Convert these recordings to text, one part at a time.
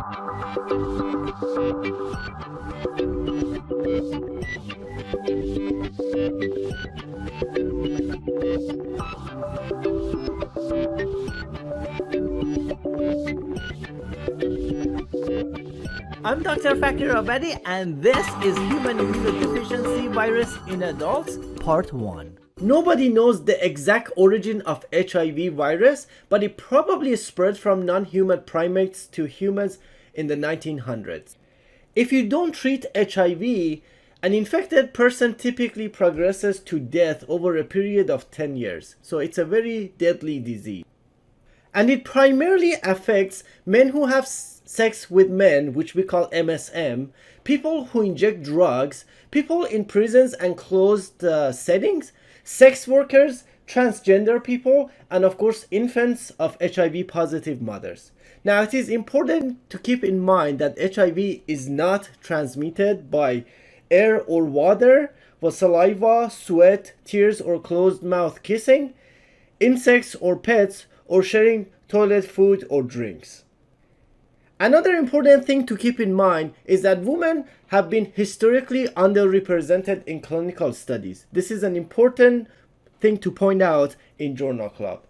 I'm Dr. Fakir Abadi, and this is Human Immunodeficiency Virus in Adults, Part 1. Nobody knows the exact origin of HIV virus, but it probably spread from non-human primates to humans in the 1900s. If you don't treat HIV, an infected person typically progresses to death over a period of 10 years. So it's a very deadly disease. And it primarily affects men who have sex with men, which we call MSM, people who inject drugs, people in prisons and closed settings, sex workers, transgender people, and of course infants of HIV positive mothers. Now it is important to keep in mind that HIV is not transmitted by air or water, or saliva, sweat, tears, or closed mouth kissing, insects or pets, or sharing toilet food or drinks. Another important thing to keep in mind is that women have been historically underrepresented in clinical studies. This is an important thing to point out in Journal Club.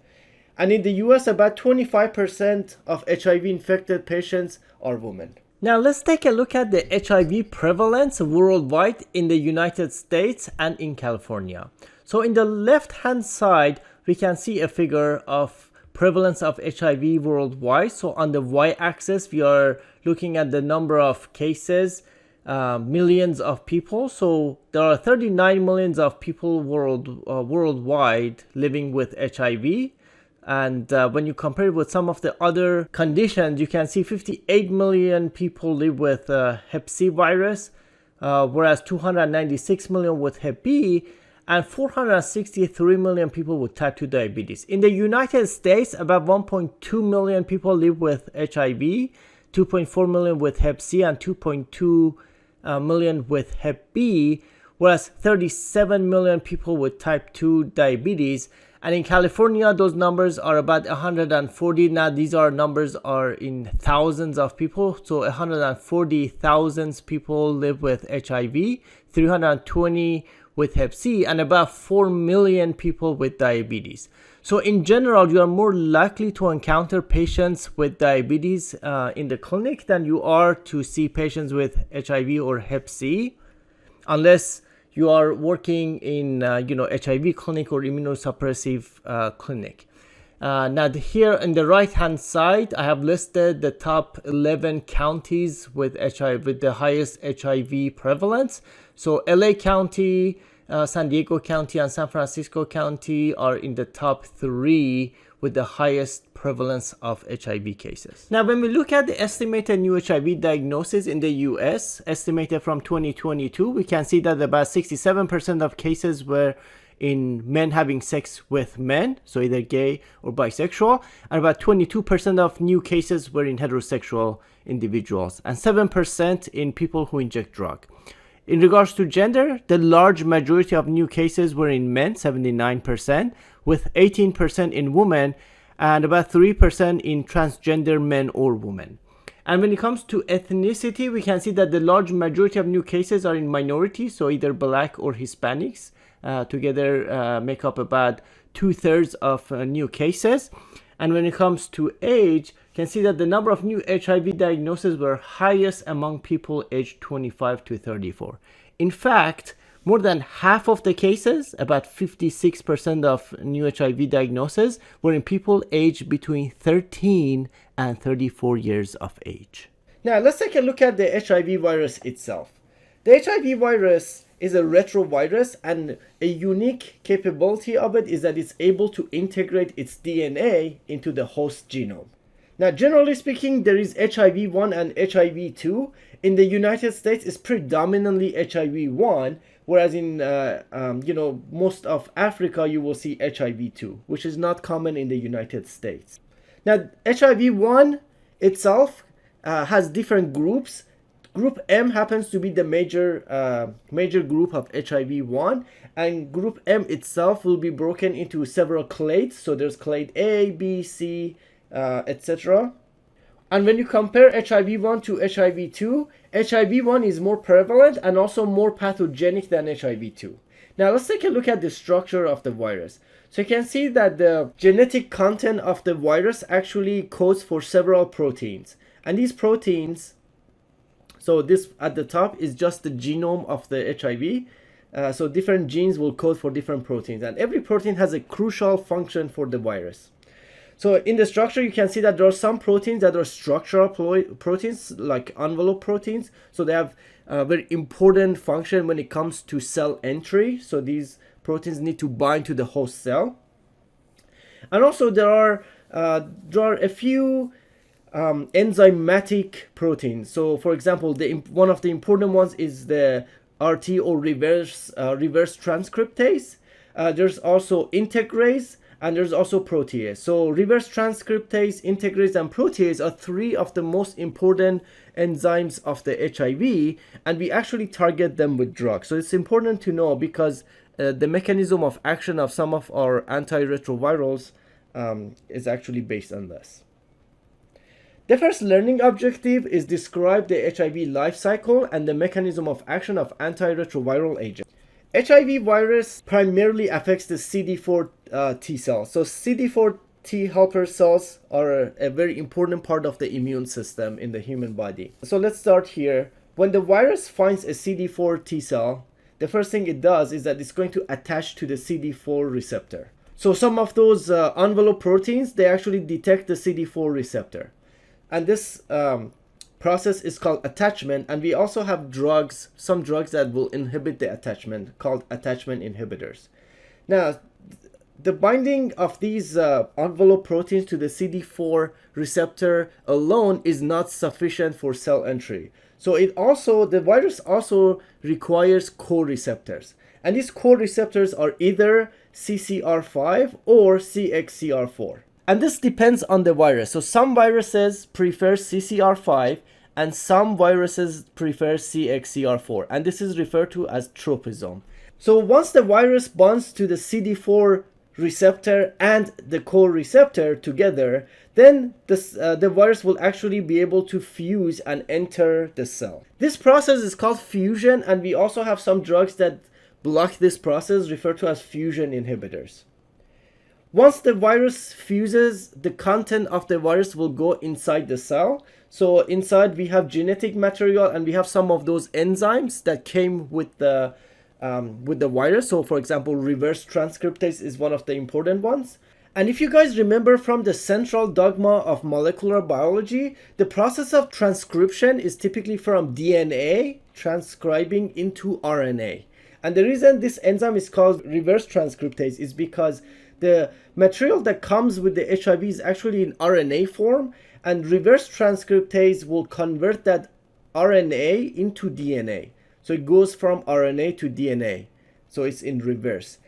And in the US, about 25% of HIV infected patients are women. Now let's take a look at the HIV prevalence worldwide in the United States and in California. So in the left-hand side, we can see a figure of prevalence of HIV worldwide. So on the y-axis, we are looking at the number of cases, millions of people. So there are 39 millions of people worldwide living with HIV. And when you compare it with some of the other conditions, you can see 58 million people live with Hep C virus, whereas 296 million with Hep B, and 463 million people with type 2 diabetes. In the United States, about 1.2 million people live with HIV, 2.4 million with Hep C, and 2.2 million with Hep B, whereas 37 million people with type 2 diabetes. And in California, those numbers are about 140. Now, these numbers are in thousands of people. So 140,000 people live with HIV, 320 with Hep C, and about 4 million people with diabetes. So in general, you are more likely to encounter patients with diabetes in the clinic than you are to see patients with HIV or Hep C, unless you are working in HIV clinic or immunosuppressive clinic. Now here in the right hand side, I have listed the top 11 counties with HIV, with the highest HIV prevalence. So LA County, San Diego County, and San Francisco County are in the top 3 with the highest prevalence of HIV cases. Now, when we look at the estimated new HIV diagnosis in the US, estimated from 2022, we can see that about 67% of cases were in men having sex with men, so either gay or bisexual, and about 22% of new cases were in heterosexual individuals, and 7% in people who inject drug. In regards to gender, the large majority of new cases were in men, 79%, with 18% in women, and about 3% in transgender men or women. And when it comes to ethnicity, we can see that the large majority of new cases are in minorities, so either Black or Hispanics, together make up about 2/3 of new cases. And when it comes to age, you can see that the number of new HIV diagnoses were highest among people aged 25 to 34. In fact, more than half of the cases, about 56% of new HIV diagnoses, were in people aged between 13 and 34 years of age. Now, let's take a look at the HIV virus itself. The HIV virus is a retrovirus, and a unique capability of it is that it's able to integrate its DNA into the host genome. Now, generally speaking, there is HIV-1 and HIV-2. In the United States, it's predominantly HIV-1, whereas in most of Africa, you will see HIV-2, which is not common in the United States. Now, HIV-1 itself has different groups. Group M happens to be the major group of HIV-1, and group M itself will be broken into several clades. So there's clade A, B, C, etc. And when you compare HIV-1 to HIV-2, HIV-1 is more prevalent and also more pathogenic than HIV-2. Now let's take a look at the structure of the virus. So you can see that the genetic content of the virus actually codes for several proteins. And these proteins, so this at the top is just the genome of the HIV. So different genes will code for different proteins. And every protein has a crucial function for the virus. So in the structure, you can see that there are some proteins that are structural proteins, like envelope proteins. So they have a very important function when it comes to cell entry. So these proteins need to bind to the host cell. And also there are a few enzymatic proteins. So for example, one of the important ones is the RT or reverse transcriptase. There's also integrase. And there's also protease. So reverse transcriptase, integrase, and protease are three of the most important enzymes of the HIV, and we actually target them with drugs. So it's important to know because the mechanism of action of some of our antiretrovirals is actually based on this. The first learning objective is describe the HIV life cycle and the mechanism of action of antiretroviral agents. HIV virus primarily affects the CD4 T cells. So CD4 T helper cells are a very important part of the immune system in the human body. So let's start here. When the virus finds a CD4 T cell, the first thing it does is that it's going to attach to the CD4 receptor. So some of those envelope proteins, they actually detect the CD4 receptor. And this process is called attachment, and we also have some drugs that will inhibit the attachment called attachment inhibitors. Now, the binding of these envelope proteins to the CD4 receptor alone is not sufficient for cell entry. So the virus also requires co-receptors. And these co-receptors are either CCR5 or CXCR4. And this depends on the virus. So some viruses prefer CCR5 and some viruses prefer CXCR4. And this is referred to as tropism. So once the virus bonds to the CD4 receptor and the co-receptor together, then the virus will actually be able to fuse and enter the cell. This process is called fusion, and we also have some drugs that block this process, referred to as fusion inhibitors. Once the virus fuses, the content of the virus will go inside the cell. So inside we have genetic material, and we have some of those enzymes that came with the virus. So for example, reverse transcriptase is one of the important ones. And if you guys remember from the central dogma of molecular biology, the process of transcription is typically from DNA transcribing into RNA. And the reason this enzyme is called reverse transcriptase is because the material that comes with the HIV is actually in RNA form, and reverse transcriptase will convert that RNA into DNA. So it goes from RNA to DNA. So it's in reverse.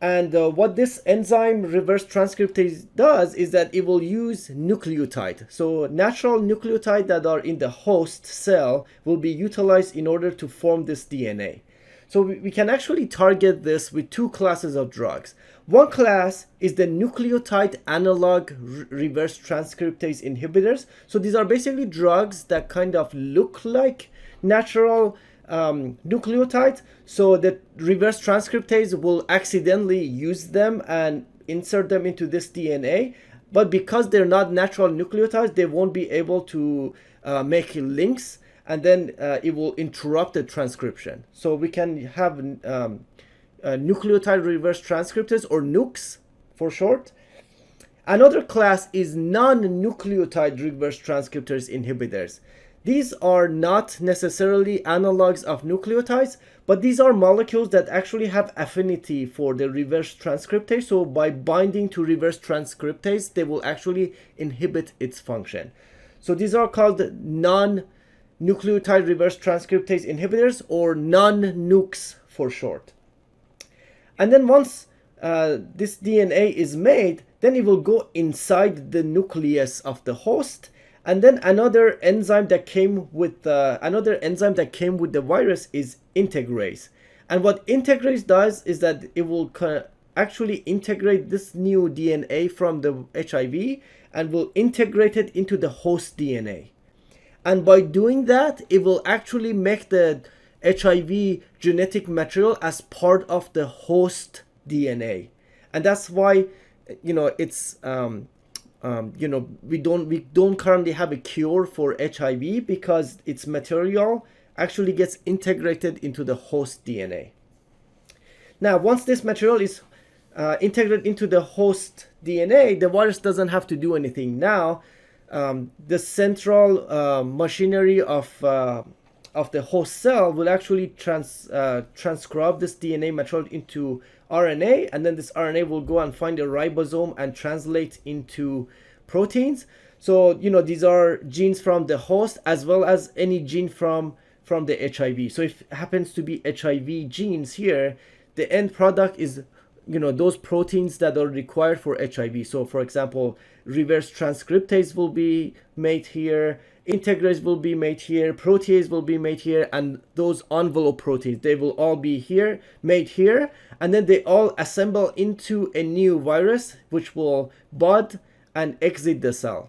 And what this enzyme reverse transcriptase does is that it will use nucleotide. So natural nucleotide that are in the host cell will be utilized in order to form this DNA. So we can actually target this with two classes of drugs. One class is the nucleotide analog reverse transcriptase inhibitors. So these are basically drugs that kind of look like natural nucleotides. So the reverse transcriptase will accidentally use them and insert them into this DNA. But because they're not natural nucleotides, they won't be able to make links, and then it will interrupt the transcription. So we can have nucleotide reverse transcriptase, or NUCs for short. Another class is non-nucleotide reverse transcriptase inhibitors. These are not necessarily analogs of nucleotides, but these are molecules that actually have affinity for the reverse transcriptase. So by binding to reverse transcriptase, they will actually inhibit its function. So these are called non-nucleotide reverse transcriptase inhibitors, or non-NUCs for short. And then once this DNA is made, then it will go inside the nucleus of the host. And then another enzyme that came with the virus is integrase. And what integrase does is that it will actually integrate this new DNA from the HIV, and will integrate it into the host DNA. And by doing that, it will actually make the HIV genetic material as part of the host DNA. And that's why, it's, we don't currently have a cure for HIV, because its material actually gets integrated into the host DNA. Now, once this material is integrated into the host DNA, the virus doesn't have to do anything. Now, the central machinery of the host cell will actually transcribe this DNA material into RNA, and then this RNA will go and find a ribosome and translate into proteins. So, these are genes from the host as well as any gene from the HIV. So if it happens to be HIV genes here, the end product is those proteins that are required for HIV. So for example, reverse transcriptase will be made here, integrase will be made here, protease will be made here, and those envelope proteins, they will all be here, made here, and then they all assemble into a new virus which will bud and exit the cell.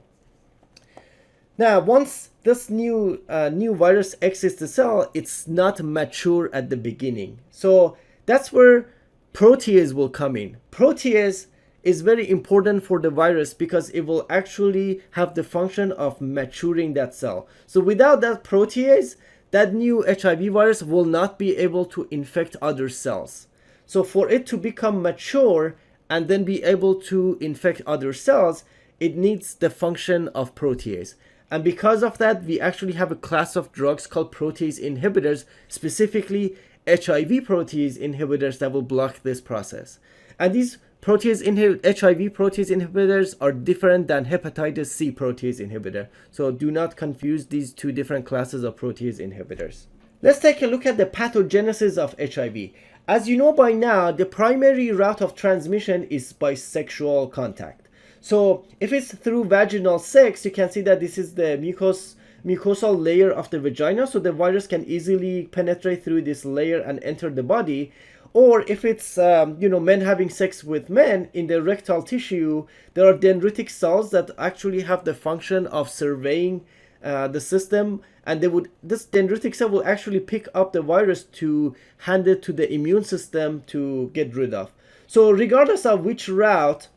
Now, once this new virus exits the cell, it's not mature at the beginning. So that's where protease will come in. Protease is very important for the virus because it will actually have the function of maturing that cell. So without that protease, that new HIV virus will not be able to infect other cells. So for it to become mature and then be able to infect other cells, it needs the function of protease. And because of that, we actually have a class of drugs called protease inhibitors, specifically HIV protease inhibitors, that will block this process. And these HIV protease inhibitors are different than hepatitis C protease inhibitor. So do not confuse these two different classes of protease inhibitors. Let's take a look at the pathogenesis of HIV. As you know by now, the primary route of transmission is by sexual contact. So if it's through vaginal sex, you can see that this is the mucosal layer of the vagina, so the virus can easily penetrate through this layer and enter the body. Or if it's men having sex with men, in the rectal tissue, there are dendritic cells that actually have the function of surveying the system, and this dendritic cell will actually pick up the virus to hand it to the immune system to get rid of. So regardless of which route,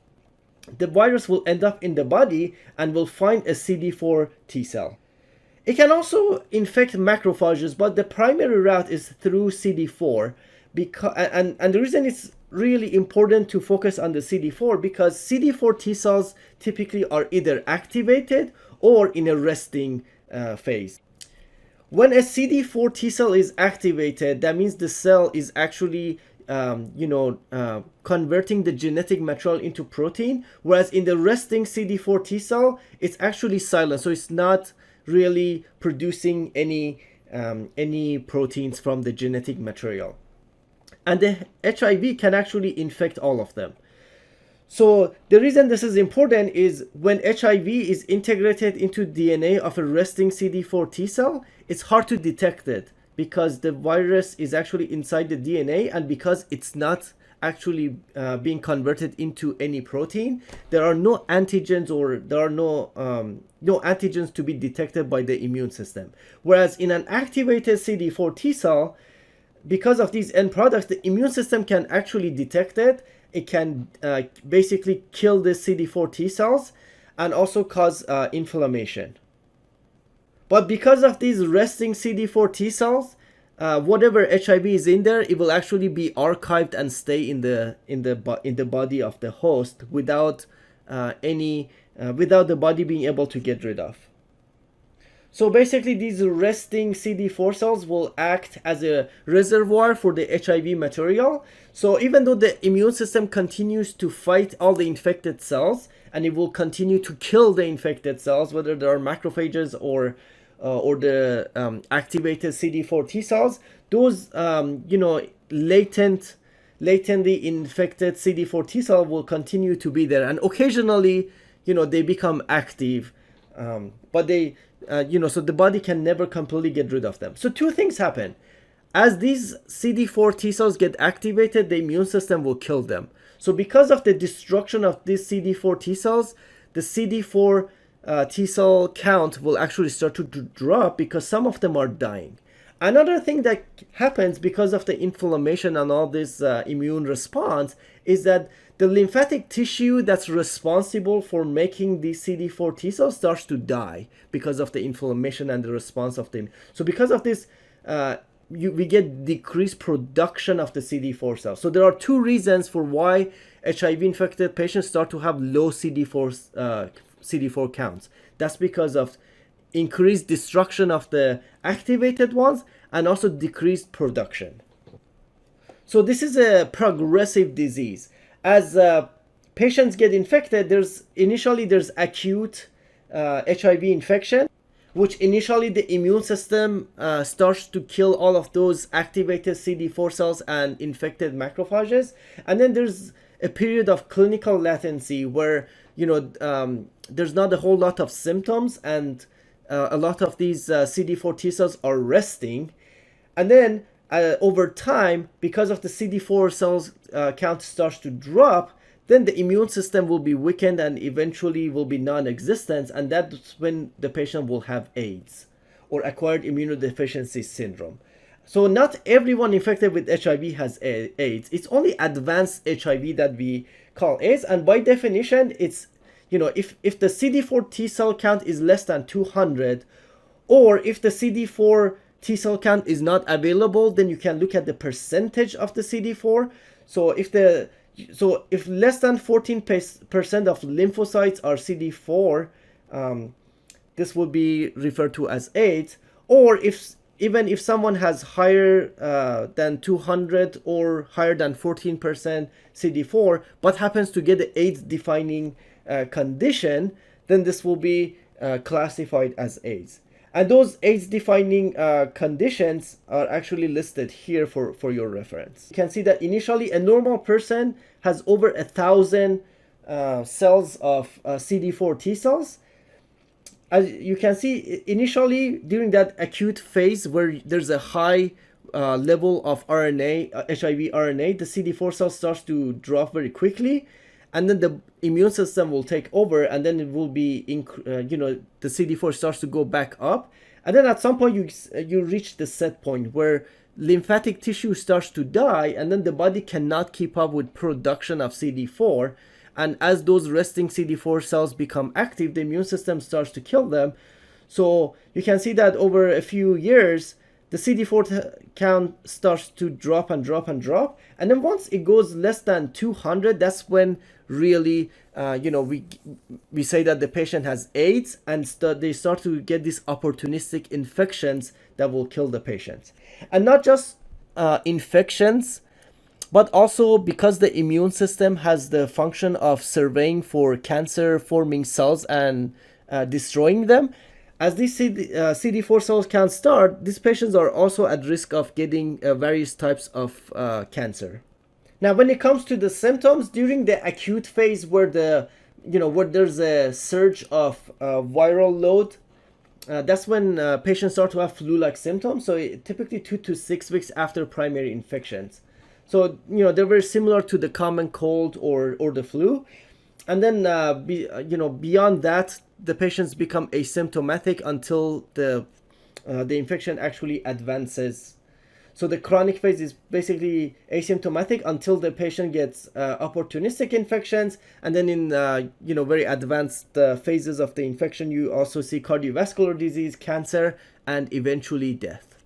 the virus will end up in the body and will find a CD4 T cell. It can also infect macrophages, but the primary route is through CD4. And the reason it's really important to focus on the CD4, because CD4 T cells typically are either activated or in a resting phase. When a CD4 T cell is activated, that means the cell is actually converting the genetic material into protein, whereas in the resting CD4 T cell, it's actually silent, so it's not really producing any proteins from the genetic material. And the HIV can actually infect all of them. So the reason this is important is when HIV is integrated into DNA of a resting CD4 T cell, it's hard to detect it, because the virus is actually inside the DNA, and because it's not actually being converted into any protein, there are no antigens, or there are no antigens to be detected by the immune system. Whereas in an activated CD4 T cell, because of these end products, the immune system can actually detect it. It can basically kill the CD4 T cells and also cause inflammation. But because of these resting CD4 T cells, whatever HIV is in there, it will actually be archived and stay in the body of the host without without the body being able to get rid of. So basically, these resting CD4 cells will act as a reservoir for the HIV material. So even though the immune system continues to fight all the infected cells, and it will continue to kill the infected cells, whether there are macrophages or the activated CD4 T cells, those latently infected CD4 T cell will continue to be there, and occasionally, they become active, but they so the body can never completely get rid of them. So two things happen. As these CD4 T cells get activated, the immune system will kill them. So because of the destruction of these CD4 T cells, the CD4 T cell count will actually start to drop because some of them are dying. Another thing that happens because of the inflammation and all this immune response is that the lymphatic tissue that's responsible for making these CD4 T cells starts to die because of the inflammation and the response of them. So because of this, we get decreased production of the CD4 cells. So there are two reasons for why HIV-infected patients start to have low CD4 counts. That's because of increased destruction of the activated ones and also decreased production. So this is a progressive disease. As patients get infected, there's acute HIV infection, which initially the immune system starts to kill all of those activated CD4 cells and infected macrophages. And then there's a period of clinical latency where, there's not a whole lot of symptoms and a lot of these CD4 T cells are resting. And then over time, because of the CD4 cells count starts to drop, then the immune system will be weakened and eventually will be non-existent, and that's when the patient will have AIDS or acquired immunodeficiency syndrome. So not everyone infected with HIV has AIDS. It's only advanced HIV that we call AIDS, and by definition, it's, if the CD4 T cell count is less than 200, or if the CD4 T cell count is not available, then you can look at the percentage of the CD4. So if less than 14% of lymphocytes are CD4, this will be referred to as AIDS. Or even if someone has higher than 200 or higher than 14% CD4, but happens to get the AIDS-defining condition, then this will be classified as AIDS. And those AIDS-defining conditions are actually listed here for your reference. You can see that initially a normal person has over 1,000 cells of CD4 T cells. As you can see, initially during that acute phase where there's a high level of RNA, HIV RNA, the CD4 cell starts to drop very quickly. And then the immune system will take over, and then it will be, the CD4 starts to go back up. And then at some point you reach the set point where lymphatic tissue starts to die, and then the body cannot keep up with production of CD4. And as those resting CD4 cells become active, the immune system starts to kill them. So you can see that over a few years, the CD4 count starts to drop and drop and drop. And then once it goes less than 200, that's when really, we say that the patient has AIDS, and they start to get these opportunistic infections that will kill the patient. And not just infections, but also because the immune system has the function of surveying for cancer-forming cells and destroying them. As these CD4 cells can start, these patients are also at risk of getting various types of cancer. Now, when it comes to the symptoms during the acute phase, where where there's a surge of viral load, that's when patients start to have flu-like symptoms. So typically 2 to 6 weeks after primary infections. So they're very similar to the common cold or the flu. And then beyond that, the patients become asymptomatic until the infection actually advances. So the chronic phase is basically asymptomatic until the patient gets opportunistic infections, and then in very advanced phases of the infection, you also see cardiovascular disease, cancer, and eventually death.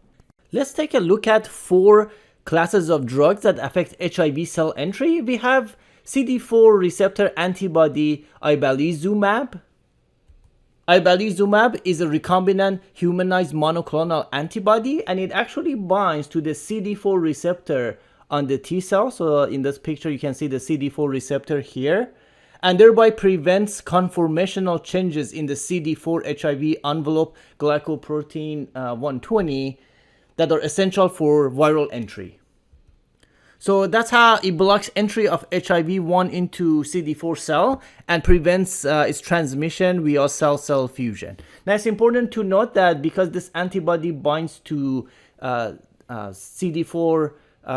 Let's take a look at 4 classes of drugs that affect HIV cell entry. We have CD4 receptor antibody ibalizumab. Ibalizumab is a recombinant humanized monoclonal antibody, and it actually binds to the CD4 receptor on the T cell. So in this picture, you can see the CD4 receptor here, and thereby prevents conformational changes in the CD4 HIV envelope glycoprotein 120 that are essential for viral entry. So that's how it blocks entry of HIV-1 into CD4 cell and prevents its transmission via cell-cell fusion. Now, it's important to note that because this antibody binds to CD4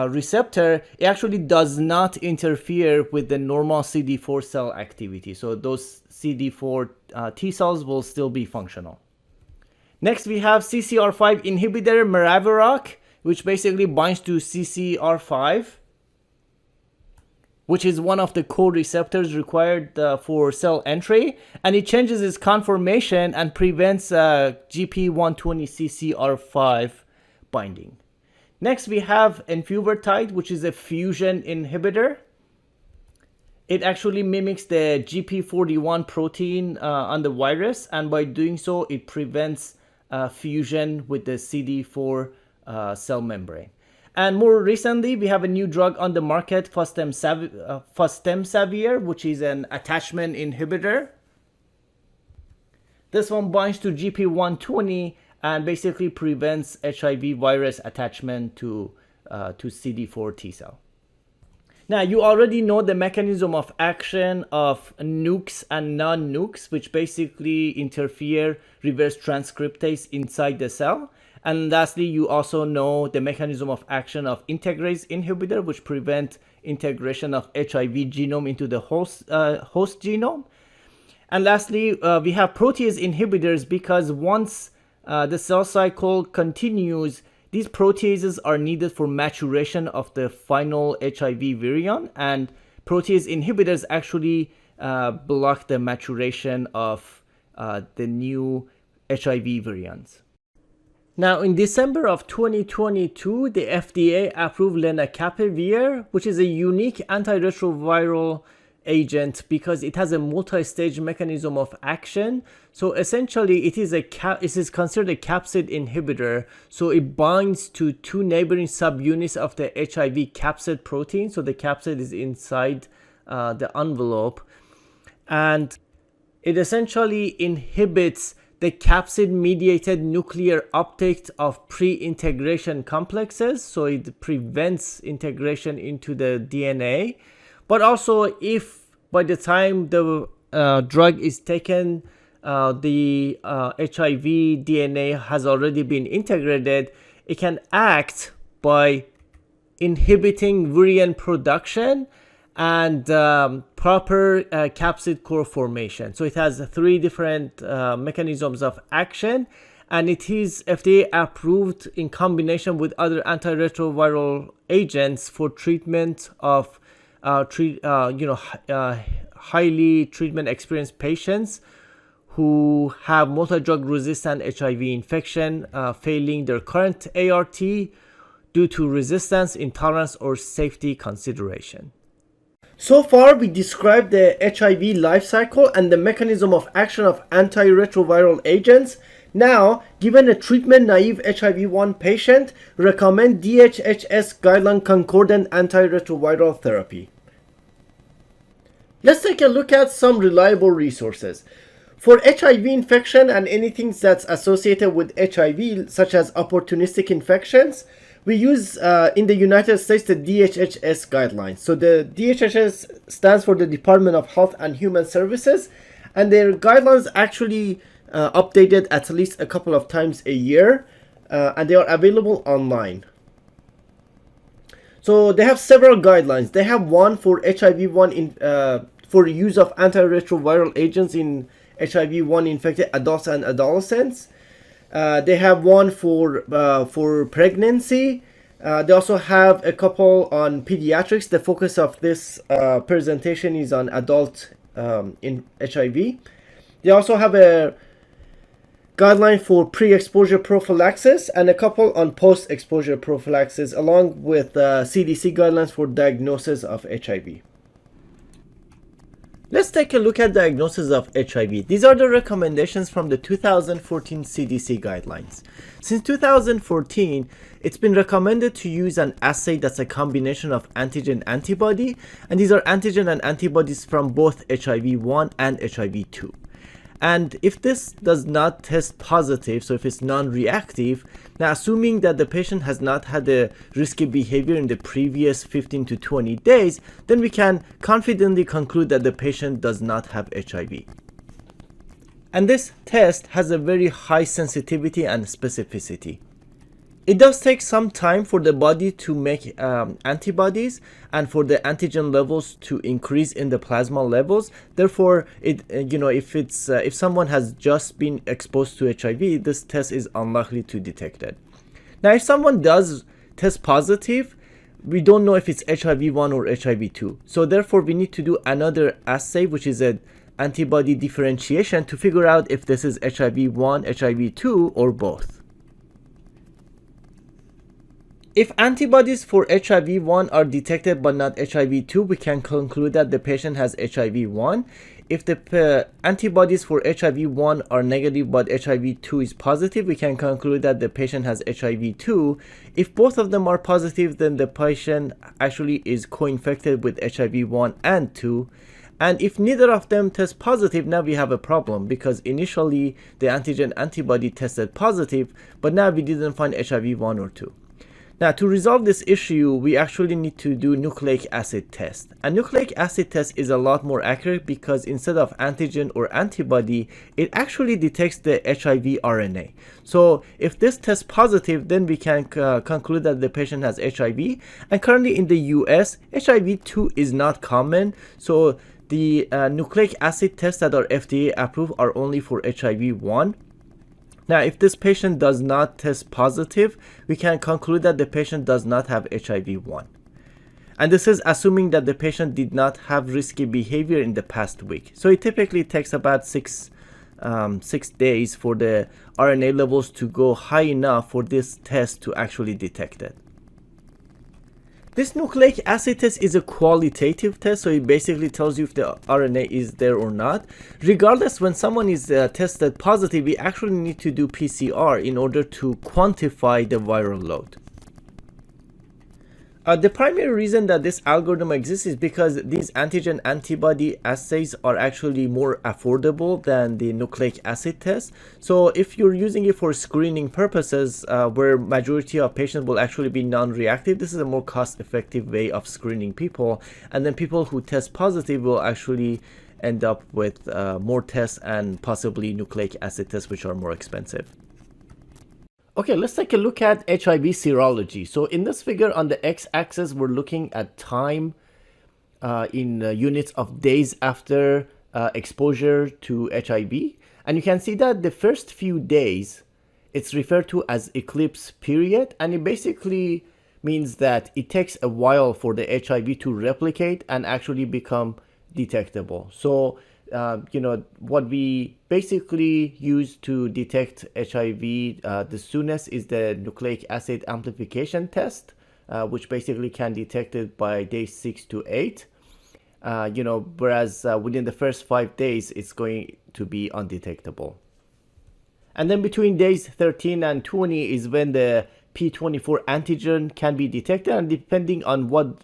receptor, it actually does not interfere with the normal CD4 cell activity. So those CD4 T cells will still be functional. Next, we have CCR5 inhibitor maraviroc, which basically binds to CCR5, which is one of the co-receptors required for cell entry, and it changes its conformation and prevents GP120 CCR5 binding. Next, we have enfuvirtide, which is a fusion inhibitor. It actually mimics the GP41 protein on the virus, and by doing so, it prevents fusion with the CD4 cell membrane. And more recently, we have a new drug on the market, fostemsavir, which is an attachment inhibitor. This one binds to GP120 and basically prevents HIV virus attachment to CD4 T cell. Now, you already know the mechanism of action of nukes and non-nukes, which basically interfere reverse transcriptase inside the cell. And lastly, you also know the mechanism of action of integrase inhibitor, which prevent integration of HIV genome into the host genome. And lastly, we have protease inhibitors, because once the cell cycle continues, these proteases are needed for maturation of the final HIV virion, and protease inhibitors actually block the maturation of the new HIV virions. Now, in December of 2022, the FDA approved lenacapavir, which is a unique antiretroviral agent because it has a multi-stage mechanism of action. So essentially, it is considered a capsid inhibitor. So it binds to two neighboring subunits of the HIV capsid protein. So the capsid is inside the envelope, and it essentially inhibits the capsid-mediated nuclear uptake of pre-integration complexes, so it prevents integration into the DNA. But also, if by the time the drug is taken, the HIV DNA has already been integrated, it can act by inhibiting virion production and proper capsid core formation. So it has three different mechanisms of action, and it is FDA approved in combination with other antiretroviral agents for treatment of highly treatment experienced patients who have multi-drug resistant HIV infection, failing their current ART due to resistance, intolerance, or safety consideration. So far, we described the HIV life cycle and the mechanism of action of antiretroviral agents. Now, given a treatment-naive HIV-1 patient, recommend DHHS guideline-concordant antiretroviral therapy. Let's take a look at some reliable resources. For HIV infection and anything that's associated with HIV, such as opportunistic infections, we use in the United States the DHHS guidelines. So the DHHS stands for the Department of Health and Human Services, and their guidelines actually updated at least a couple of times a year, and they are available online. So they have several guidelines. They have one for HIV-1 for use of antiretroviral agents in HIV-1 infected adults and adolescents. They have one for pregnancy. They also have a couple on pediatrics. The focus of this presentation is on adult in HIV. They also have a guideline for pre-exposure prophylaxis and a couple on post-exposure prophylaxis, along with CDC guidelines for diagnosis of HIV. Let's take a look at diagnosis of HIV. These are the recommendations from the 2014 CDC guidelines. Since 2014, it's been recommended to use an assay that's a combination of antigen antibody, and these are antigen and antibodies from both HIV-1 and HIV-2. And if this does not test positive, so if it's non-reactive, now assuming that the patient has not had a risky behavior in the previous 15 to 20 days, then we can confidently conclude that the patient does not have HIV. And this test has a very high sensitivity and specificity. It does take some time for the body to make antibodies and for the antigen levels to increase in the plasma levels. Therefore, if someone has just been exposed to HIV, this test is unlikely to detect it. Now, if someone does test positive, we don't know if it's HIV-1 or HIV-2. So therefore, we need to do another assay, which is an antibody differentiation, to figure out if this is HIV-1, HIV-2, or both. If antibodies for HIV-1 are detected but not HIV-2, we can conclude that the patient has HIV-1. If the antibodies for HIV-1 are negative but HIV-2 is positive, we can conclude that the patient has HIV-2. If both of them are positive, then the patient actually is co-infected with HIV-1 and 2. And if neither of them test positive, now we have a problem, because initially the antigen antibody tested positive, but now we didn't find HIV-1 or 2. Now, to resolve this issue, we actually need to do nucleic acid test. A nucleic acid test is a lot more accurate because instead of antigen or antibody, it actually detects the HIV RNA. So if this tests positive, then we can conclude that the patient has HIV. And currently in the US, HIV-2 is not common. So the nucleic acid tests that are FDA approved are only for HIV-1. Now, if this patient does not test positive, we can conclude that the patient does not have HIV-1. And this is assuming that the patient did not have risky behavior in the past week. So it typically takes about 6 days for the RNA levels to go high enough for this test to actually detect it. This nucleic acid test is a qualitative test, so it basically tells you if the RNA is there or not. Regardless, when someone is tested positive, we actually need to do PCR in order to quantify the viral load. The primary reason that this algorithm exists is because these antigen antibody assays are actually more affordable than the nucleic acid test. So if you're using it for screening purposes, where majority of patients will actually be non-reactive, this is a more cost-effective way of screening people. And then people who test positive will actually end up with more tests and possibly nucleic acid tests, which are more expensive. Okay, let's take a look at HIV serology. So in this figure on the x-axis, we're looking at time in units of days after exposure to HIV. And you can see that the first few days, it's referred to as eclipse period. And it basically means that it takes a while for the HIV to replicate and actually become detectable. So what we basically use to detect HIV the soonest is the nucleic acid amplification test, which basically can detect it by day 6 to 8. Whereas within the first 5 days, it's going to be undetectable. And then between days 13 and 20 is when the P24 antigen can be detected, and depending on what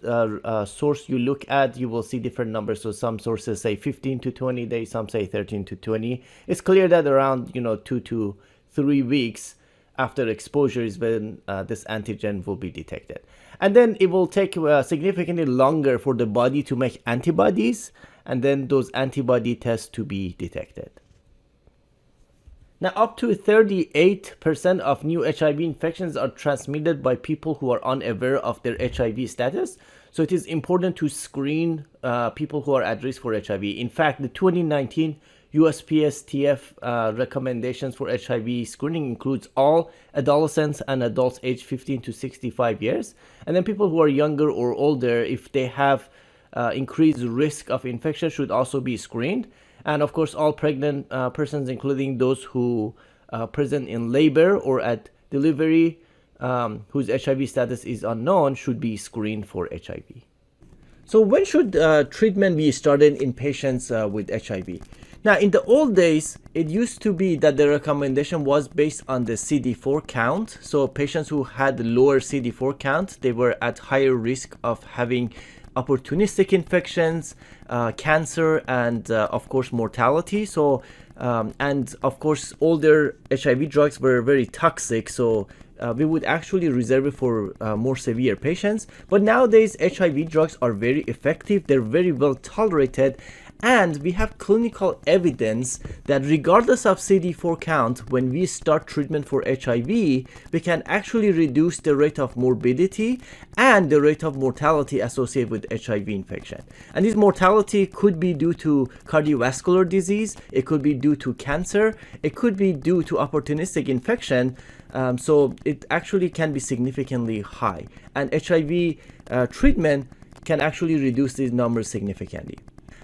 source you look at, you will see different numbers. So some sources say 15 to 20 days, some say 13 to 20. It's clear that around 2 to 3 weeks after exposure is when this antigen will be detected. And then it will take significantly longer for the body to make antibodies, and then those antibody tests to be detected. Now, up to 38% of new HIV infections are transmitted by people who are unaware of their HIV status. So it is important to screen people who are at risk for HIV. In fact, the 2019 USPSTF recommendations for HIV screening includes all adolescents and adults aged 15 to 65 years. And then people who are younger or older, if they have increased risk of infection, should also be screened. And of course, all pregnant persons, including those who present in labor or at delivery, whose HIV status is unknown, should be screened for HIV. So when should treatment be started in patients with HIV? Now, in the old days, it used to be that the recommendation was based on the CD4 count. So patients who had lower CD4 count, they were at higher risk of having opportunistic infections, cancer, and of course mortality. So and of course older HIV drugs were very toxic, so we would actually reserve it for more severe patients. But nowadays HIV drugs are very effective, they're very well tolerated, And we have clinical evidence that regardless of CD4 count, when we start treatment for HIV, we can actually reduce the rate of morbidity and the rate of mortality associated with HIV infection. And this mortality could be due to cardiovascular disease, it could be due to cancer, it could be due to opportunistic infection. So it actually can be significantly high. And HIV treatment can actually reduce these numbers significantly.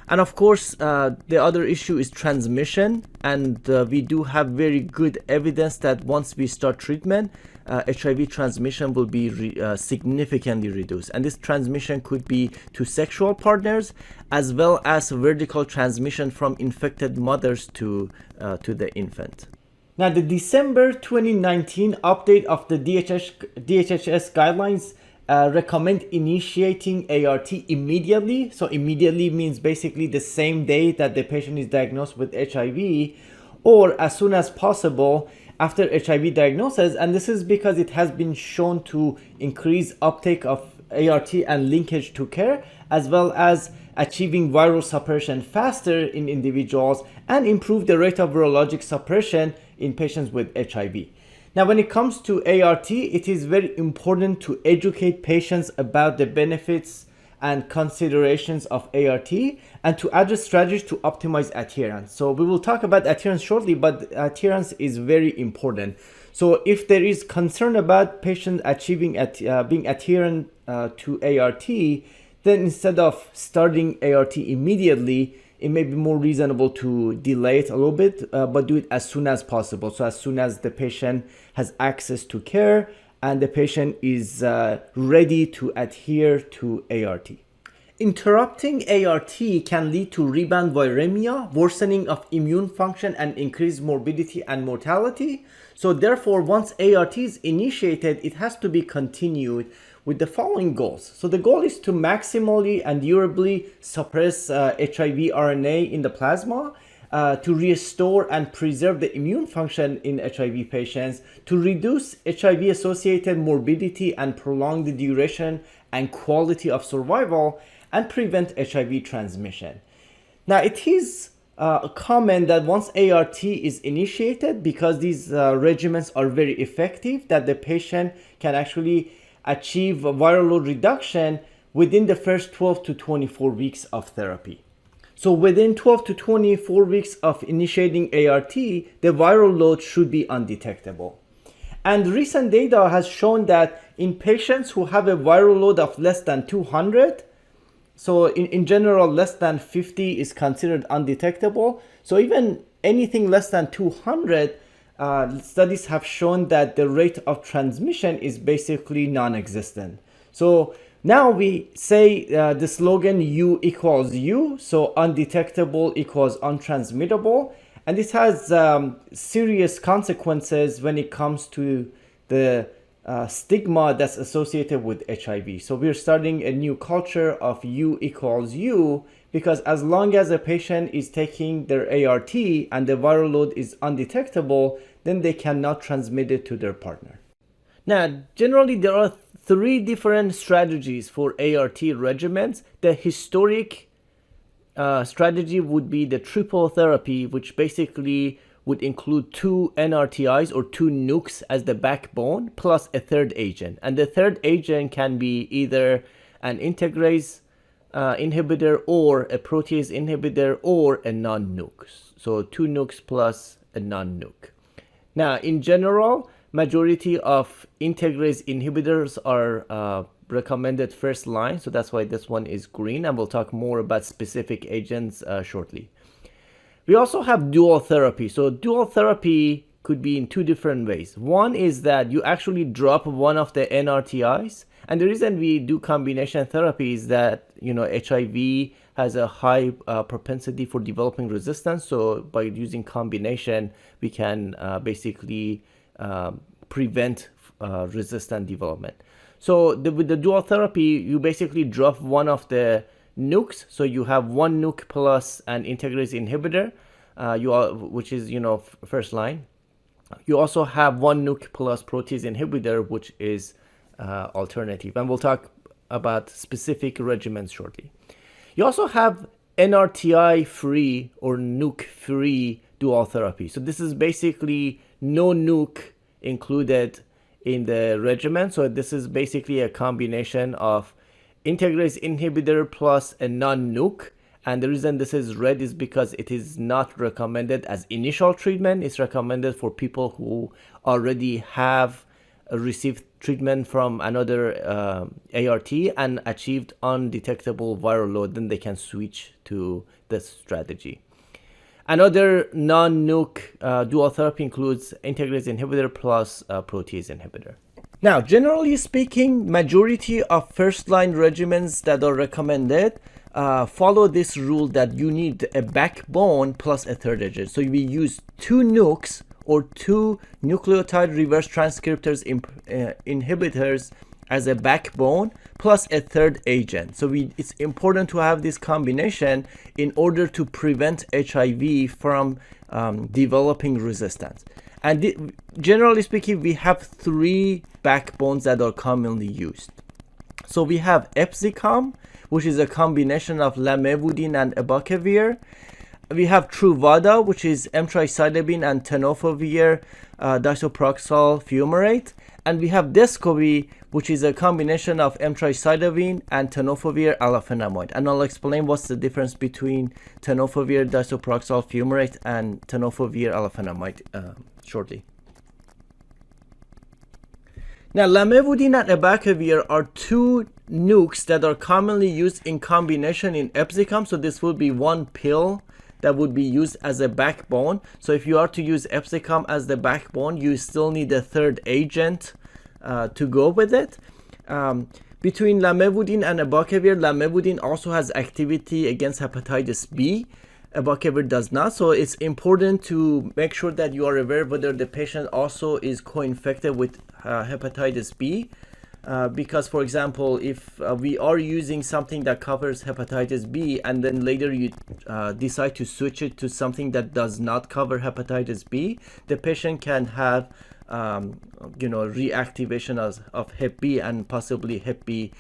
And of course, the other issue is transmission, and we do have very good evidence that once we start treatment, HIV transmission will be significantly reduced. And this transmission could be to sexual partners, as well as vertical transmission from infected mothers to the infant. Now, the December 2019 update of the DHHS guidelines recommend initiating ART immediately. So immediately means basically the same day that the patient is diagnosed with HIV, or as soon as possible after HIV diagnosis. And this is because it has been shown to increase uptake of ART and linkage to care, as well as achieving viral suppression faster in individuals and improve the rate of virologic suppression in patients with HIV. Now, when it comes to ART, it is very important to educate patients about the benefits and considerations of ART and to address strategies to optimize adherence. So we will talk about adherence shortly, but adherence is very important. So if there is concern about patients achieving being adherent to ART, then instead of starting ART immediately, it may be more reasonable to delay it a little bit, but do it as soon as possible. So as soon as the patient has access to care and the patient is ready to adhere to ART. Interrupting ART can lead to rebound viremia, worsening of immune function, and increased morbidity and mortality. So therefore, once ART is initiated, it has to be continued with the following goals. So the goal is to maximally and durably suppress HIV RNA in the plasma, to restore and preserve the immune function in HIV patients, to reduce HIV-associated morbidity and prolong the duration and quality of survival, and prevent HIV transmission. Now, it is common that once ART is initiated, because these regimens are very effective, that the patient can actually achieve viral load reduction within the first 12 to 24 weeks of therapy. So within 12 to 24 weeks of initiating ART, the viral load should be undetectable. And recent data has shown that in patients who have a viral load of less than 200, so in general, less than 50 is considered undetectable. So even anything less than 200, studies have shown that the rate of transmission is basically non-existent. So now we say the slogan U equals U, so undetectable equals untransmittable. And this has serious consequences when it comes to the stigma that's associated with HIV. So we're starting a new culture of U equals U, because as long as a patient is taking their ART and the viral load is undetectable, then they cannot transmit it to their partner. Now, generally there are three different strategies for ART regimens. The historic strategy would be the triple therapy, which basically would include 2 NRTIs or 2 nukes as the backbone, plus a third agent. And the third agent can be either an integrase inhibitor or a protease inhibitor or a non-nuke. So 2 nukes plus a non-nuke. Now, in general, majority of integrase inhibitors are recommended first line. So that's why this one is green. And we'll talk more about specific agents shortly. We also have dual therapy. So dual therapy could be in 2 different ways. One is that you actually drop one of the NRTIs. And the reason we do combination therapy is that, HIV has a high propensity for developing resistance. So by using combination, we can basically prevent resistant development. So with the dual therapy, you basically drop one of the nukes. So you have 1 nuke plus an integrase inhibitor, which is, first line. You also have 1 nuke plus protease inhibitor, which is alternative. And we'll talk about specific regimens shortly. You also have NRTI free or nuke free dual therapy. So this is basically no nuke included in the regimen. So this is basically a combination of integrase inhibitor plus a non-nuke. And the reason this is red is because it is not recommended as initial treatment. It's recommended for people who already have received treatment from another ART and achieved undetectable viral load. Then they can switch to this strategy. Another non-nuke dual therapy includes integrase inhibitor plus protease inhibitor. Now, generally speaking, majority of first-line regimens that are recommended follow this rule that you need a backbone plus a third agent. So we use 2 nukes or 2 nucleotide reverse transcriptase inhibitors as a backbone plus a third agent. So it's important to have this combination in order to prevent HIV from developing resistance. And generally speaking, we have 3 backbones that are commonly used. So we have Epzicom, which is a combination of lamivudine and abacavir. We have Truvada, which is emtricitabine and tenofovir disoproxil fumarate. And we have Descovy, which is a combination of emtricitabine and tenofovir alafenamide. And I'll explain what's the difference between tenofovir disoproxil fumarate and tenofovir alafenamide shortly. Now, lamivudine and abacavir are 2 nukes that are commonly used in combination in Epzicom. So this would be 1 pill that would be used as a backbone. So if you are to use Epzicom as the backbone, you still need a third agent to go with it. Between lamivudine and abacavir, lamivudine also has activity against hepatitis B. Abacavir does not. So it's important to make sure that you are aware whether the patient also is co-infected with hepatitis B. Because, for example, if we are using something that covers hepatitis B and then later you decide to switch it to something that does not cover hepatitis B, the patient can have reactivation of Hep B and possibly Hep B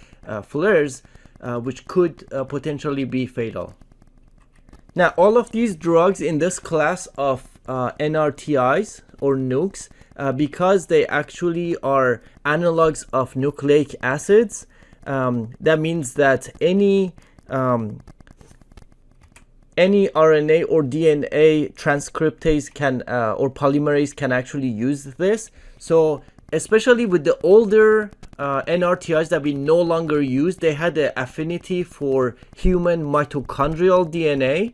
flares, which could potentially be fatal. Now, all of these drugs in this class of NRTIs or nukes, because they actually are analogs of nucleic acids, that means that any RNA or DNA transcriptase can or polymerase can actually use this. So especially with the older NRTIs that we no longer use, they had an affinity for human mitochondrial DNA.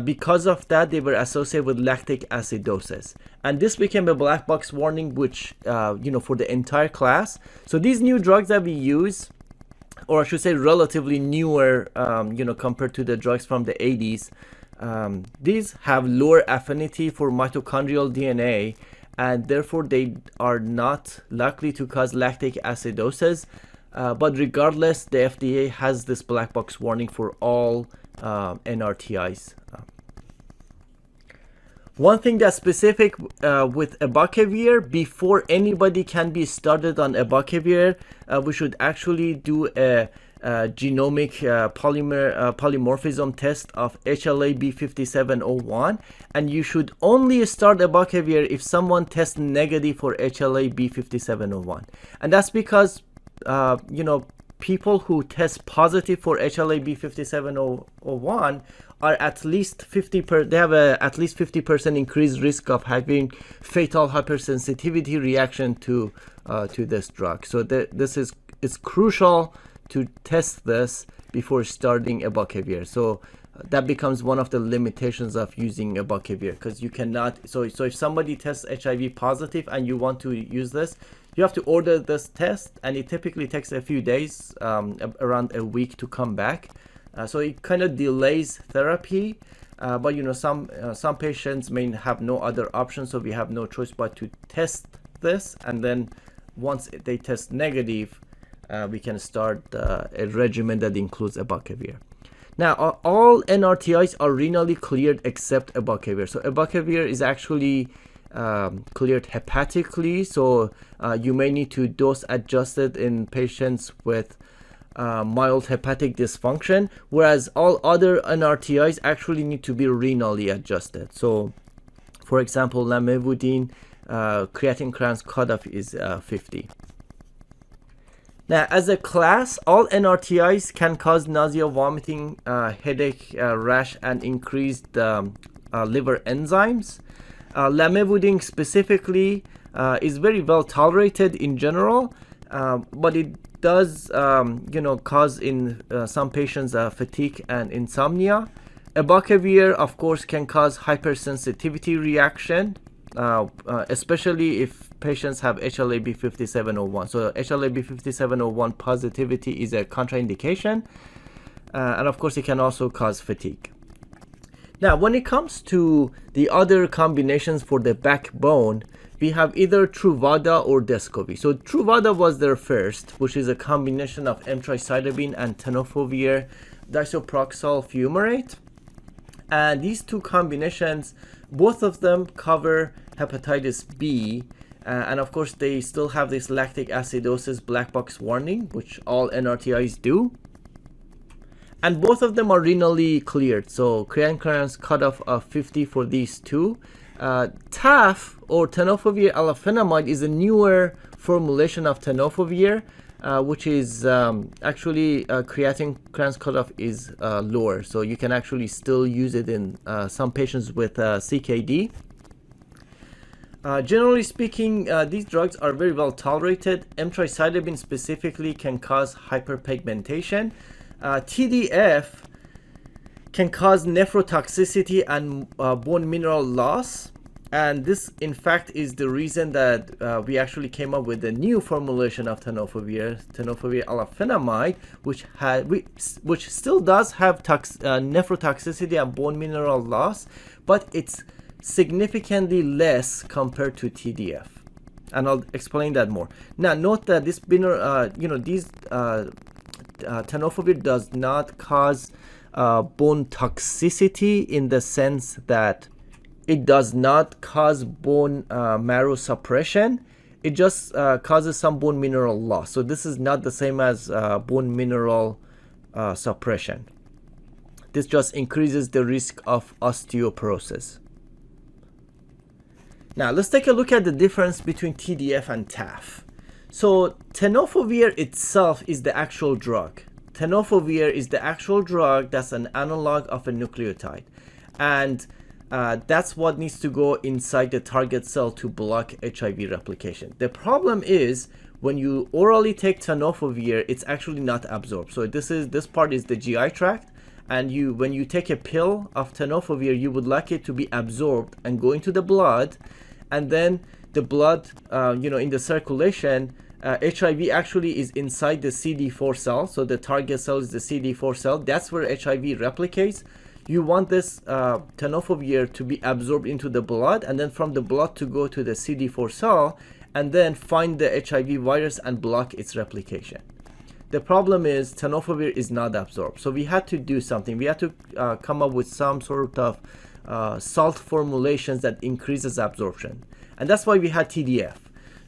Because of that, they were associated with lactic acidosis. And this became a black box warning, which, for the entire class. So these new drugs that we use, or I should say relatively newer, compared to the drugs from the 80s, these have lower affinity for mitochondrial DNA, and therefore they are not likely to cause lactic acidosis. But regardless, the FDA has this black box warning for all NRTIs. One thing that's specific with abacavir, before anybody can be started on abacavir, we should actually do a genomic polymorphism test of HLA-B 5701, and you should only start abacavir if someone tests negative for HLA-B 5701. And that's because people who test positive for HLA-B 5701 are at least they have a at least 50% increased risk of having fatal hypersensitivity reaction to this drug. So it's crucial to test this before starting abacavir. So that becomes one of the limitations of using abacavir, because you cannot. So if somebody tests HIV positive and you want to use this, you have to order this test, and it typically takes a few days, around a week, to come back. So it kind of delays therapy, but some patients may have no other option, so we have no choice but to test this, and then once they test negative, we can start a regimen that includes abacavir. Now, all NRTIs are renally cleared except abacavir. So abacavir is actually cleared hepatically, so you may need to dose adjust it in patients with mild hepatic dysfunction, whereas all other NRTIs actually need to be renally adjusted. So, for example, lamivudine, creatine kinase cutoff is 50. Now, as a class, all NRTIs can cause nausea, vomiting, headache, rash, and increased liver enzymes. Lamivudine specifically is very well tolerated in general, but it does, cause in some patients fatigue and insomnia. Abacavir, of course, can cause hypersensitivity reaction, especially if patients have HLA-B 5701. So HLA-B 5701 positivity is a contraindication, and of course, it can also cause fatigue. Now, when it comes to the other combinations for the backbone, we have either Truvada or Descovy. So Truvada was their first, which is a combination of emtricitabine and tenofovir disoproxil fumarate. And these two combinations, both of them cover hepatitis B. And of course, they still have this lactic acidosis black box warning, which all NRTIs do. And both of them are renally cleared. So creatine kinase cutoff of 50 for these two. TAF or tenofovir alafenamide is a newer formulation of tenofovir, which is actually creatine kinase cutoff is lower. So you can actually still use it in some patients with CKD. Generally speaking, these drugs are very well tolerated. Emtricitabine specifically can cause hyperpigmentation. TDF can cause nephrotoxicity and bone mineral loss, and this in fact is the reason that we actually came up with a new formulation of tenofovir alafenamide, which still does have nephrotoxicity and bone mineral loss, but it's significantly less compared to TDF, and I'll explain that more. Now, note that this tenofovir does not cause bone toxicity in the sense that it does not cause bone marrow suppression. It just causes some bone mineral loss. So this is not the same as bone mineral suppression. This just increases the risk of osteoporosis. Now let's take a look at the difference between TDF and TAF. So tenofovir itself is the actual drug. Tenofovir is the actual drug that's an analog of a nucleotide. And that's what needs to go inside the target cell to block HIV replication. The problem is when you orally take tenofovir, it's actually not absorbed. So this part is the GI tract, and when you take a pill of tenofovir, you would like it to be absorbed and go into the blood, and then the blood, in the circulation, HIV actually is inside the CD4 cell. So the target cell is the CD4 cell. That's where HIV replicates. You want this tenofovir to be absorbed into the blood, and then from the blood to go to the CD4 cell, and then find the HIV virus and block its replication. The problem is tenofovir is not absorbed. So we had to do something. We had to come up with some sort of salt formulations that increases absorption. And that's why we had TDF.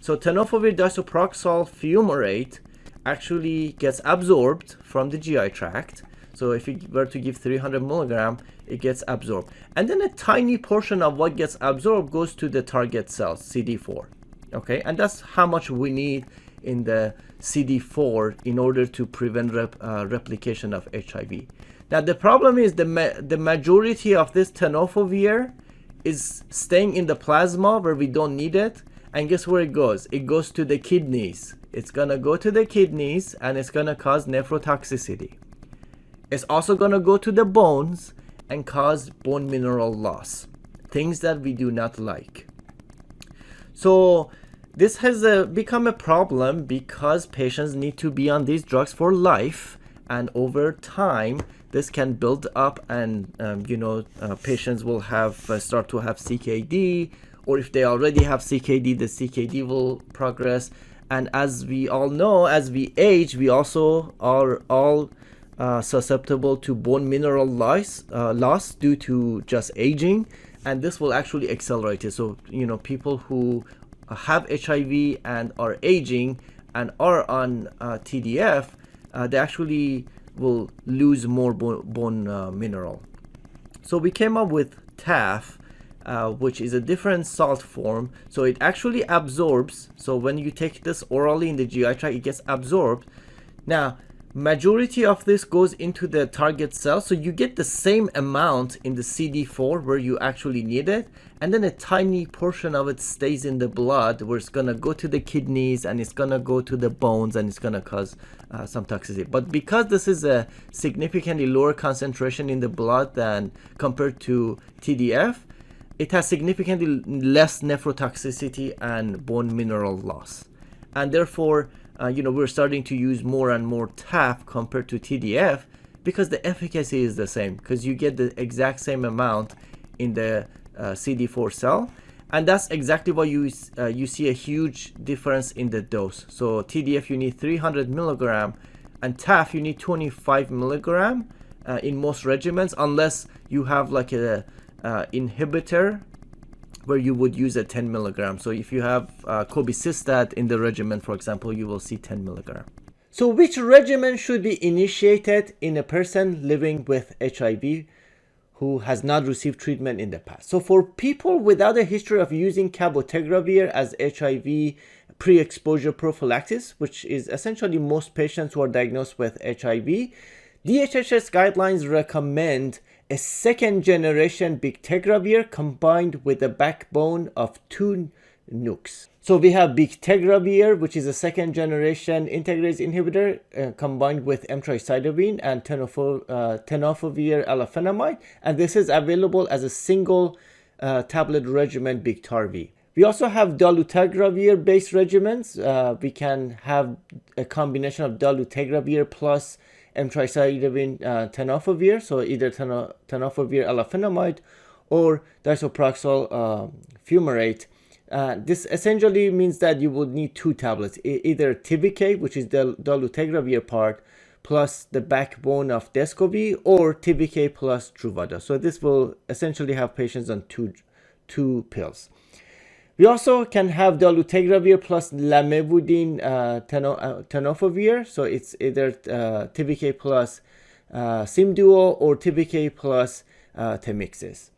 So tenofovir disoproxil fumarate actually gets absorbed from the GI tract. So if you were to give 300 milligram, it gets absorbed. And then a tiny portion of what gets absorbed goes to the target cells, CD4. Okay, and that's how much we need in the CD4 in order to prevent replication of HIV. Now the problem is the majority of this tenofovir is staying in the plasma where we don't need it. And guess where it goes? It goes to the kidneys. It's gonna go to the kidneys and it's gonna cause nephrotoxicity. It's also gonna go to the bones and cause bone mineral loss, things that we do not like. So this has become a problem because patients need to be on these drugs for life, and over time this can build up, and patients will start to have CKD, or if they already have CKD, the CKD will progress. And as we all know, as we age, we also are all susceptible to bone mineral loss due to just aging, and this will actually accelerate it. So people who have HIV and are aging and are on TDF, they actually will lose more bone mineral. So we came up with TAF, which is a different salt form. So it actually absorbs. So when you take this orally in the GI tract, it gets absorbed. Now, majority of this goes into the target cell. So you get the same amount in the CD4 where you actually need it. And then a tiny portion of it stays in the blood where it's going to go to the kidneys and it's going to go to the bones and it's going to cause some toxicity. But because this is a significantly lower concentration in the blood than compared to TDF, it has significantly less nephrotoxicity and bone mineral loss. And therefore, we're starting to use more and more TAF compared to TDF because the efficacy is the same, because you get the exact same amount in the CD4 cell. And that's exactly why you see a huge difference in the dose. So TDF, you need 300 milligram, and TAF, you need 25 milligram in most regimens, unless you have like a inhibitor where you would use a 10 milligram. So if you have cobicistat in the regimen, for example, you will see 10 milligram. So which regimen should be initiated in a person living with HIV who has not received treatment in the past? So for people without a history of using cabotegravir as HIV pre-exposure prophylaxis, which is essentially most patients who are diagnosed with HIV, DHHS guidelines recommend a second generation bictegravir combined with a backbone of 2 nukes. So we have bictegravir, which is a second generation integrase inhibitor combined with emtricitabine and tenofovir alafenamide, and this is available as a single tablet regimen, Biktarvy. We also have dolutegravir based regimens. We can have a combination of dolutegravir plus emtricitabine tenofovir, so either tenofovir alafenamide or disoproxil fumarate. This essentially means that you would need 2 tablets, either TBK, which is the dolutegravir part, plus the backbone of Descovy, or TBK plus Truvada. So this will essentially have patients on two pills. We also can have dolutegravir plus lamivudine tenofovir. So it's either TBK plus Simduo or TBK plus Temixis.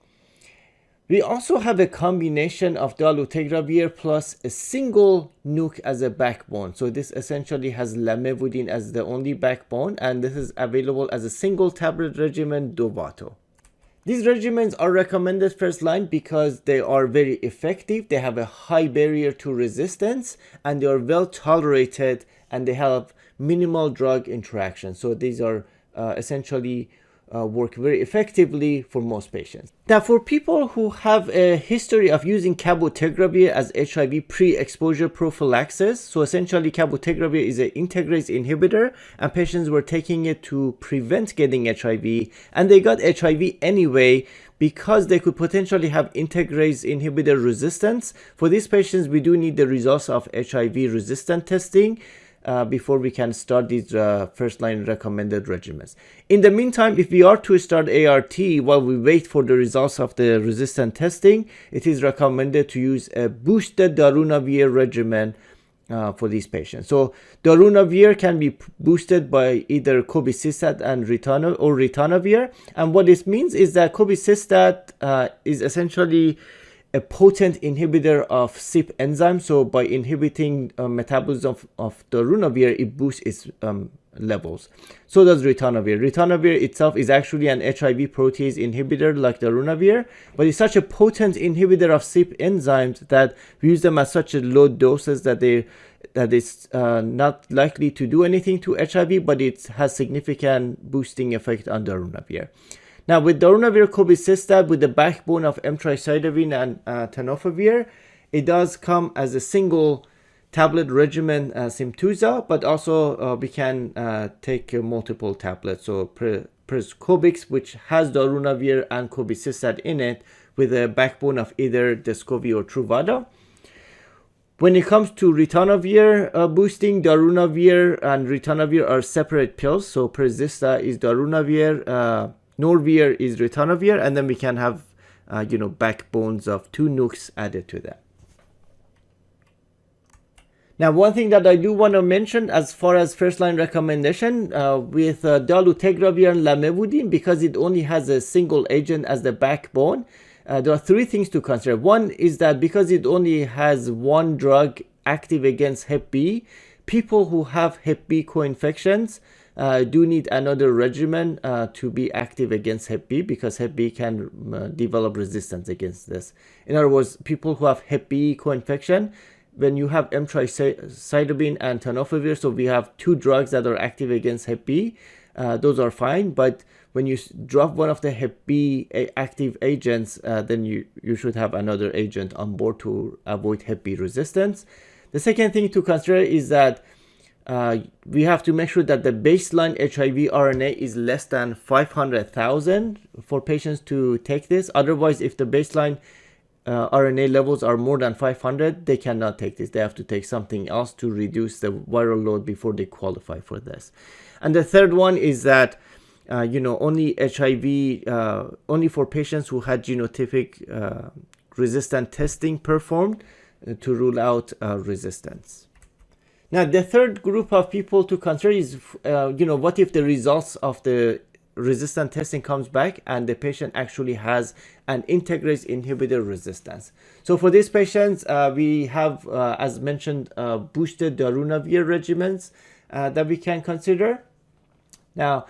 We also have a combination of dolutegravir plus a single nuke as a backbone. So this essentially has lamivudine as the only backbone, and this is available as a single tablet regimen, Dovato. These regimens are recommended first line because they are very effective, they have a high barrier to resistance, and they are well tolerated, and they have minimal drug interaction. So these are essentially work very effectively for most patients. Now, for people who have a history of using cabotegravir as HIV pre-exposure prophylaxis, so essentially cabotegravir is an integrase inhibitor, and patients were taking it to prevent getting HIV, and they got HIV anyway because they could potentially have integrase inhibitor resistance. For these patients, we do need the results of HIV resistant testing before we can start these first-line recommended regimens. In the meantime, if we are to start ART while we wait for the results of the resistant testing, it is recommended to use a boosted darunavir regimen for these patients. So darunavir can be boosted by either cobicistat and ritonavir. And what this means is that cobicistat is essentially a potent inhibitor of CYP enzyme. So by inhibiting metabolism of darunavir, it boosts its levels. So does ritonavir. Ritonavir itself is actually an HIV protease inhibitor like darunavir, but it's such a potent inhibitor of CYP enzymes that we use them at such a low doses that it's not likely to do anything to HIV, but it has significant boosting effect on darunavir. Now, with darunavir cobicistat with the backbone of emtricitabine and tenofovir, it does come as a single tablet regimen, Simtuza, but also we can take multiple tablets. So Prescobix, which has darunavir and cobicistat in it, with a backbone of either Descovy or Truvada. When it comes to ritonavir boosting, darunavir and ritonavir are separate pills. So Prezista is darunavir, Norvir is ritonavir, and then we can have backbones of 2 nukes added to that. Now, one thing that I do want to mention as far as first-line recommendation with dolutegravir and lamivudine, because it only has a single agent as the backbone, there are three things to consider. One is that because it only has one drug active against Hep B, people who have Hep B co-infections do need another regimen to be active against Hep B, because Hep B can develop resistance against this. In other words, people who have Hep B co-infection, when you have emtricitabine and tenofovir, so we have two drugs that are active against Hep B, those are fine. But when you drop one of the Hep B active agents, then you should have another agent on board to avoid Hep B resistance. The second thing to consider is that we have to make sure that the baseline HIV RNA is less than 500,000 for patients to take this. Otherwise, if the baseline RNA levels are more than 500, they cannot take this. They have to take something else to reduce the viral load before they qualify for this. And the third one is that only HIV, only for patients who had genotypic resistant testing performed to rule out resistance. Now, the third group of people to consider is, what if the results of the resistant testing comes back and the patient actually has an integrase inhibitor resistance. So for these patients, we have, as mentioned, boosted darunavir regimens that we can consider. Now,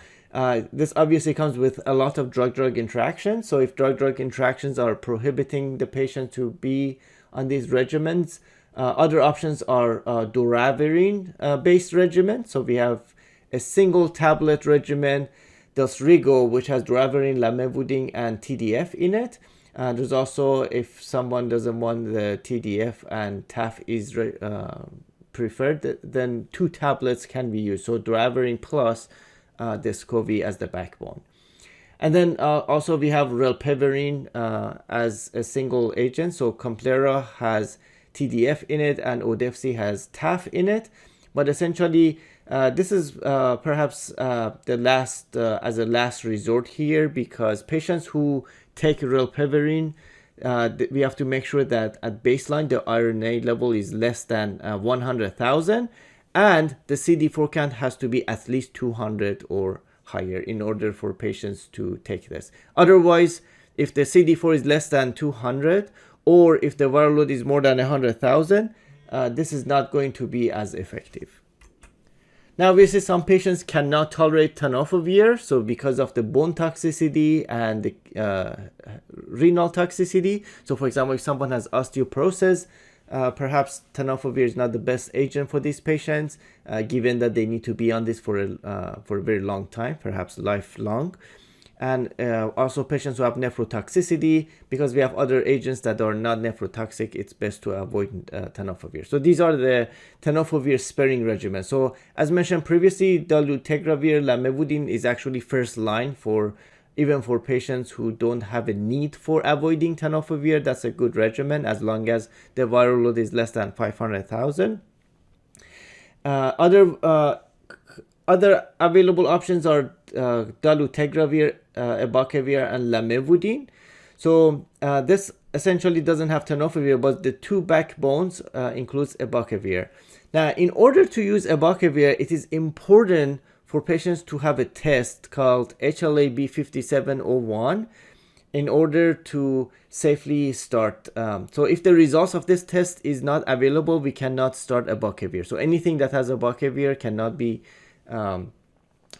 this obviously comes with a lot of drug-drug interactions. So if drug-drug interactions are prohibiting the patient to be on these regimens, other options are doravirine-based regimens. So we have a single tablet regimen, Delstrigo, which has doravirine, lamivudine, and TDF in it. There's also, if someone doesn't want the TDF and TAF is preferred, then 2 tablets can be used. So doravirine plus Descovy as the backbone. And then also we have rilpivirine as a single agent. So Complera has TDF in it and Odefsey has TAF in it. But essentially, this is perhaps the last as a last resort here, because patients who take rilpivirine, we have to make sure that at baseline the RNA level is less than 100,000, and the CD4 count has to be at least 200 or higher in order for patients to take this. Otherwise, if the CD4 is less than 200, or if the viral load is more than 100,000, this is not going to be as effective. Now, obviously, some patients cannot tolerate tenofovir, so because of the bone toxicity and the renal toxicity. So, for example, if someone has osteoporosis, perhaps tenofovir is not the best agent for these patients, given that they need to be on this for a very long time, perhaps lifelong. And also patients who have nephrotoxicity, because we have other agents that are not nephrotoxic, it's best to avoid tenofovir. So these are the tenofovir sparing regimen. So as mentioned previously, dolutegravir, lamivudine is actually first line even for patients who don't have a need for avoiding tenofovir. That's a good regimen as long as the viral load is less than 500,000. Other available options are dolutegravir, abacavir, and lamivudine. So this essentially doesn't have tenofovir, but the 2 backbones includes abacavir. Now, in order to use abacavir, it is important for patients to have a test called HLA-B 5701 in order to safely start. So if the results of this test is not available, we cannot start abacavir. So anything that has abacavir cannot be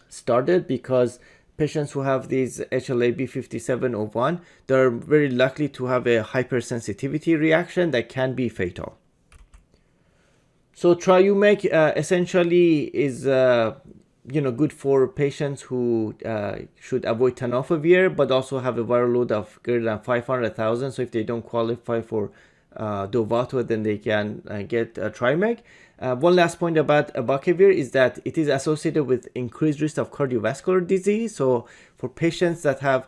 started, because patients who have these HLA-B 5701, they're very likely to have a hypersensitivity reaction that can be fatal. So Triumec essentially is good for patients who should avoid tenofovir, but also have a viral load of greater than 500,000. So if they don't qualify for Dovato, then they can get Triumec. One last point about abacavir is that it is associated with increased risk of cardiovascular disease. So for patients that have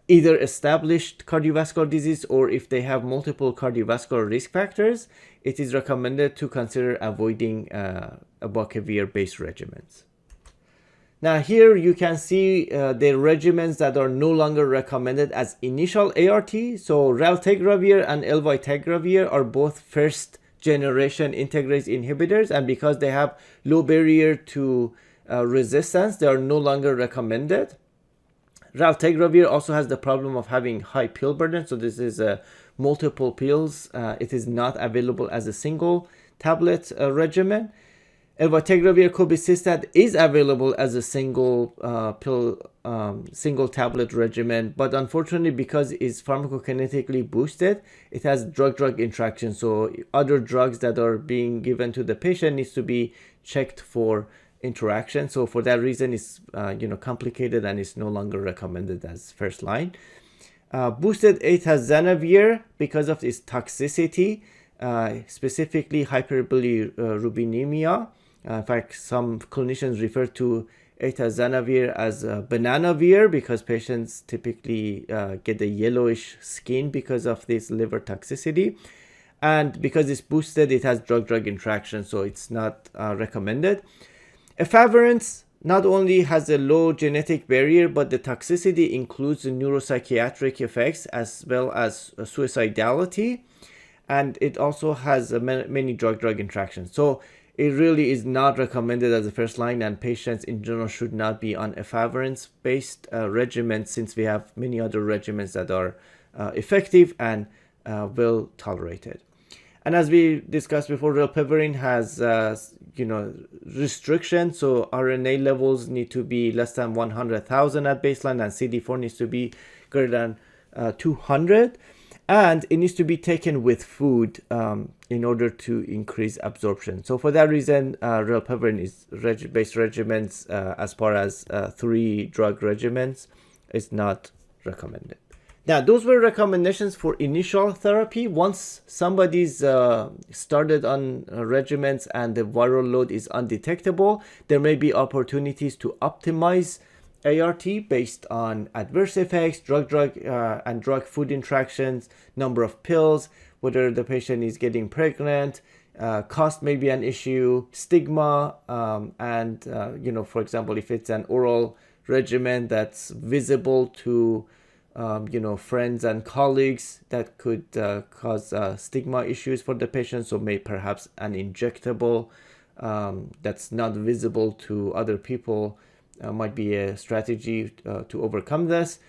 either established cardiovascular disease or if they have multiple cardiovascular risk factors, it is recommended to consider avoiding abacavir-based regimens. Now here you can see the regimens that are no longer recommended as initial ART. So raltegravir and elvitegravir are both first generation integrase inhibitors, and because they have low barrier to resistance, they are no longer recommended. Raltegravir also has the problem of having high pill burden, so this is multiple pills. It is not available as a single tablet regimen. Elvategravir cobicistat is available as a single pill, single tablet regimen, but unfortunately, because it's pharmacokinetically boosted, it has drug-drug interaction. So other drugs that are being given to the patient needs to be checked for interaction. So for that reason, it's complicated and it's no longer recommended as first line. Boosted atazanavir, because of its toxicity, specifically hyperbilirubinemia. In fact, some clinicians refer to atazanavir as bananavir because patients typically get a yellowish skin because of this liver toxicity. And because it's boosted, it has drug-drug interaction, so it's not recommended. Efavirenz not only has a low genetic barrier, but the toxicity includes the neuropsychiatric effects as well as suicidality, and it also has many drug-drug interactions. So it really is not recommended as a first line, and patients in general should not be on efavirenz-based regimens, since we have many other regimens that are effective and well tolerated. And as we discussed before, rilpivirine has restrictions, so RNA levels need to be less than 100,000 at baseline, and CD4 needs to be greater than 200, and it needs to be taken with food in order to increase absorption. So for that reason, rilpivirine is based regimens as far as 3 drug regimens is not recommended. Now, those were recommendations for initial therapy. Once somebody's started on regimens and the viral load is undetectable, there may be opportunities to optimize ART based on adverse effects, drug-drug and drug-food interactions, number of pills, whether the patient is getting pregnant, cost may be an issue, stigma, and for example, if it's an oral regimen that's visible to friends and colleagues, that could cause stigma issues for the patient. So perhaps an injectable that's not visible to other people might be a strategy to overcome this,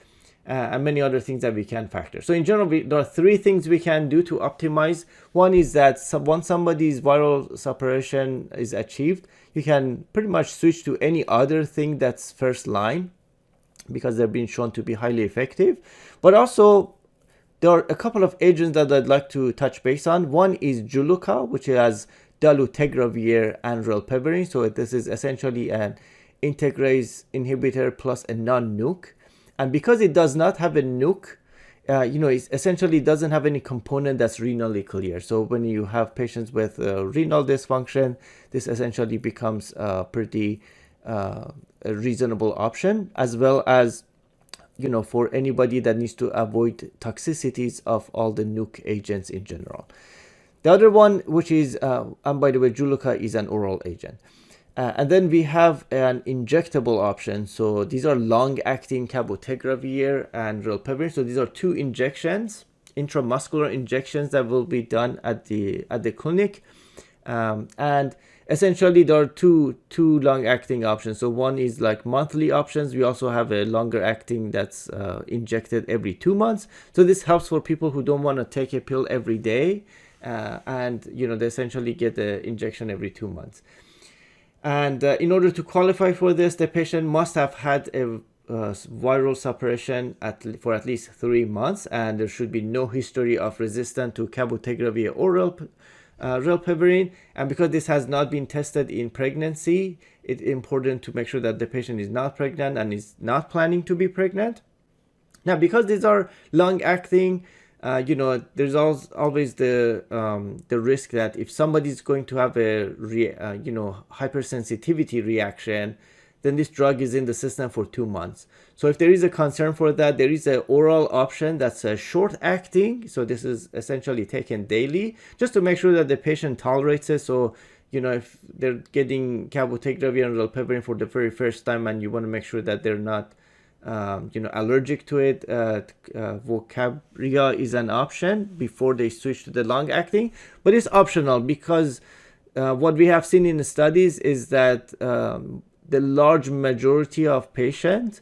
and many other things that we can factor. So in general, there are 3 things we can do to optimize. One is that once somebody's viral suppression is achieved, you can pretty much switch to any other thing that's first line, because they're being shown to be highly effective. But also, there are a couple of agents that I'd like to touch base on. One is Juluca, which has dolutegravir and rilpivirine. So this is essentially an integrase inhibitor plus a non-nuke. And because it does not have a nuke, it essentially doesn't have any component that's renally clear. So when you have patients with renal dysfunction, this essentially becomes pretty a reasonable option, as well as for anybody that needs to avoid toxicities of all the nuke agents in general. The other one, which is and by the way, Juluca is an oral agent, and then we have an injectable option. So these are long-acting cabotegravir and rilpivirine. So these are 2 injections, intramuscular injections, that will be done at the clinic, and essentially there are two long-acting options. So one is like monthly options. We also have a longer acting that's injected every 2 months. So this helps for people who don't want to take a pill every day, and they essentially get the injection every 2 months. And in order to qualify for this, the patient must have had a viral suppression for at least 3 months, and there should be no history of resistance to cabotegravir or rilpivirine. And because this has not been tested in pregnancy, it's important to make sure that the patient is not pregnant and is not planning to be pregnant. Now, because these are long-acting, there's always the risk that if somebody's going to have a hypersensitivity reaction, then this drug is in the system for 2 months. So if there is a concern for that, there is an oral option that's a short acting. So this is essentially taken daily, just to make sure that the patient tolerates it. So, if they're getting cabotegravir and rilpivirine for the very first time, and you want to make sure that they're not allergic to it, Vocabria is an option before they switch to the long acting, but it's optional because what we have seen in the studies is that the large majority of patients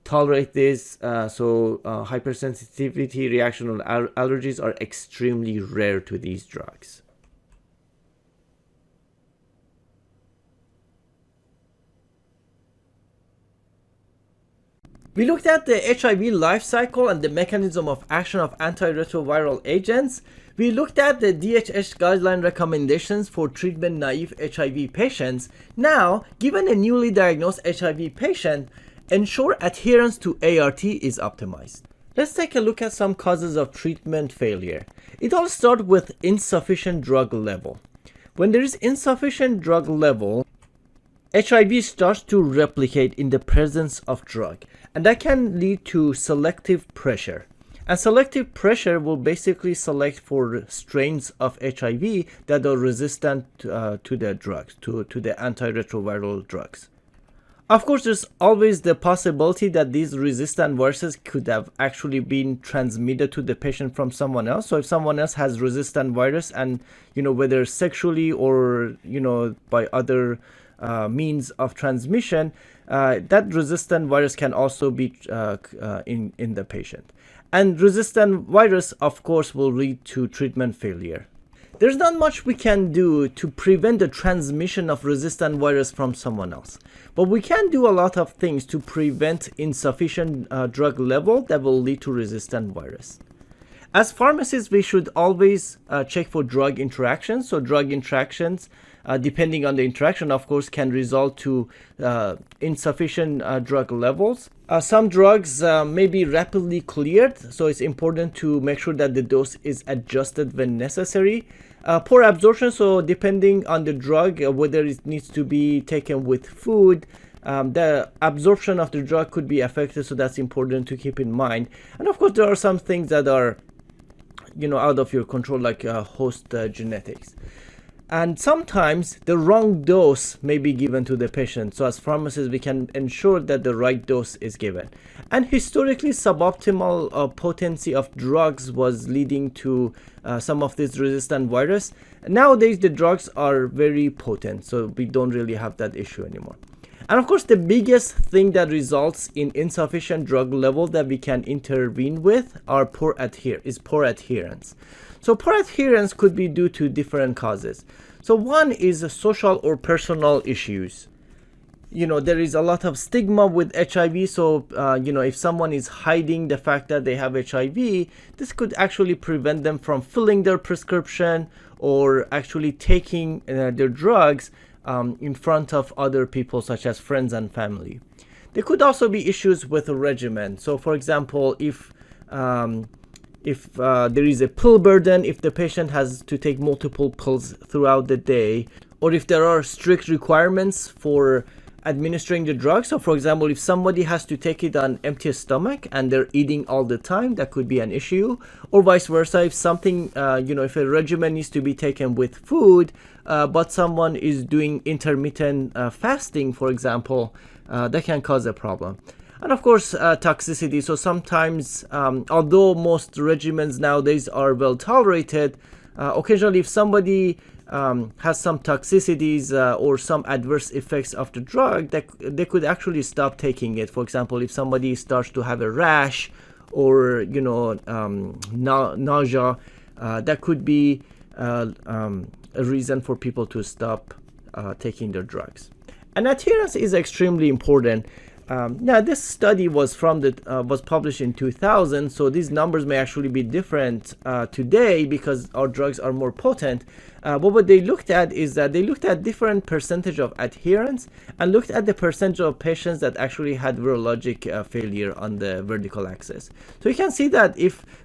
tolerate this, so hypersensitivity reaction or allergies are extremely rare to these drugs. We looked at the HIV life cycle and the mechanism of action of antiretroviral agents. We looked at the DHHS guideline recommendations for treatment-naive HIV patients. Now, given a newly diagnosed HIV patient, ensure adherence to ART is optimized. Let's take a look at some causes of treatment failure. It all starts with insufficient drug level. When there is insufficient drug level, HIV starts to replicate in the presence of drug, and that can lead to selective pressure. And selective pressure will basically select for strains of HIV that are resistant to the drugs, to the antiretroviral drugs. Of course, there's always the possibility that these resistant viruses could have actually been transmitted to the patient from someone else. So if someone else has resistant virus and, whether sexually or, by other means of transmission, that resistant virus can also be in the patient. And resistant virus, of course, will lead to treatment failure. There's not much we can do to prevent the transmission of resistant virus from someone else. But we can do a lot of things to prevent insufficient drug level that will lead to resistant virus. As pharmacists, we should always check for drug interactions. So drug interactions, depending on the interaction, of course, can result to insufficient drug levels. Some drugs may be rapidly cleared, so it's important to make sure that the dose is adjusted when necessary. Poor absorption, so depending on the drug, whether it needs to be taken with food, the absorption of the drug could be affected, so that's important to keep in mind. And of course, there are some things that are out of your control, like host genetics. And sometimes the wrong dose may be given to the patient. So as pharmacists, we can ensure that the right dose is given. And historically, suboptimal potency of drugs was leading to some of this resistant virus. Nowadays, the drugs are very potent, so we don't really have that issue anymore. And of course, the biggest thing that results in insufficient drug level that we can intervene with are poor adherence. So poor adherence could be due to different causes. So one is social or personal issues. There is a lot of stigma with HIV. So, if someone is hiding the fact that they have HIV, this could actually prevent them from filling their prescription or actually taking their drugs in front of other people, such as friends and family. There could also be issues with a regimen. So, for example, if there is a pill burden, if the patient has to take multiple pills throughout the day, or if there are strict requirements for administering the drug. So for example, if somebody has to take it on empty stomach and they're eating all the time, that could be an issue. Or vice versa, if something, if a regimen needs to be taken with food, but someone is doing intermittent fasting, for example, that can cause a problem. And of course, toxicity. So sometimes, although most regimens nowadays are well tolerated, occasionally if somebody has some toxicities or some adverse effects of the drug, that they could actually stop taking it. For example, if somebody starts to have a rash or nausea, that could be a reason for people to stop taking their drugs. And adherence is extremely important. Now, this study was was published in 2000, so these numbers may actually be different today because our drugs are more potent. But what they looked at is that they looked at different percentage of adherence and looked at the percentage of patients that actually had virologic failure on the vertical axis. So you can see that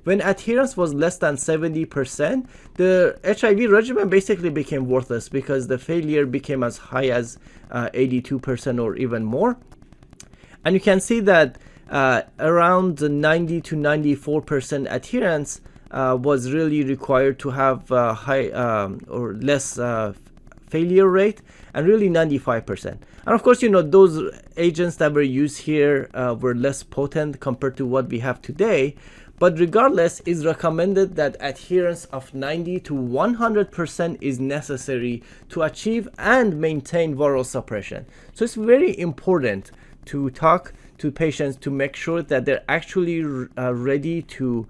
when adherence was less than 70%, the HIV regimen basically became worthless because the failure became as high as 82% or even more. And you can see that around 90 to 94% adherence was really required to have high or less failure rate, and really 95%. And of course, those agents that were used here were less potent compared to what we have today. But regardless, it's recommended that adherence of 90 to 100% is necessary to achieve and maintain viral suppression. So it's very important to talk to patients to make sure that they're actually ready to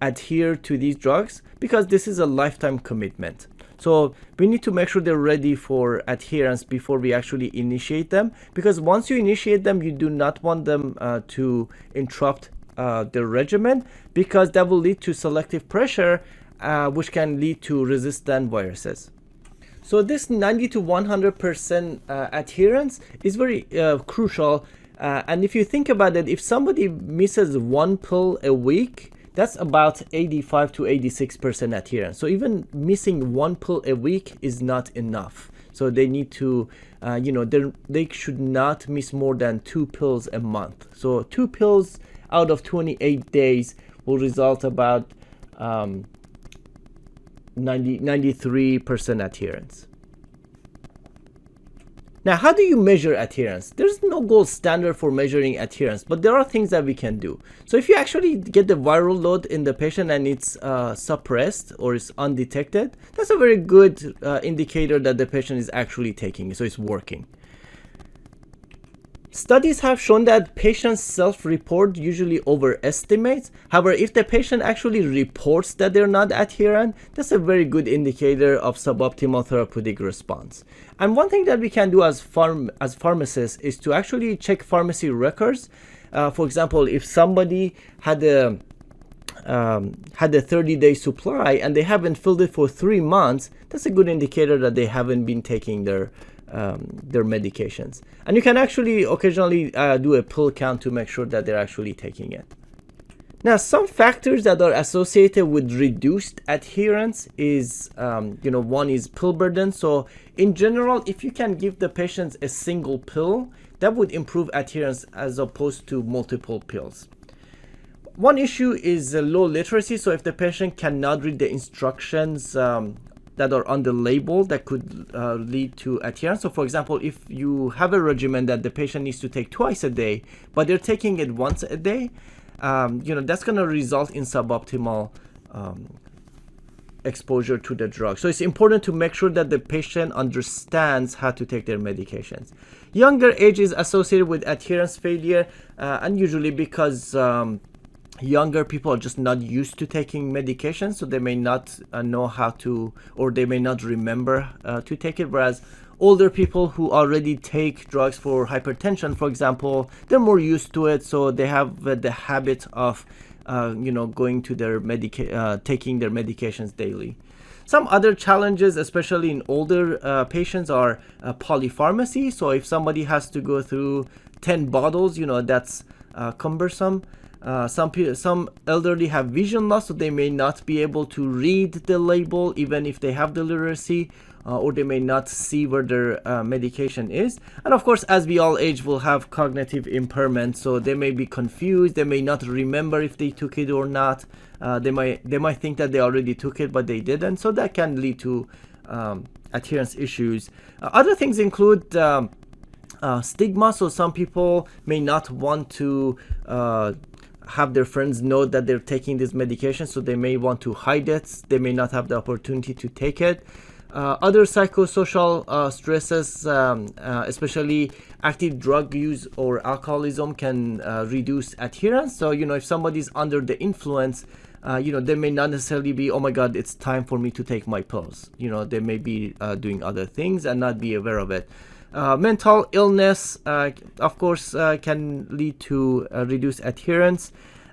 adhere to these drugs, because this is a lifetime commitment. So we need to make sure they're ready for adherence before we actually initiate them, because once you initiate them, you do not want them to interrupt the regimen, because that will lead to selective pressure, which can lead to resistant viruses. So this 90 to 100% adherence is very crucial. And if you think about it, if somebody misses one pill a week, that's about 85 to 86% adherence. So even missing one pill a week is not enough. So they need to, they should not miss more than 2 pills a month. So 2 pills out of 28 days will result about 93% adherence. Now, how do you measure adherence? There's no gold standard for measuring adherence, but there are things that we can do. So if you actually get the viral load in the patient and it's suppressed or it's undetected, that's a very good indicator that the patient is actually taking it, so it's working. Studies have shown that patients self-report usually overestimates. However, if the patient actually reports that they're not adherent, that's a very good indicator of suboptimal therapeutic response. And one thing that we can do as pharmacists is to actually check pharmacy records. For example, if somebody had a 30-day supply and they haven't filled it for 3 months, that's a good indicator that they haven't been taking their medications. And you can actually occasionally do a pill count to make sure that they're actually taking it. Now, some factors that are associated with reduced adherence is, one is pill burden. So in general, if you can give the patients a single pill, that would improve adherence as opposed to multiple pills. One issue is low literacy. So if the patient cannot read the instructions that are on the label, that could lead to adherence. So for example, if you have a regimen that the patient needs to take twice a day, but they're taking it once a day, that's going to result in suboptimal exposure to the drug. So it's important to make sure that the patient understands how to take their medications. Younger age is associated with adherence failure, and usually because younger people are just not used to taking medication, so they may not know how to, or they may not remember to take it, whereas older people who already take drugs for hypertension, for example, they're more used to it, so they have the habit of going to their taking their medications daily. Some other challenges, especially in older patients, are polypharmacy. So if somebody has to go through 10 bottles, that's cumbersome. Some elderly have vision loss, so they may not be able to read the label even if they have the literacy, or they may not see where their medication is. And of course, as we all age, we'll have cognitive impairment, so they may be confused, they may not remember if they took it or not. They might think that they already took it, but they didn't, so that can lead to adherence issues. Other things include stigma, so some people may not want to have their friends know that they're taking this medication, so they may want to hide it. They may not have the opportunity to take it. Other psychosocial stresses, especially active drug use or alcoholism, can reduce adherence. So, if somebody's under the influence, they may not necessarily be, oh my God, it's time for me to take my pills. They may be doing other things and not be aware of it. Mental illness, of course, can lead to reduced adherence,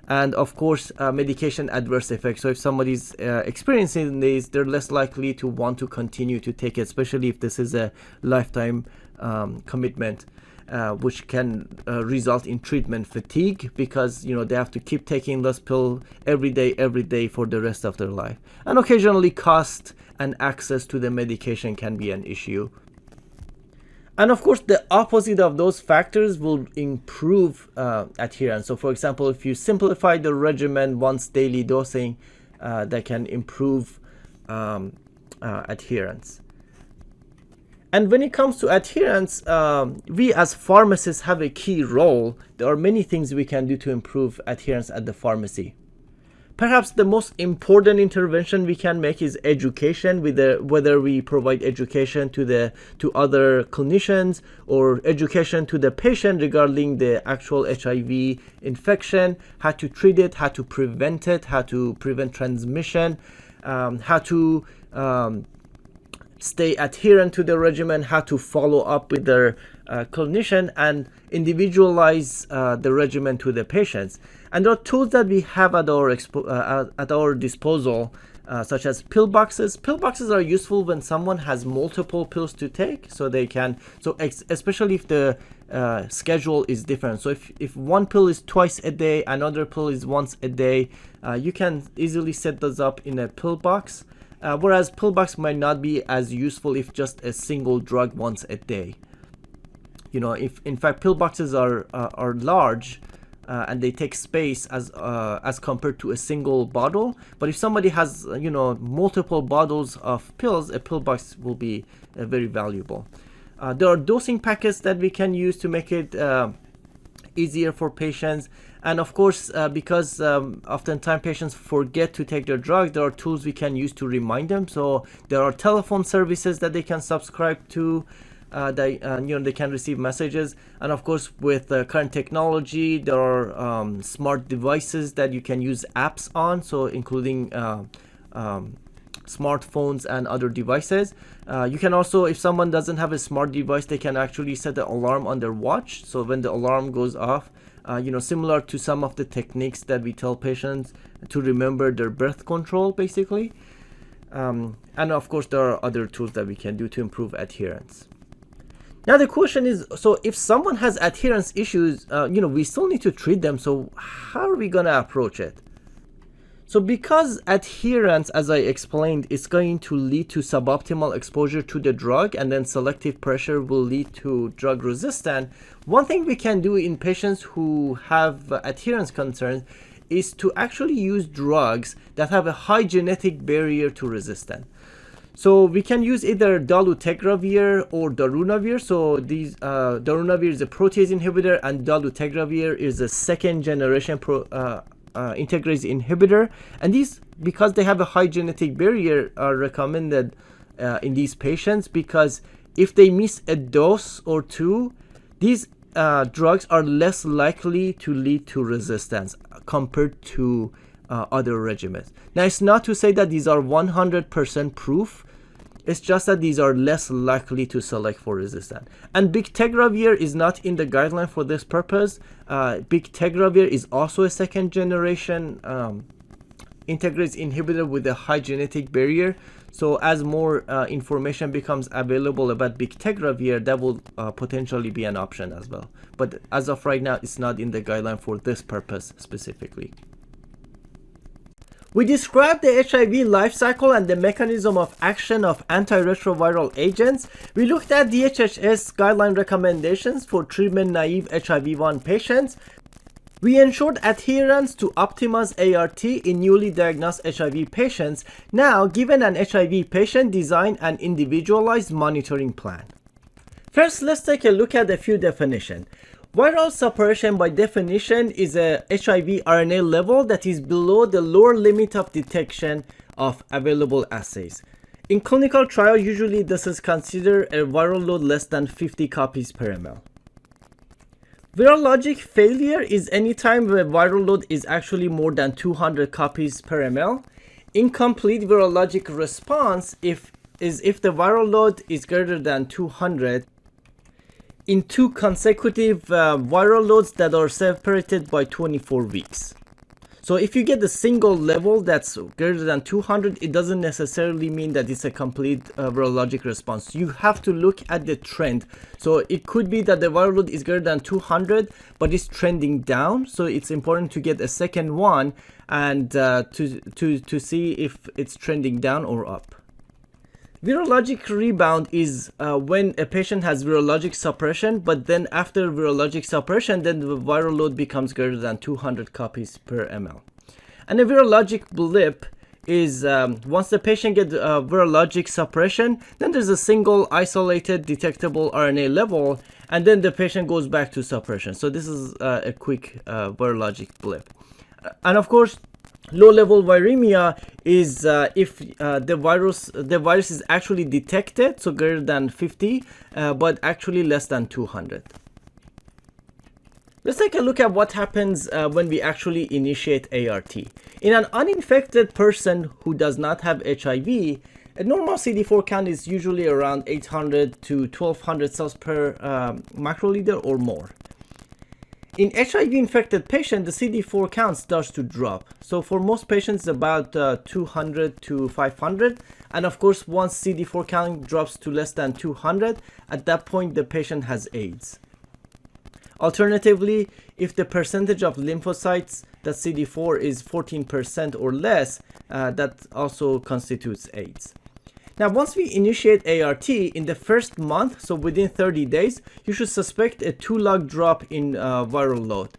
and of course, medication adverse effects. So if somebody's experiencing these, they're less likely to want to continue to take it, especially if this is a lifetime commitment, which can result in treatment fatigue, because they have to keep taking this pill every day for the rest of their life. And occasionally, cost and access to the medication can be an issue. And of course, the opposite of those factors will improve adherence. So for example, if you simplify the regimen, once daily dosing, that can improve adherence. And when it comes to adherence, we as pharmacists have a key role. There are many things we can do to improve adherence at the pharmacy. Perhaps the most important intervention we can make is education, whether we provide education to other clinicians or education to the patient regarding the actual HIV infection, how to treat it, how to prevent it, how to prevent transmission, how to stay adherent to the regimen, how to follow up with their clinician, and individualize the regimen to the patients. And there are tools that we have at our disposal, such as pill boxes. Pill boxes are useful when someone has multiple pills to take, so they can, especially if the schedule is different. So if one pill is twice a day, another pill is once a day, you can easily set those up in a pill box. Whereas pill box might not be as useful if just a single drug once a day. You know, if in fact pill boxes are large and they take space as compared to a single bottle. But if somebody has multiple bottles of pills, a pill box will be very valuable. There are dosing packets that we can use to make it easier for patients. And of course, because oftentimes patients forget to take their drug, there are tools we can use to remind them. So there are telephone services that they can subscribe to. They can receive messages. And of course, with current technology, there are smart devices that you can use apps on. So including smartphones and other devices. You can also, if someone doesn't have a smart device, they can actually set an alarm on their watch. So when the alarm goes off, similar to some of the techniques that we tell patients to remember their birth control, basically. And of course, there are other tools that we can do to improve adherence. Now the question is, so if someone has adherence issues, we still need to treat them. So how are we going to approach it? So because adherence, as I explained, is going to lead to suboptimal exposure to the drug, and then selective pressure will lead to drug resistance, one thing we can do in patients who have adherence concerns is to actually use drugs that have a high genetic barrier to resistance. So we can use either dolutegravir or darunavir. So these darunavir is a protease inhibitor, and dolutegravir is a second generation integrase inhibitor. And these, because they have a high genetic barrier, are recommended in these patients, because if they miss a dose or two, these drugs are less likely to lead to resistance compared to other regimens. Now, it's not to say that these are 100% proof. It's just that these are less likely to select for resistance. And bictegravir is not in the guideline for this purpose. Bictegravir is also a second generation integrase inhibitor with a high genetic barrier. So as more information becomes available about bictegravir, that will potentially be an option as well. But as of right now, it's not in the guideline for this purpose specifically. We described the HIV life cycle and the mechanism of action of antiretroviral agents. We looked at DHHS guideline recommendations for treatment-naive HIV-1 patients. We ensured adherence to optimized ART in newly diagnosed HIV patients. Now, given an HIV patient, design an individualized monitoring plan. First, let's take a look at a few definitions. Viral suppression by definition is a HIV RNA level that is below the lower limit of detection of available assays. In clinical trial, usually this is considered a viral load less than 50 copies per ml. Virologic failure is any time the viral load is actually more than 200 copies per ml. Incomplete virologic response if the viral load is greater than 200 in two consecutive viral loads that are separated by 24 weeks. So if you get a single level that's greater than 200, it doesn't necessarily mean that it's a complete virologic response. You have to look at the trend. So it could be that the viral load is greater than 200, but it's trending down. So it's important to get a second one and to see if it's trending down or up. Virologic rebound is when a patient has virologic suppression, but then after virologic suppression, then the viral load becomes greater than 200 copies per ml. And a virologic blip is once the patient gets virologic suppression, then there's a single isolated detectable RNA level, and then the patient goes back to suppression. So this is a quick virologic blip. And of course, low-level viremia is if the virus is actually detected, so greater than 50, but actually less than 200. Let's take a look at what happens when we actually initiate ART. In an uninfected person who does not have HIV, a normal CD4 count is usually around 800 to 1200 cells per microliter or more. In HIV-infected patients, the CD4 count starts to drop. So for most patients, about 200 to 500. And of course, once CD4 count drops to less than 200, at that point, the patient has AIDS. Alternatively, if the percentage of lymphocytes that CD4 is 14% or less, that also constitutes AIDS. Now, once we initiate ART in the first month, so within 30 days, you should suspect a 2-log drop in viral load.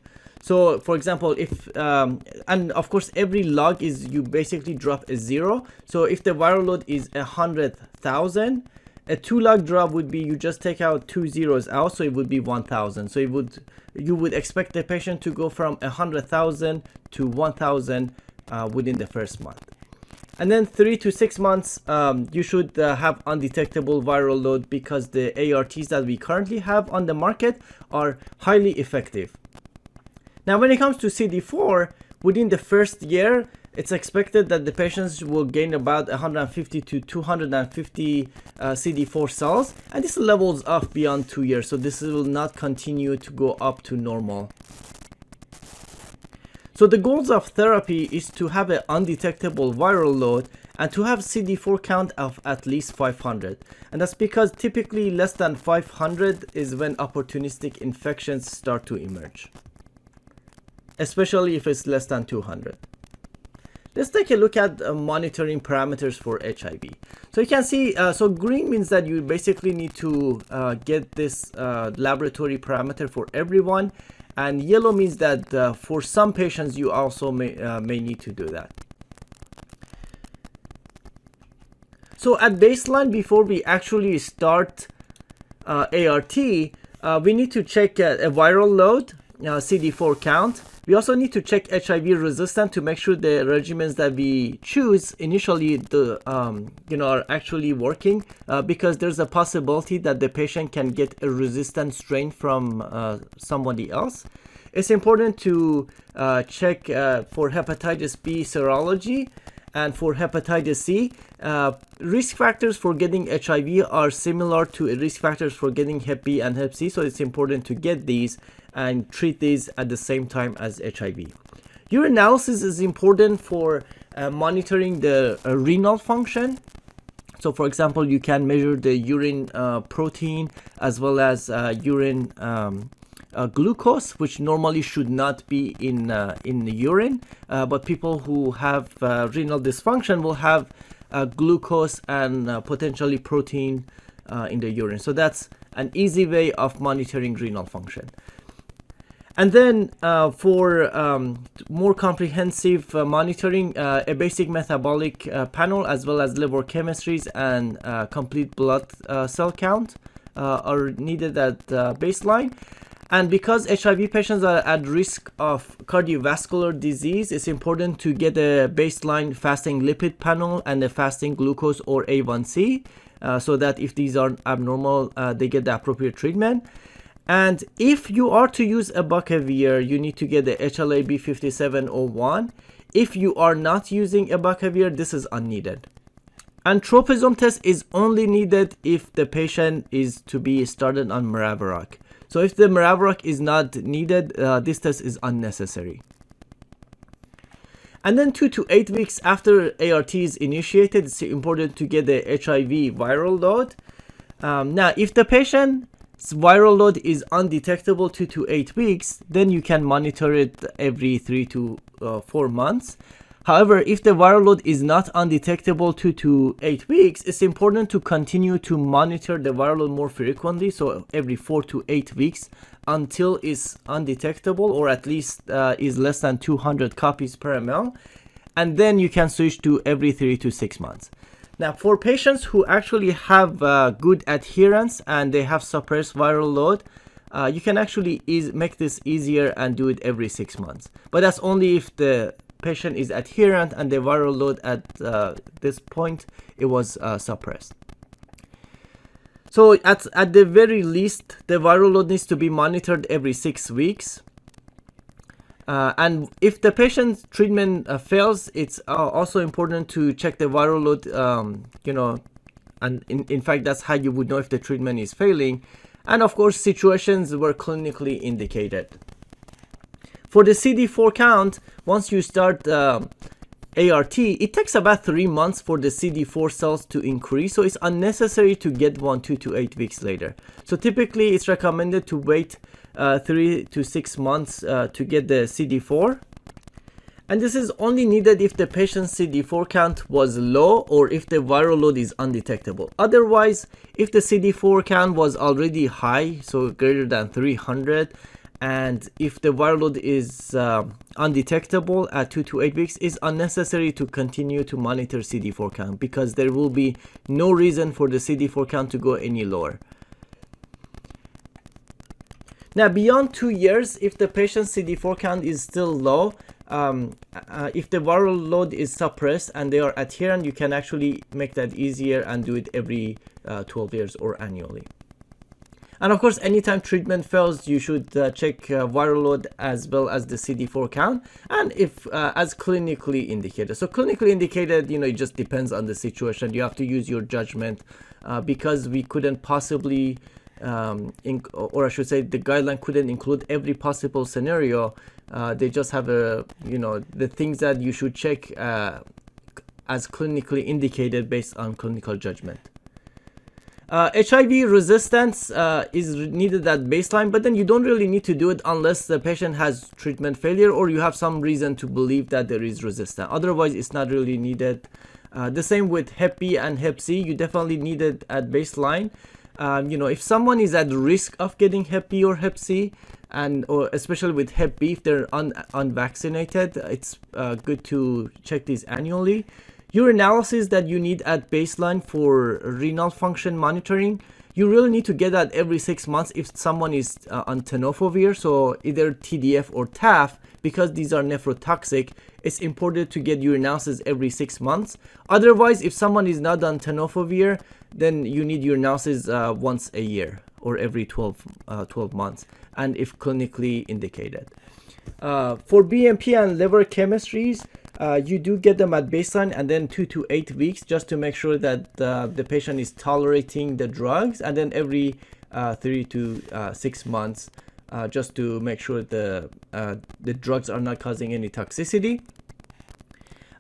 So, for example, if, and of course, every log is you basically drop a 0. So if the viral load is 100,000, a 2-log drop would be you just take out 2 zeros out, so it would be 1,000. So you would expect the patient to go from 100,000 to 1,000 within the first month. And then 3 to 6 months, you should have undetectable viral load because the ARTs that we currently have on the market are highly effective. Now, when it comes to CD4, within the first year, it's expected that the patients will gain about 150 to 250 CD4 cells, and this levels off beyond 2 years, so this will not continue to go up to normal. So the goals of therapy is to have an undetectable viral load and to have CD4 count of at least 500. And that's because typically less than 500 is when opportunistic infections start to emerge, especially if it's less than 200. Let's take a look at monitoring parameters for HIV. So you can see, so green means that you basically need to get this laboratory parameter for everyone, and yellow means that for some patients you also may need to do that. So at baseline, before we actually start ART, we need to check a viral load, CD4 count. We also need to check HIV resistance to make sure the regimens that we choose initially are actually working, because there's a possibility that the patient can get a resistant strain from somebody else. It's important to check for hepatitis B serology and for hepatitis C. Risk factors for getting HIV are similar to risk factors for getting Hep B and Hep C, so it's important to get these and treat these at the same time as HIV. Urinalysis is important for monitoring the renal function. So for example, you can measure the urine protein as well as urine glucose, which normally should not be in the urine, but people who have renal dysfunction will have glucose and potentially protein in the urine. So that's an easy way of monitoring renal function. And then for more comprehensive monitoring, a basic metabolic panel as well as liver chemistries and complete blood cell count are needed at baseline. And because HIV patients are at risk of cardiovascular disease, it's important to get a baseline fasting lipid panel and a fasting glucose or A1C, so that if these are abnormal, they get the appropriate treatment. And if you are to use abacavir, you need to get the HLA-B 5701. If you are not using abacavir, this is unneeded. And tropism test is only needed if the patient is to be started on Maraviroc. So if the Maraviroc is not needed, this test is unnecessary. And then 2 to 8 weeks after ART is initiated, it's important to get the HIV viral load. Now, if the patient's viral load is undetectable 2 to 8 weeks, then you can monitor it every 3 to 4 months. However, if the viral load is not undetectable 2 to 8 weeks, it's important to continue to monitor the viral load more frequently, so every 4 to 8 weeks until it's undetectable or at least is less than 200 copies per ml. and then you can switch to every 3 to 6 months. Now, for patients who actually have good adherence and they have suppressed viral load, you can actually make this easier and do it every 6 months. But that's only if the patient is adherent and the viral load at this point, it was suppressed. So at the very least, the viral load needs to be monitored every 6 weeks. And if the patient's treatment fails, it's also important to check the viral load, and in fact, that's how you would know if the treatment is failing. And of course, situations were clinically indicated. For the CD4 count, once you start ART, it takes about 3 months for the CD4 cells to increase, so it's unnecessary to get one 2 to 8 weeks later. So typically it's recommended to wait 3 to 6 months to get the CD4, and this is only needed if the patient's CD4 count was low or if the viral load is undetectable. Otherwise, if the CD4 count was already high, so greater than 300, and if the viral load is undetectable at 2 to 8 weeks, it's unnecessary to continue to monitor CD4 count because there will be no reason for the CD4 count to go any lower. Now, beyond 2 years, if the patient's CD4 count is still low, if the viral load is suppressed and they are adherent, you can actually make that easier and do it every 12 years or annually. And of course, anytime treatment fails, you should check viral load as well as the CD4 count, and if as clinically indicated. So clinically indicated, it just depends on the situation. You have to use your judgment because we couldn't possibly, or I should say, the guideline couldn't include every possible scenario. They just have the things that you should check as clinically indicated based on clinical judgment. HIV resistance is needed at baseline, but then you don't really need to do it unless the patient has treatment failure or you have some reason to believe that there is resistance. Otherwise, it's not really needed. The same with Hep B and Hep C, you definitely need it at baseline. If someone is at risk of getting Hep B or Hep C, or especially with Hep B, if they're unvaccinated, it's good to check these annually. Urinalysis that you need at baseline for renal function monitoring, you really need to get that every 6 months if someone is on tenofovir, so either TDF or TAF, because these are nephrotoxic. It's important to get urinalysis every 6 months. Otherwise, if someone is not on tenofovir, then you need urinalysis once a year or every 12 months, and if clinically indicated. For BMP and liver chemistries, you do get them at baseline and then 2 to 8 weeks just to make sure that the patient is tolerating the drugs, and then every 3 to 6 months just to make sure the drugs are not causing any toxicity.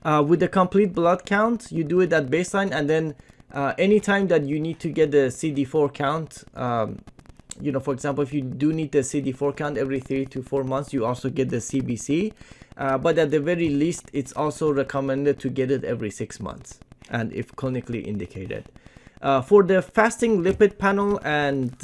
With the complete blood count, you do it at baseline, and then anytime that you need to get the CD4 count, for example, if you do need the CD4 count every 3 to 4 months, you also get the CBC. But at the very least, it's also recommended to get it every 6 months, and if clinically indicated. For the fasting lipid panel and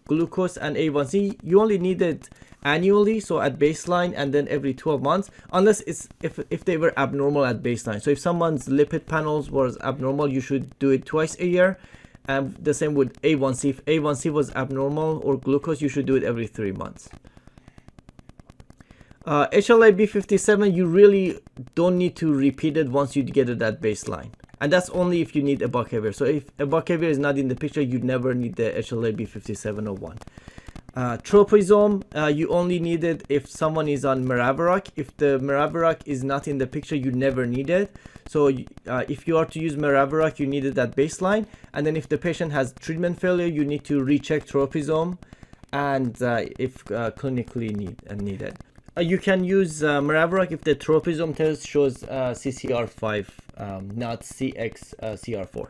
glucose and A1C, you only need it annually, so at baseline and then every 12 months, unless if they were abnormal at baseline. So if someone's lipid panels was abnormal, you should do it twice a year. And the same with A1C. If A1C was abnormal or glucose, you should do it every 3 months. HLA-B 57, you really don't need to repeat it once you get it at baseline. And that's only if you need abacavir. So if abacavir is not in the picture, you never need the HLA-B 5701. Tropisome, you only need it if someone is on Maraviroc. If the Maraviroc is not in the picture, you never need it. So if you are to use Maraviroc, you need it at baseline. And then if the patient has treatment failure, you need to recheck tropisome, and if clinically needed. You can use Maraviroc if the tropisome test shows CCR5, not CXCR4.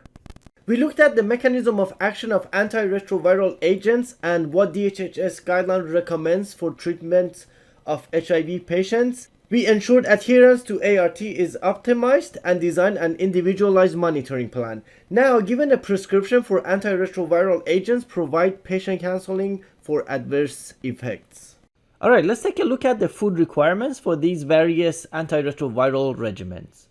We looked at the mechanism of action of antiretroviral agents and what DHHS guideline recommends for treatment of HIV patients. We ensured adherence to ART is optimized and designed an individualized monitoring plan. Now, given a prescription for antiretroviral agents, provide patient counseling for adverse effects. All right, let's take a look at the food requirements for these various antiretroviral regimens.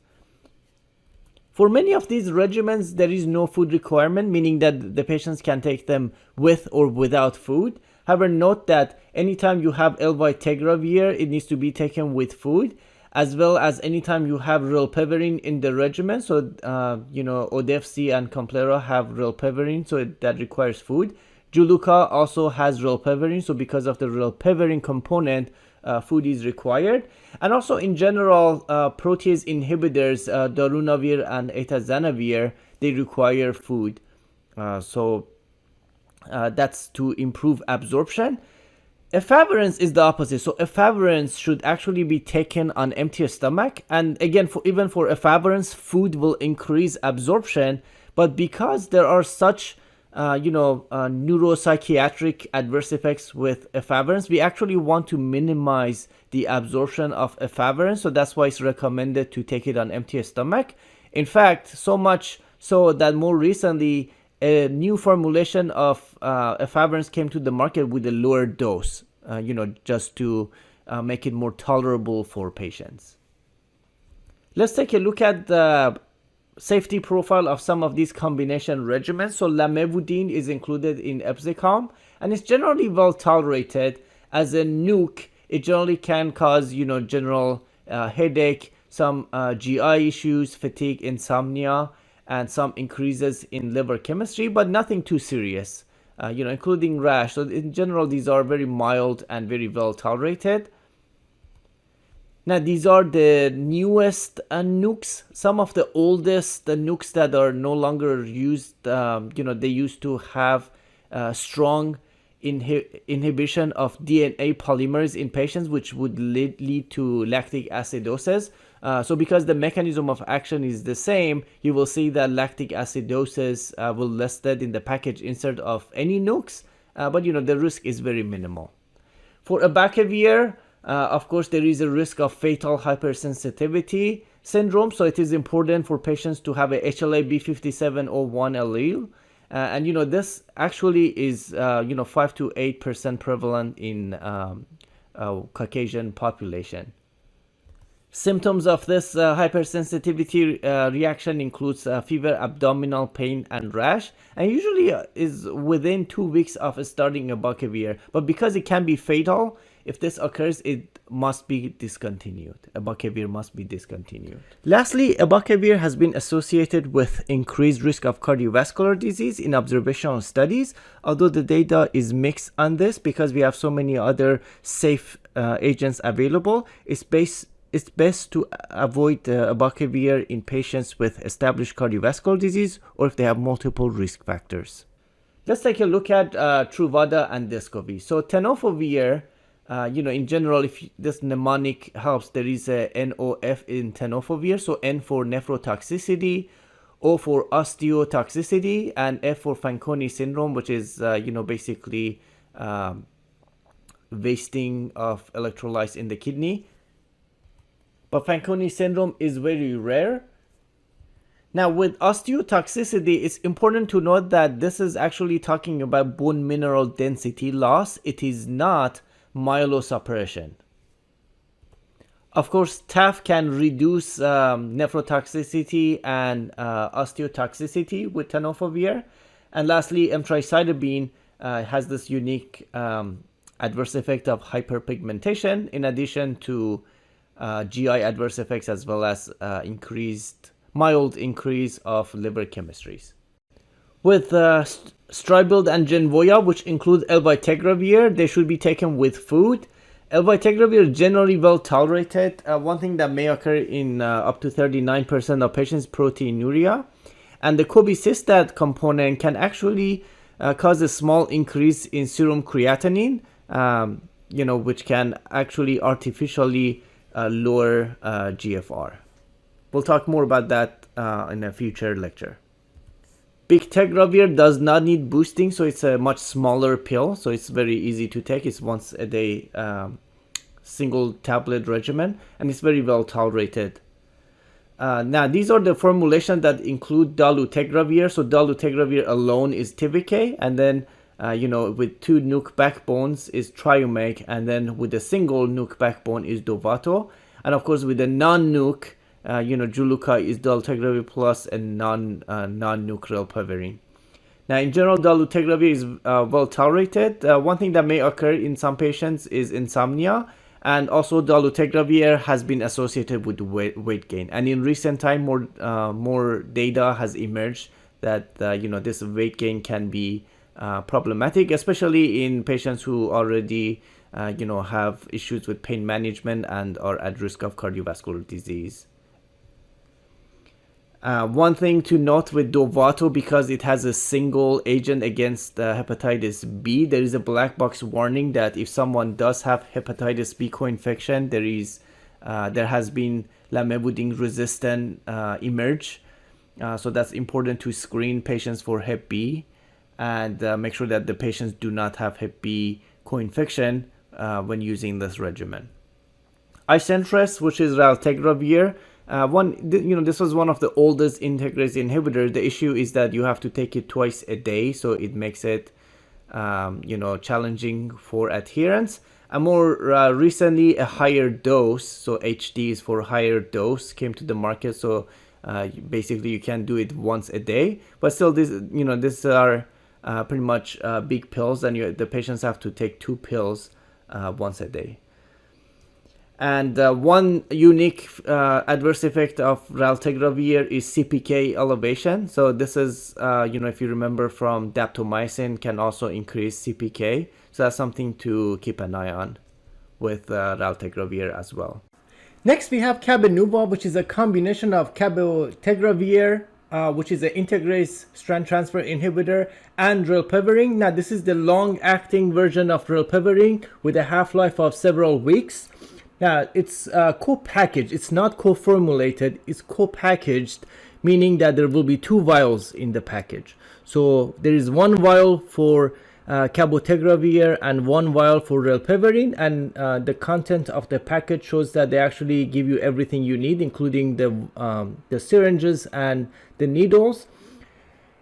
For many of these regimens, there is no food requirement, meaning that the patients can take them with or without food. However, note that anytime you have elvitegravir, it needs to be taken with food, as well as anytime you have rilpivirine in the regimen. So, Odefsey and Complera have rilpivirine, so that requires food. Juluca also has rilpivirine, so because of the rilpivirine component, food is required. And also in general, protease inhibitors, darunavir and etazanavir, they require food. That's to improve absorption. Efavirenz is the opposite. So efavirenz should actually be taken on empty stomach. And again, even for efavirenz, food will increase absorption. But because there are such neuropsychiatric adverse effects with efavirenz, we actually want to minimize the absorption of efavirenz. So that's why it's recommended to take it on empty stomach. In fact, so much so that more recently, a new formulation of efavirenz came to the market with a lower dose, just to make it more tolerable for patients. Let's take a look at the safety profile of some of these combination regimens. So lamivudine is included in Epzicom, and it's generally well tolerated. As a nuke, it generally can cause, general headache, some GI issues, fatigue, insomnia, and some increases in liver chemistry, but nothing too serious, including rash. So in general, these are very mild and very well tolerated. Now, these are the newest nukes. Some of the oldest nukes that are no longer used, they used to have strong inhibition of DNA polymers in patients, which would lead to lactic acidosis. So because the mechanism of action is the same, you will see that lactic acidosis will listed in the package insert of any nukes, but the risk is very minimal. For abacavir, of course, there is a risk of fatal hypersensitivity syndrome, so it is important for patients to have a HLA-B 5701 allele. And this actually is 5 to 8% prevalent in Caucasian population. Symptoms of this hypersensitivity reaction includes fever, abdominal pain, and rash, and usually is within 2 weeks of starting abacavir. But because it can be fatal, if this occurs, it must be discontinued. Abacavir must be discontinued. Lastly, abacavir has been associated with increased risk of cardiovascular disease in observational studies, although the data is mixed on this because we have so many other safe agents available. It's best to avoid abacavir in patients with established cardiovascular disease or if they have multiple risk factors. Let's take a look at Truvada and Descovy. So tenofovir, in general, if this mnemonic helps, there is a NOF in tenofovir. So N for nephrotoxicity, O for osteotoxicity, and F for Fanconi syndrome, which is, basically wasting of electrolytes in the kidney. But Fanconi syndrome is very rare. Now, with osteotoxicity, it's important to note that this is actually talking about bone mineral density loss. It is not myelosuppression. Of course, TAF can reduce nephrotoxicity and osteotoxicity with tenofovir. And lastly, emtricitabine has this unique adverse effect of hyperpigmentation, in addition to GI adverse effects, as well as mild increase of liver chemistries. With Stribild and Genvoya, which include elvitegravir, they should be taken with food. Elvitegravir is generally well tolerated. One thing that may occur in up to 39% of patients is proteinuria. And the cobicistat component can actually cause a small increase in serum creatinine, which can actually artificially lower GFR. We'll talk more about that in a future lecture. Bictegravir does not need boosting, so it's a much smaller pill, so it's very easy to take. It's once a day single tablet regimen, and it's very well tolerated. Now, these are the formulations that include dolutegravir. So dolutegravir alone is Tivicay, and then with 2 nuke backbones is Triumeg, and then with a single nuke backbone is Dovato. And of course, with the non-nuke, Juluca is dolutegravir plus and non-nuke rilpivirine. Now, in general, dolutegravir is well tolerated. One thing that may occur in some patients is insomnia, and also dolutegravir has been associated with weight gain. And in recent time, more data has emerged that this weight gain can be problematic, especially in patients who already have issues with pain management and are at risk of cardiovascular disease. One thing to note with Dovato, because it has a single agent against hepatitis B, there is a black box warning that if someone does have hepatitis B co-infection, there has been lamivudine resistant emerge. So that's important to screen patients for Hep B and make sure that the patients do not have Hep B co-infection when using this regimen. Isentress, which is raltegravir, this was one of the oldest integrase inhibitors. The issue is that you have to take it twice a day, so it makes it challenging for adherence. And more recently, a higher dose, so HD is for higher dose, came to the market. So basically, you can do it once a day, but still, these are pretty much big pills, and the patients have to take 2 pills once a day. And one unique adverse effect of raltegravir is CPK elevation. So this is, if you remember from daptomycin, can also increase CPK. So that's something to keep an eye on with raltegravir as well. Next, we have Cabenuva, which is a combination of cabotegravir, which is an integrase strand transfer inhibitor, and rilpivirine. Now, this is the long-acting version of rilpivirine with a half-life of several weeks. Now, it's co-packaged. It's not co-formulated. It's co-packaged, meaning that there will be 2 vials in the package. So there is 1 vial for cabotegravir and 1 vial for rilpivirine, and the content of the package shows that they actually give you everything you need, including the syringes and the needles.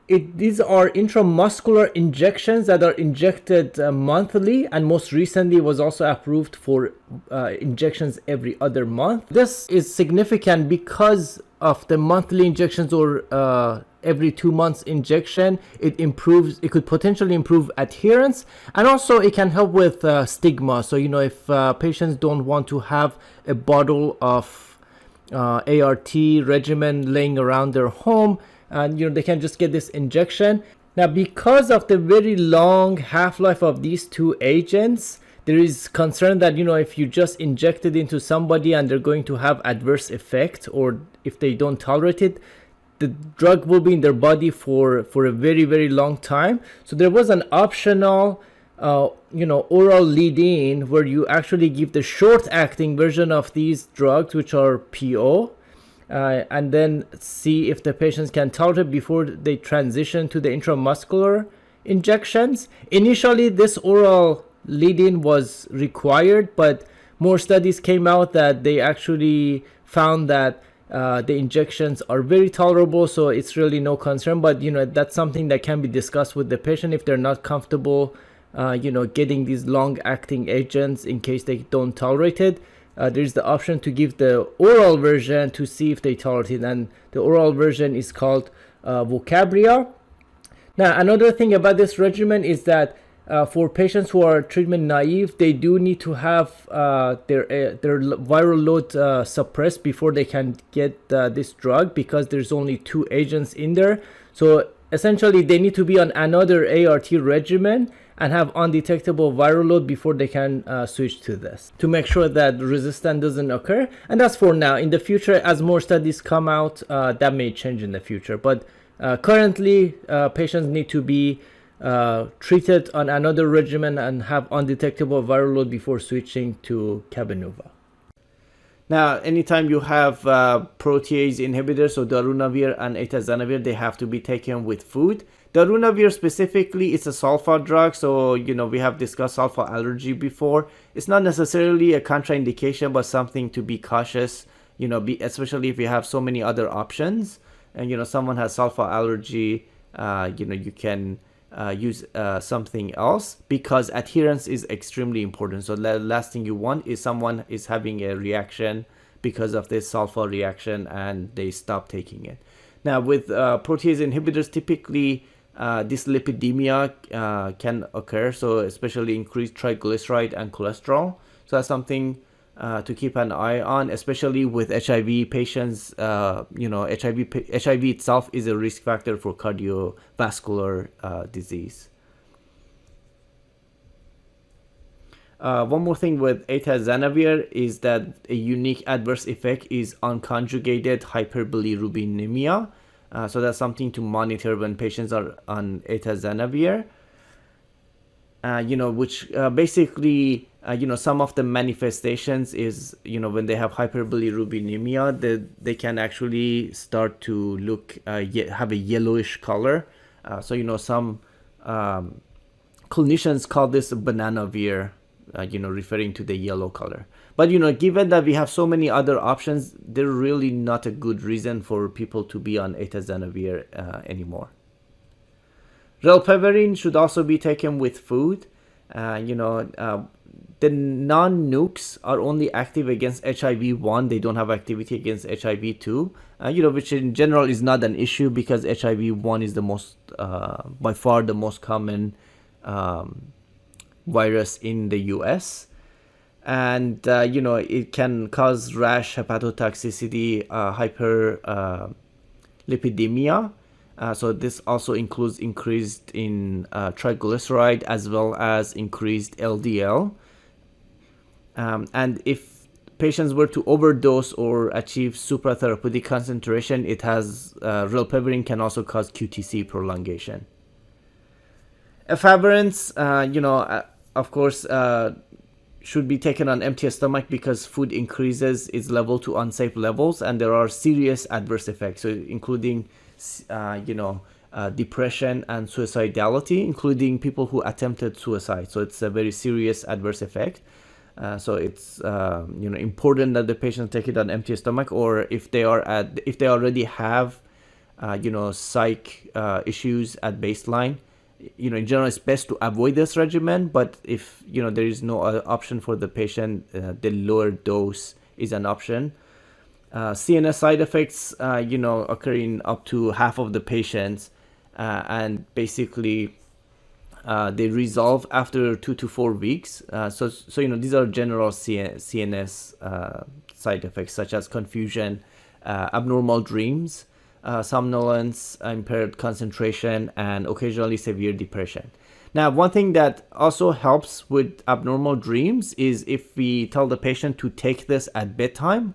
These are intramuscular injections that are injected monthly, and most recently was also approved for injections every other month. This is significant because of the monthly injections or every 2 months injection. It could potentially improve adherence, and also it can help with stigma. So if patients don't want to have a bottle of ART regimen laying around their home, and they can just get this injection. Now, because of the very long half-life of these 2 agents, there is concern that if you just inject it into somebody and they're going to have adverse effect, or if they don't tolerate it, the drug will be in their body for a very, very long time. So there was an optional oral lead-in where you actually give the short-acting version of these drugs, which are PO, and then see if the patients can tolerate before they transition to the intramuscular injections. Initially, this oral lead-in was required, but more studies came out that they actually found that the injections are very tolerable, so it's really no concern. But that's something that can be discussed with the patient if they're not comfortable getting these long-acting agents in case they don't tolerate it. There's the option to give the oral version to see if they tolerate it, and the oral version is called Vocabria. Now, another thing about this regimen is that for patients who are treatment naive, they do need to have their viral load suppressed before they can get this drug, because there's only 2 agents in there. So essentially, they need to be on another ART regimen and have undetectable viral load before they can switch to this, to make sure that resistance doesn't occur. And that's for now. In the future, as more studies come out, that may change in the future. But currently, patients need to be treated on another regimen and have undetectable viral load before switching to Cabenuva. Now, anytime you have protease inhibitors, so darunavir and atazanavir, they have to be taken with food. Darunavir specifically is a sulfa drug, so we have discussed sulfa allergy before. It's not necessarily a contraindication, but something to be cautious, especially if you have so many other options. And someone has sulfa allergy, you can use something else, because adherence is extremely important. So the last thing you want is someone is having a reaction because of this sulfur reaction and they stop taking it. Now with protease inhibitors, typically dyslipidemia can occur, so especially increased triglyceride and cholesterol. So that's something to keep an eye on, especially with HIV patients. HIV itself is a risk factor for cardiovascular disease. One more thing with atazanavir is that a unique adverse effect is unconjugated hyperbilirubinemia. So that's something to monitor when patients are on atazanavir. Which basically, some of the manifestations is, when they have hyperbilirubinemia, they can actually start to look, have a yellowish color. Some clinicians call this bananavir, referring to the yellow color. But, given that we have so many other options, they're really not a good reason for people to be on atazanavir anymore. Relpeverin should also be taken with food. The non-nukes are only active against HIV-1. They don't have activity against HIV-2, which in general is not an issue because HIV-1 is the most, by far the most common virus in the US. And, it can cause rash, hepatotoxicity, hyperlipidemia. So this also includes increased in triglyceride as well as increased LDL. And if patients were to overdose or achieve supratherapeutic concentration, it has relpeverin can also cause QTc prolongation. Efavirenz, of course, should be taken on empty stomach because food increases its level to unsafe levels, and there are serious adverse effects, so including depression and suicidality, including people who attempted suicide. So it's a very serious adverse effect. So it's important that the patient take it on empty stomach, or if they already have psych issues at baseline. In general, it's best to avoid this regimen. But if there is no other option for the patient, the lower dose is an option. CNS side effects, occur in up to half of the patients, and basically they resolve after 2 to 4 weeks. So these are general CNS side effects such as confusion, abnormal dreams, somnolence, impaired concentration, and occasionally severe depression. Now, one thing that also helps with abnormal dreams is if we tell the patient to take this at bedtime.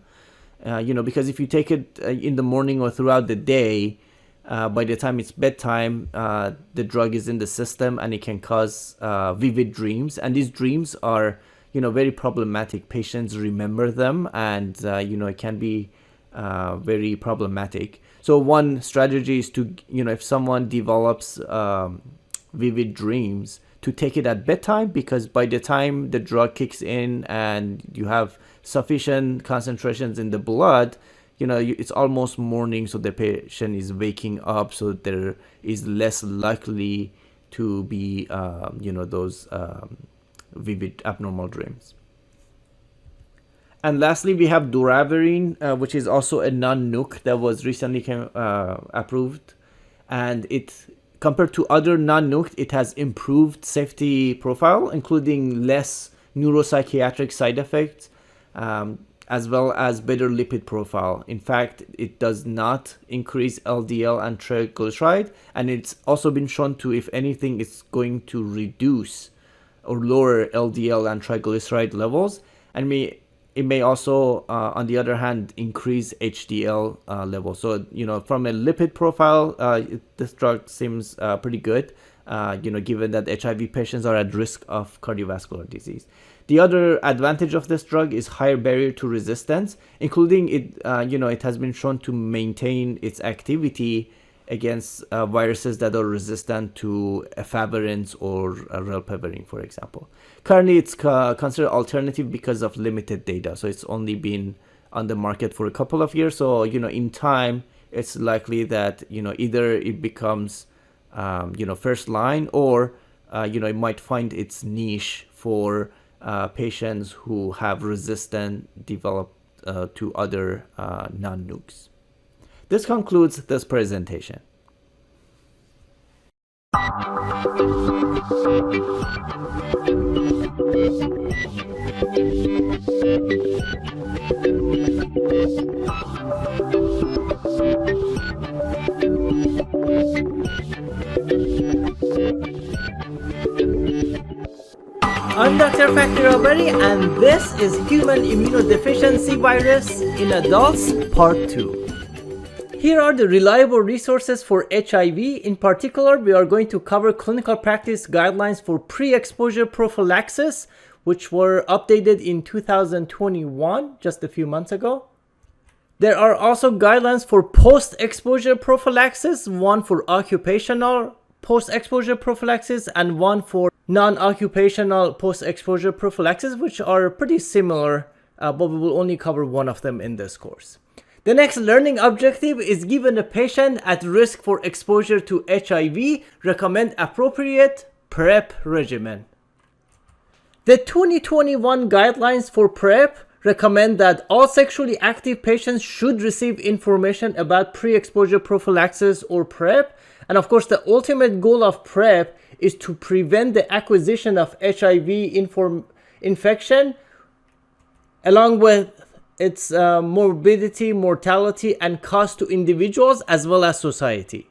Because if you take it in the morning or throughout the day, by the time it's bedtime, the drug is in the system and it can cause vivid dreams. And these dreams are, very problematic. Patients remember them, and, it can be very problematic. So one strategy is to, if someone develops vivid dreams, to take it at bedtime, because by the time the drug kicks in and you have sufficient concentrations in the blood, it's almost morning, so the patient is waking up, so there is less likely to be those vivid abnormal dreams. And lastly, we have doravirine, which is also a non-nuke that was recently approved, and it, compared to other non-nuked, it has improved safety profile, including less neuropsychiatric side effects, as well as better lipid profile. In fact, it does not increase LDL and triglyceride, and it's also been shown to, if anything, it's going to reduce or lower LDL and triglyceride levels, and it may also, on the other hand, increase HDL levels. So, from a lipid profile, this drug seems pretty good, given that HIV patients are at risk of cardiovascular disease. The other advantage of this drug is higher barrier to resistance, including it, it has been shown to maintain its activity against viruses that are resistant to efavirenz or relpeverin, for example. Currently, it's considered alternative because of limited data. So it's only been on the market for a couple of years. So, in time, it's likely that, either it becomes first line, or it might find its niche for patients who have resistant developed to other non-nukes. This concludes this presentation. I'm Dr. Fakir Abari, and this is Human Immunodeficiency Virus in Adults, Part 2. Here are the reliable resources for HIV. In particular, we are going to cover clinical practice guidelines for pre-exposure prophylaxis, which were updated in 2021, just a few months ago. There are also guidelines for post-exposure prophylaxis, one for occupational post-exposure prophylaxis and one for non-occupational post-exposure prophylaxis, which are pretty similar, but we will only cover one of them in this course. The next learning objective is, given a patient at risk for exposure to HIV, recommend appropriate PrEP regimen. The 2021 guidelines for PrEP recommend that all sexually active patients should receive information about pre-exposure prophylaxis or PrEP. And of course, the ultimate goal of PrEP is to prevent the acquisition of HIV infection, along with its morbidity, mortality, and cost to individuals as well as society.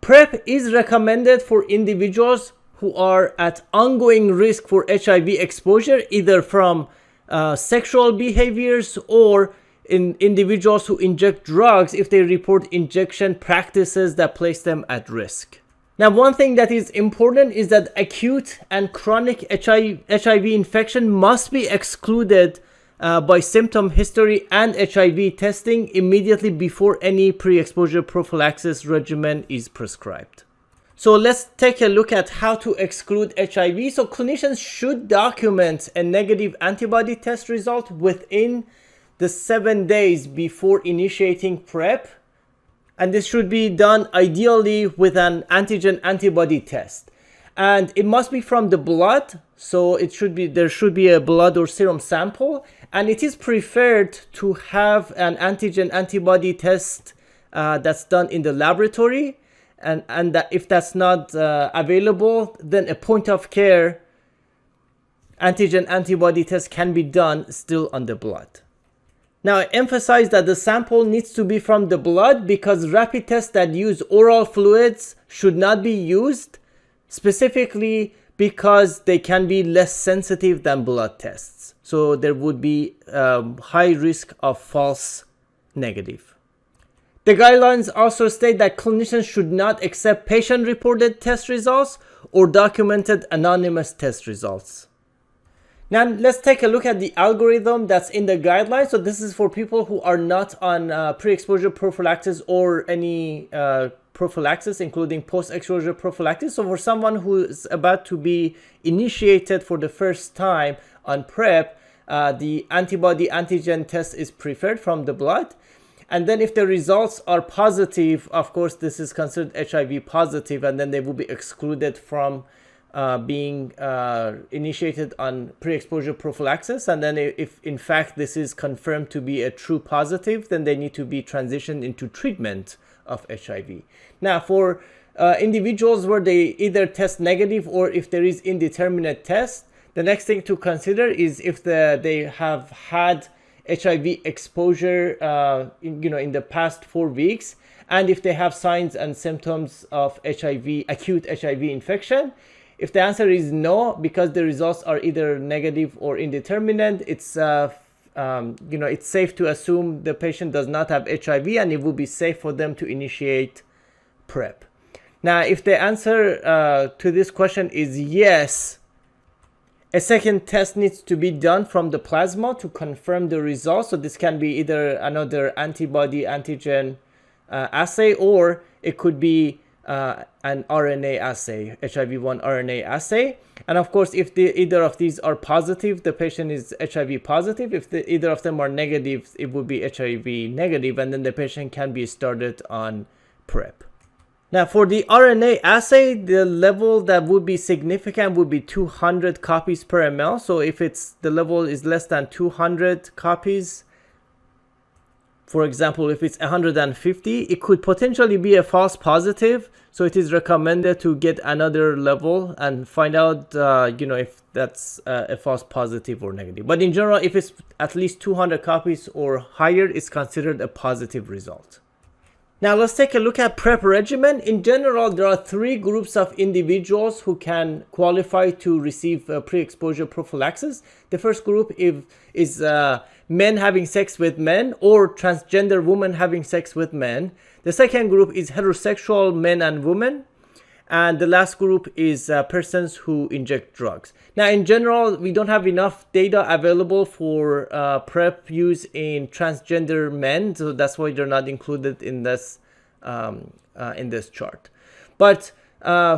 PrEP is recommended for individuals who are at ongoing risk for HIV exposure, either from sexual behaviors or in individuals who inject drugs if they report injection practices that place them at risk. Now, one thing that is important is that acute and chronic HIV infection must be excluded by symptom history and HIV testing immediately before any pre-exposure prophylaxis regimen is prescribed. So let's take a look at how to exclude HIV. So clinicians should document a negative antibody test result within the 7 days before initiating PrEP. And this should be done ideally with an antigen antibody test. And it must be from the blood. So there should be a blood or serum sample. And it is preferred to have an antigen antibody test that's done in the laboratory. And that if that's not available, then a point of care antigen antibody test can be done still on the blood. Now, I emphasize that the sample needs to be from the blood because rapid tests that use oral fluids should not be used, specifically because they can be less sensitive than blood tests. So there would be high risk of false negative. The guidelines also state that clinicians should not accept patient-reported test results or documented anonymous test results. Now, let's take a look at the algorithm that's in the guidelines. So this is for people who are not on pre-exposure prophylaxis or any prophylaxis, including post-exposure prophylaxis. So for someone who is about to be initiated for the first time on PrEP, the antibody antigen test is preferred from the blood. And then if the results are positive, of course, this is considered HIV positive, and then they will be excluded from being initiated on pre-exposure prophylaxis. And then if in fact this is confirmed to be a true positive, then they need to be transitioned into treatment of HIV. Now, for individuals where they either test negative or if there is indeterminate test, the next thing to consider is if they have had HIV exposure in the past 4 weeks, and if they have signs and symptoms of HIV, acute HIV infection. If the answer is no, because the results are either negative or indeterminate, it's safe to assume the patient does not have HIV, and it will be safe for them to initiate PrEP. Now, if the answer to this question is yes, a second test needs to be done from the plasma to confirm the results. So this can be either another antibody antigen assay, or it could be an RNA assay, HIV-1 RNA assay. And of course, if either of these are positive, the patient is HIV positive. If either of them are negative, it would be HIV negative, and then the patient can be started on PrEP. Now for the RNA assay, the level that would be significant would be 200 copies per ml. So if the level is less than 200 copies, for example, if it's 150, it could potentially be a false positive. So it is recommended to get another level and find out, if that's a false positive or negative. But in general, if it's at least 200 copies or higher, it's considered a positive result. Now let's take a look at PrEP regimen. In general, there are three groups of individuals who can qualify to receive pre-exposure prophylaxis. The first group is men having sex with men or transgender women having sex with men. The second group is heterosexual men and women. And the last group is persons who inject drugs. Now, in general, we don't have enough data available for PrEP use in transgender men, so that's why they're not included in this chart. But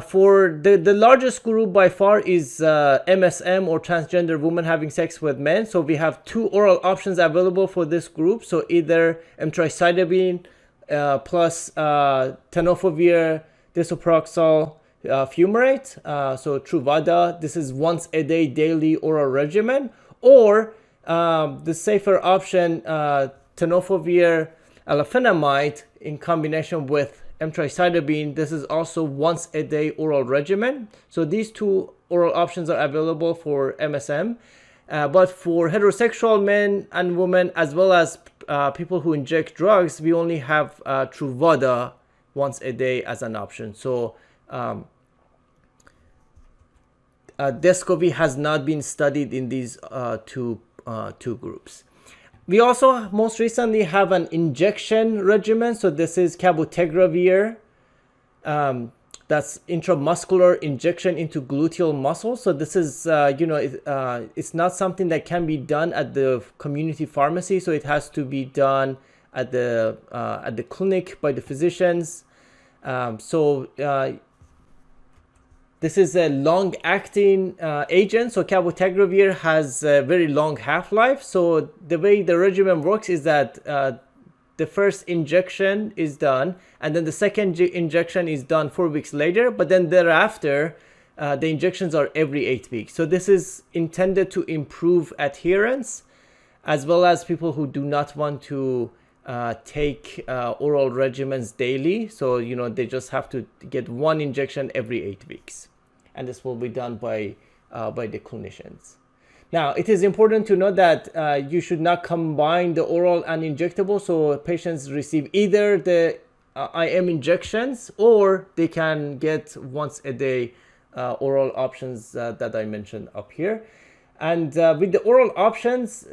for the largest group by far is MSM or transgender women having sex with men. So we have two oral options available for this group. So either emtricitabine plus tenofovir disoproxil fumarate, so Truvada. This is once a day daily oral regimen, or the safer option, tenofovir alafenamide in combination with emtricitabine. This is also once a day oral regimen. So these two oral options are available for MSM, but for heterosexual men and women, as well as people who inject drugs, we only have Truvada once a day as an option. So Descovy has not been studied in these two groups. We also most recently have an injection regimen. So this is cabotegravir. That's intramuscular injection into gluteal muscle. So this is, it's not something that can be done at the community pharmacy. So it has to be done at the clinic by the physicians. This is a long-acting agent. So cabotegravir has a very long half-life. So the way the regimen works is that the first injection is done, and then the second injection is done 4 weeks later. But then thereafter, the injections are every 8 weeks. So this is intended to improve adherence, as well as people who do not want to take oral regimens daily. So, they just have to get one injection every 8 weeks. And this will be done by the clinicians. Now, it is important to note that you should not combine the oral and injectable. So patients receive either the IM injections, or they can get once a day oral options that I mentioned up here. And with the oral options,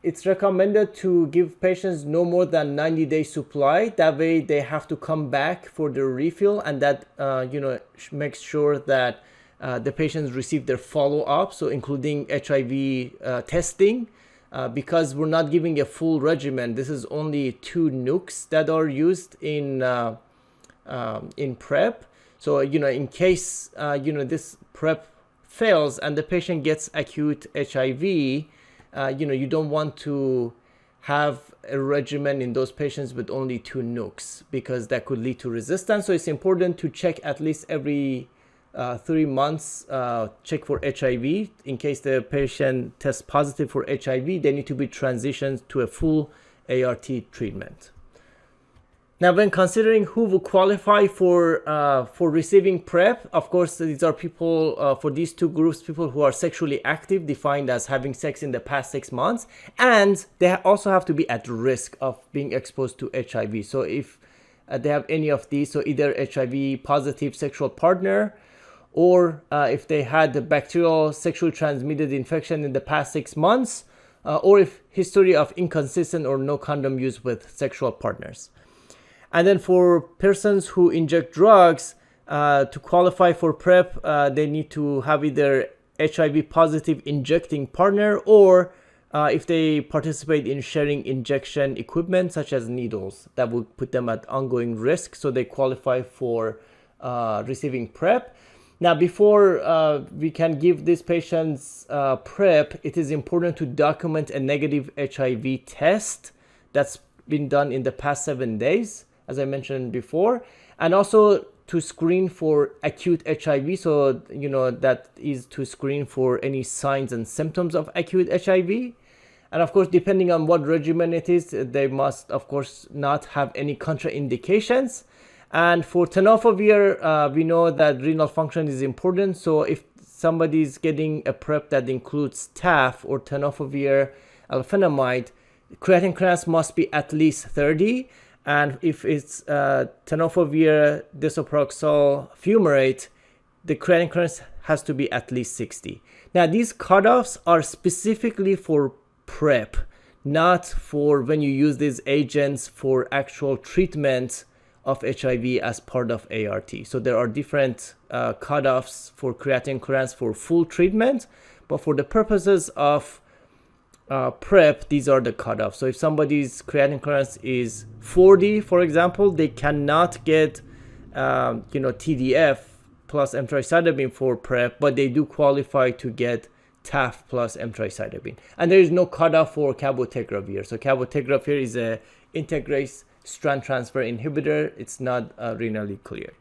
it's recommended to give patients no more than 90-day supply. That way they have to come back for their refill, and that makes sure that the patients receive their follow-up, so including HIV testing, because we're not giving a full regimen. This is only 2 nukes that are used in PrEP. So in case this PrEP fails and the patient gets acute HIV, you don't want to have a regimen in those patients with only 2 nukes, because that could lead to resistance. So it's important to check at least every 3 months, check for HIV. In case the patient tests positive for HIV, they need to be transitioned to a full ART treatment. Now, when considering who will qualify for receiving PrEP, of course, these are people, for these two groups, people who are sexually active, defined as having sex in the past 6 months, and they also have to be at risk of being exposed to HIV. So if they have any of these, so either HIV positive sexual partner, or if they had a bacterial sexually transmitted infection in the past 6 months, or if history of inconsistent or no condom use with sexual partners. And then for persons who inject drugs, to qualify for PrEP, they need to have either HIV positive injecting partner, or if they participate in sharing injection equipment such as needles, that would put them at ongoing risk, so they qualify for receiving PrEP. Now, before we can give these patients PrEP, it is important to document a negative HIV test that's been done in the past 7 days, as I mentioned before. and also to screen for acute HIV. So, that is to screen for any signs and symptoms of acute HIV. And of course, depending on what regimen it is, they must, of course, not have any contraindications. And for tenofovir, we know that renal function is important. So if somebody is getting a PrEP that includes TAF or tenofovir alafenamide, creatinine clearance must be at least 30. And if it's tenofovir disoproxil fumarate, the creatinine clearance has to be at least 60. Now, these cutoffs are specifically for PrEP, not for when you use these agents for actual treatment of HIV as part of ART. So there are different cutoffs for creatinine clearance for full treatment, but for the purposes of PrEP, these are the cutoffs. So if somebody's creatinine clearance is 40, for example, they cannot get TDF plus emtricitabine for PrEP, but they do qualify to get TAF plus emtricitabine. And there is no cutoff for cabotegravir. So cabotegravir is a integrase strand transfer inhibitor. It's not renally cleared.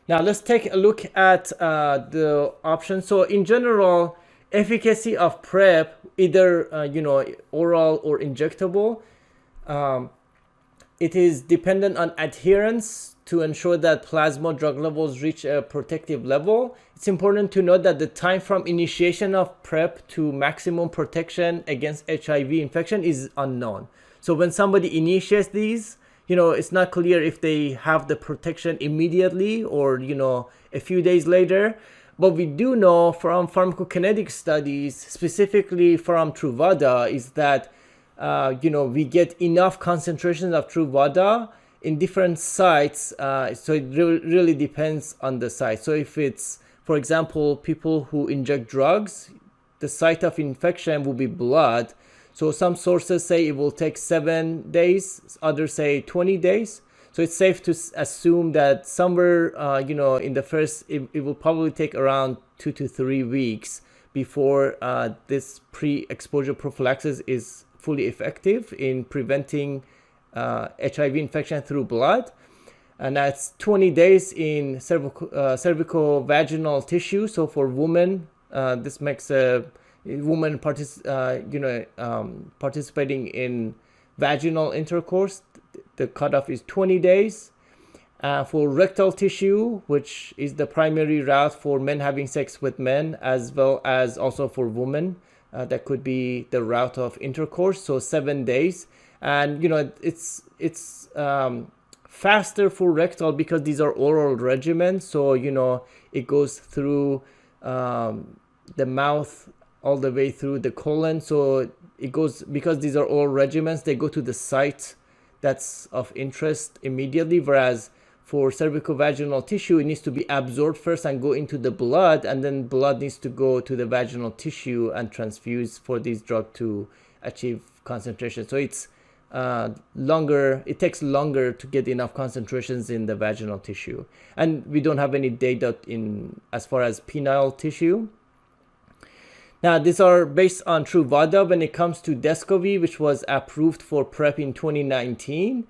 Now let's take a look at the options. So in general, efficacy of PrEP, either oral or injectable, it is dependent on adherence to ensure that plasma drug levels reach a protective level. It's important to note that the time from initiation of PrEP to maximum protection against HIV infection is unknown. So when somebody initiates these, it's not clear if they have the protection immediately or, a few days later. But we do know from pharmacokinetic studies, specifically from Truvada, is that, we get enough concentrations of Truvada in different sites. So it really depends on the site. So if it's, for example, people who inject drugs, the site of infection will be blood. So some sources say it will take 7 days, others say 20 days. So it's safe to assume that somewhere, in the first, it will probably take around 2 to 3 weeks before this pre-exposure prophylaxis is fully effective in preventing HIV infection through blood. And that's 20 days in cervical-vaginal tissue. So for women, this makes a woman participating in vaginal intercourse. The cutoff is 20 days. For rectal tissue, which is the primary route for men having sex with men, as well as also for women, that could be the route of intercourse. So 7 days. And, it's faster for rectal because these are oral regimens. So, it goes through the mouth all the way through the colon. So it goes, because these are oral regimens, they go to the site that's of interest immediately. Whereas for cervicovaginal tissue, it needs to be absorbed first and go into the blood, and then blood needs to go to the vaginal tissue and transfuse for this drug to achieve concentration. So it's longer, it takes longer to get enough concentrations in the vaginal tissue. And we don't have any data in as far as penile tissue. Now, these are based on Truvada when it comes to Descovy, which was approved for PrEP in 2019.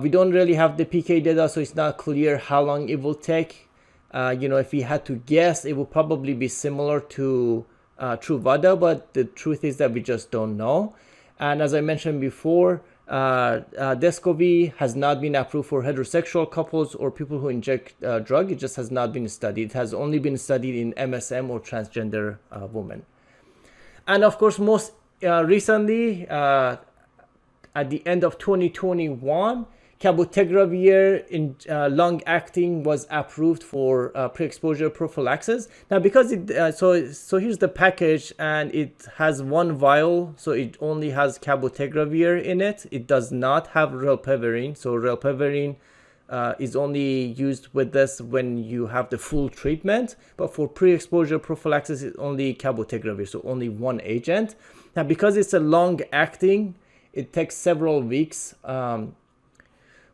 We don't really have the PK data, so it's not clear how long it will take. If we had to guess, it will probably be similar to Truvada, but the truth is that we just don't know. And as I mentioned before, Descovy has not been approved for heterosexual couples or people who inject drug. It just has not been studied. It has only been studied in MSM or transgender women. And of course, most recently, at the end of 2021, cabotegravir in long-acting was approved for pre-exposure prophylaxis. Now, because it so here's the package, and it has one vial, so it only has cabotegravir in it. It does not have relpevirine. So relpevirine is only used with this when you have the full treatment. But for pre-exposure prophylaxis, it's only cabotegravir, so only one agent. Now, because it's a long-acting, it takes several weeks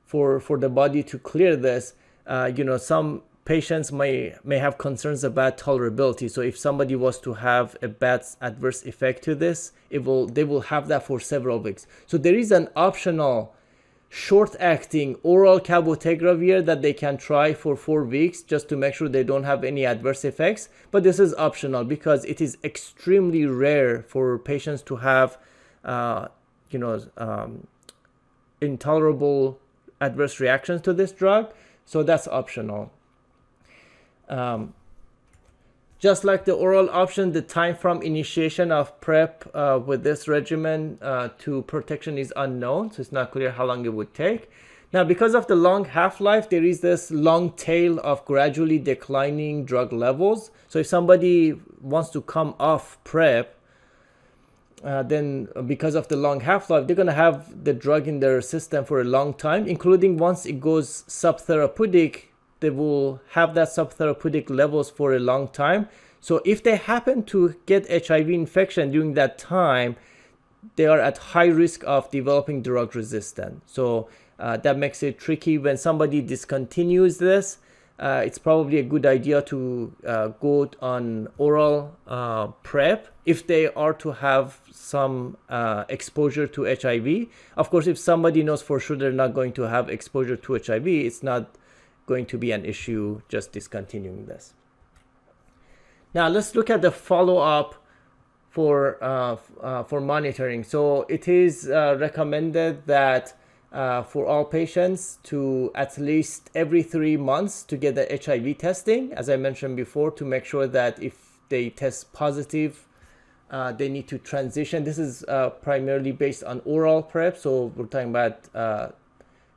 for the body to clear this. Some patients may have concerns about tolerability. So if somebody was to have a bad adverse effect to this, they will have that for several weeks. So there is an optional short-acting oral cabotegravir that they can try for 4 weeks just to make sure they don't have any adverse effects. But this is optional because it is extremely rare for patients to have, intolerable adverse reactions to this drug. So that's optional. Just like the oral option, the time from initiation of PrEP with this regimen to protection is unknown, so it's not clear how long it would take. Now, because of the long half-life, there is this long tail of gradually declining drug levels. So if somebody wants to come off PrEP, then because of the long half-life, they're going to have the drug in their system for a long time, including once it goes subtherapeutic, they will have that subtherapeutic levels for a long time. So if they happen to get HIV infection during that time, they are at high risk of developing drug resistance. So that makes it tricky. When somebody discontinues this, it's probably a good idea to go on oral PrEP if they are to have some exposure to HIV. Of course, if somebody knows for sure they're not going to have exposure to HIV, it's not going to be an issue just discontinuing this. Now let's look at the follow-up for monitoring. So it is recommended that for all patients to at least every 3 months to get the HIV testing, as I mentioned before, to make sure that if they test positive, they need to transition. This is primarily based on oral PrEP, so we're talking about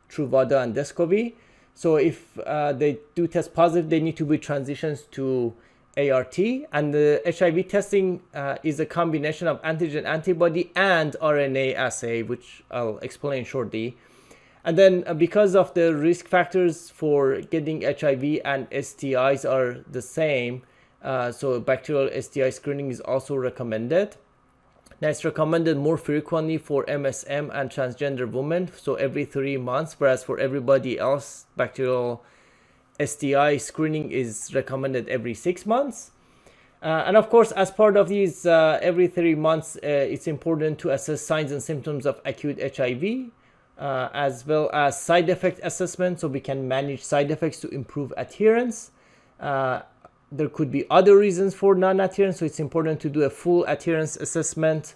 Truvada and Descovy. So if they do test positive, they need to be transitioned to ART. And the HIV testing is a combination of antigen antibody and RNA assay, which I'll explain shortly. And then because of the risk factors for getting HIV and STIs are the same, so bacterial STI screening is also recommended. Now it's recommended more frequently for MSM and transgender women, so every 3 months, whereas for everybody else, bacterial STI screening is recommended every 6 months. And of course, as part of these every 3 months, it's important to assess signs and symptoms of acute HIV, as well as side effect assessment, so we can manage side effects to improve adherence. There could be other reasons for non-adherence, so it's important to do a full adherence assessment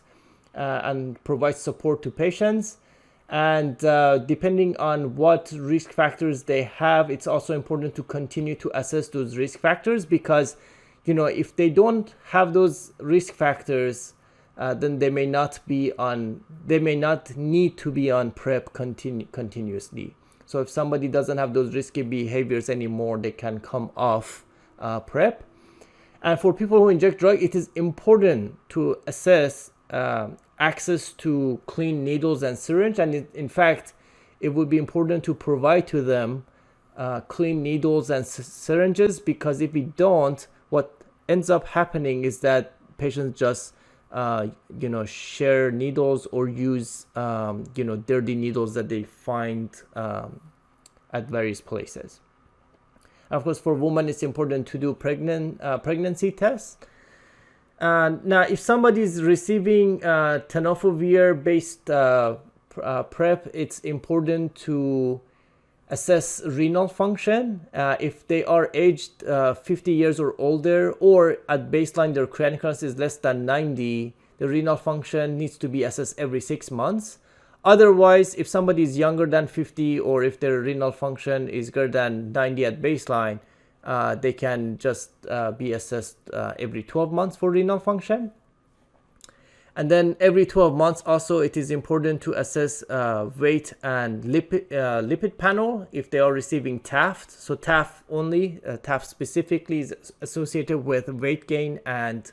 and provide support to patients. And depending on what risk factors they have, it's also important to continue to assess those risk factors, because if they don't have those risk factors, then they may not need to be on PrEP continuously. So if somebody doesn't have those risky behaviors anymore, they can come off PrEP. And for people who inject drug, it is important to assess access to clean needles and syringe, and in fact it would be important to provide to them clean needles and syringes, because if we don't, what ends up happening is that patients just share needles or use dirty needles that they find at various places. Of course, for women, it's important to do pregnancy tests. Now, if somebody is receiving tenofovir-based PrEP, it's important to assess renal function. If they are aged 50 years or older, or at baseline their creatinine count is less than 90, the renal function needs to be assessed every 6 months. Otherwise, if somebody is younger than 50, or if their renal function is greater than 90 at baseline, they can just be assessed every 12 months for renal function. And then every 12 months also, it is important to assess weight and lipid panel if they are receiving TAF. So TAF only, TAF specifically is associated with weight gain and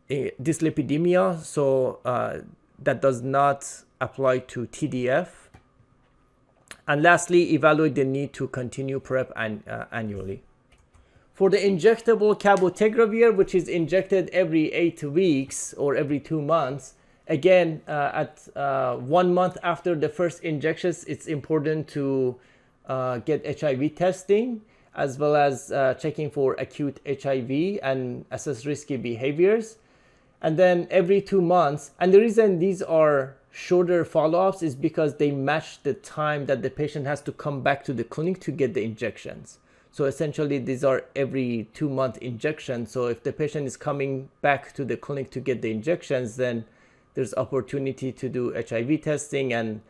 dyslipidemia. So that does not apply to TDF. And lastly, evaluate the need to continue PrEP annually. For the injectable cabotegravir, which is injected every 8 weeks or every 2 months, again, at 1 month after the first injections, it's important to get HIV testing, as well as checking for acute HIV and assess risky behaviors. and then every 2 months. And the reason these are shorter follow-ups is because they match the time that the patient has to come back to the clinic to get the injections. So essentially these are every 2-month injections. So if the patient is coming back to the clinic to get the injections, then there's opportunity to do HIV testing and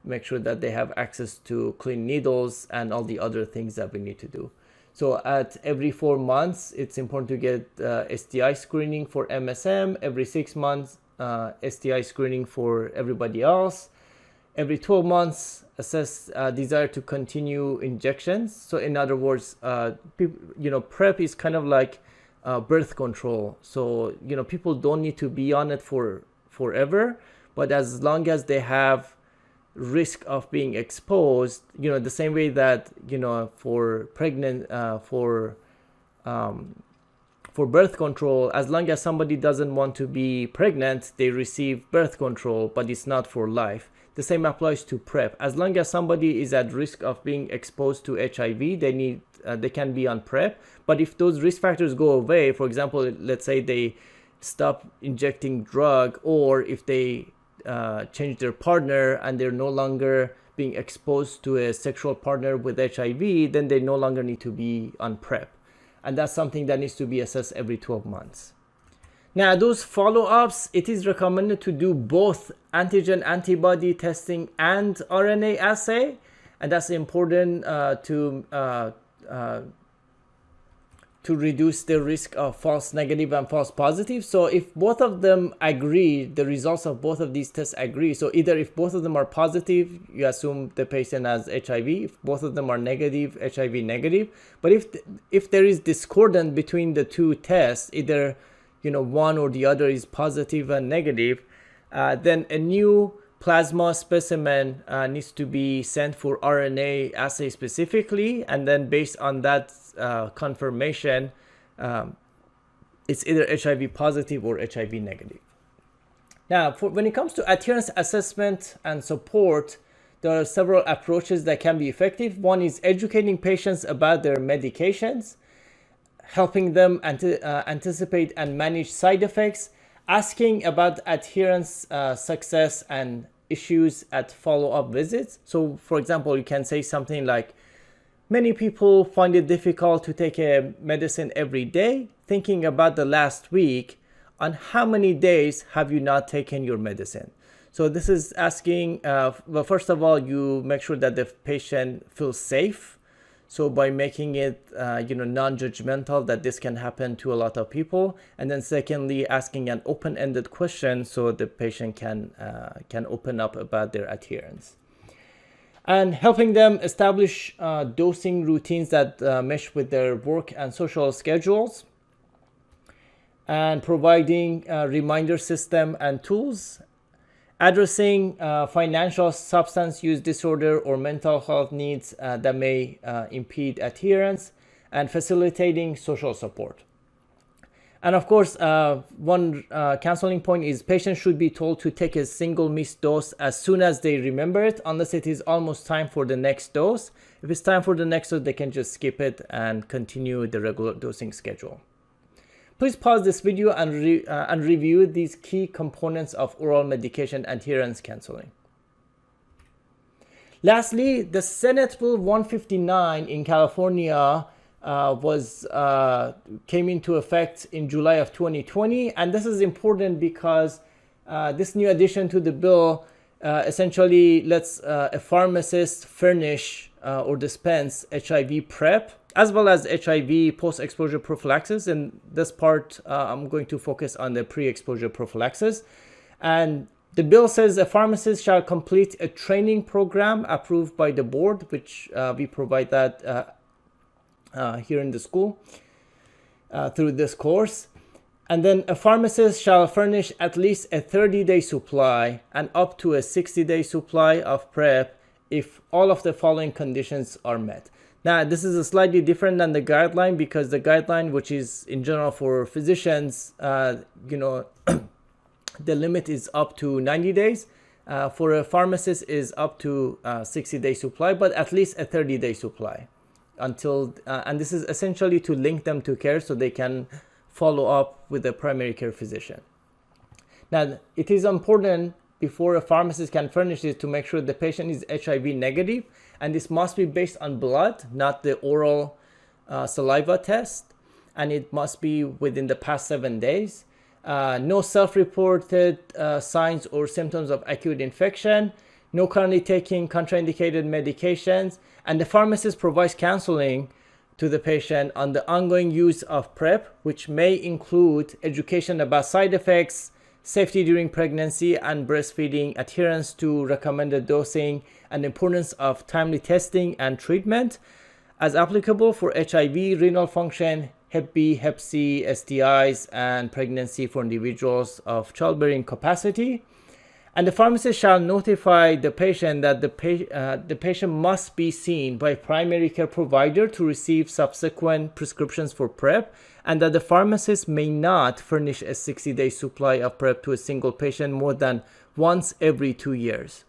make sure that they have access to clean needles and all the other things that we need to do. So at every 4 months, it's important to get STI screening for MSM. Every 6 months, STI screening for everybody else. Every 12 months, assess desire to continue injections. So in other words, PrEP is kind of like birth control. So, people don't need to be on it for forever, but as long as they have risk of being exposed, the same way that, for pregnant, for birth control, as long as somebody doesn't want to be pregnant, they receive birth control, but it's not for life. The same applies to PrEP. As long as somebody is at risk of being exposed to HIV, they can be on PrEP. But if those risk factors go away, for example, let's say they stop injecting drug, or if they change their partner and they're no longer being exposed to a sexual partner with HIV, then they no longer need to be on PrEP. And that's something that needs to be assessed every 12 months. Now, those follow-ups, it is recommended to do both antigen antibody testing and RNA assay. And that's important to reduce the risk of false negative and false positive. So if both of them agree, the results of both of these tests agree. So either if both of them are positive, you assume the patient has HIV. If both of them are negative, HIV negative. But if there is discordant between the two tests, either one or the other is positive and negative, then a new plasma specimen needs to be sent for RNA assay specifically, and then based on that confirmation, it's either HIV positive or HIV negative. Now, when it comes to adherence assessment and support, there are several approaches that can be effective. One is educating patients about their medications, helping them anticipate and manage side effects, asking about adherence success and issues at follow-up visits. So for example, you can say something like, many people find it difficult to take a medicine every day. Thinking about the last week, on how many days have you not taken your medicine? So this is asking, well, first of all, you make sure that the patient feels safe. So by making it, non-judgmental, that this can happen to a lot of people. And then secondly, asking an open-ended question so the patient can open up about their adherence. And helping them establish dosing routines that mesh with their work and social schedules. And providing a reminder system and tools. Addressing financial substance use disorder or mental health needs that may impede adherence, and facilitating social support. And of course, one counseling point is patients should be told to take a single missed dose as soon as they remember it, unless it is almost time for the next dose. If it's time for the next dose, they can just skip it and continue the regular dosing schedule. Please pause this video and review these key components of oral medication adherence counseling. Lastly, the Senate Bill 159 in California came into effect in July of 2020, and this is important because this new addition to the bill essentially lets a pharmacist furnish or dispense HIV PrEP as well as HIV post-exposure prophylaxis. In this part, I'm going to focus on the pre-exposure prophylaxis. And the bill says a pharmacist shall complete a training program approved by the board, which we provide that here in the school through this course. And then a pharmacist shall furnish at least a 30-day supply and up to a 60-day supply of PrEP if all of the following conditions are met. Now, this is slightly different than the guideline, because the guideline, which is in general for physicians, the limit is up to 90 days. For a pharmacist is up to 60-day supply, but at least a 30-day supply until, and this is essentially to link them to care so they can follow up with a primary care physician. Now, it is important before a pharmacist can furnish it to make sure the patient is HIV negative, and this must be based on blood, not the oral saliva test, and it must be within the past 7 days. No self-reported signs or symptoms of acute infection, no currently taking contraindicated medications, and the pharmacist provides counseling to the patient on the ongoing use of PrEP, which may include education about side effects, safety during pregnancy and breastfeeding, adherence to recommended dosing, and importance of timely testing and treatment as applicable for HIV, renal function, Hep B, Hep C, STIs, and pregnancy for individuals of childbearing capacity. And the pharmacist shall notify the patient that the patient must be seen by a primary care provider to receive subsequent prescriptions for PrEP, and that the pharmacist may not furnish a 60-day supply of PrEP to a single patient more than once every 2 years.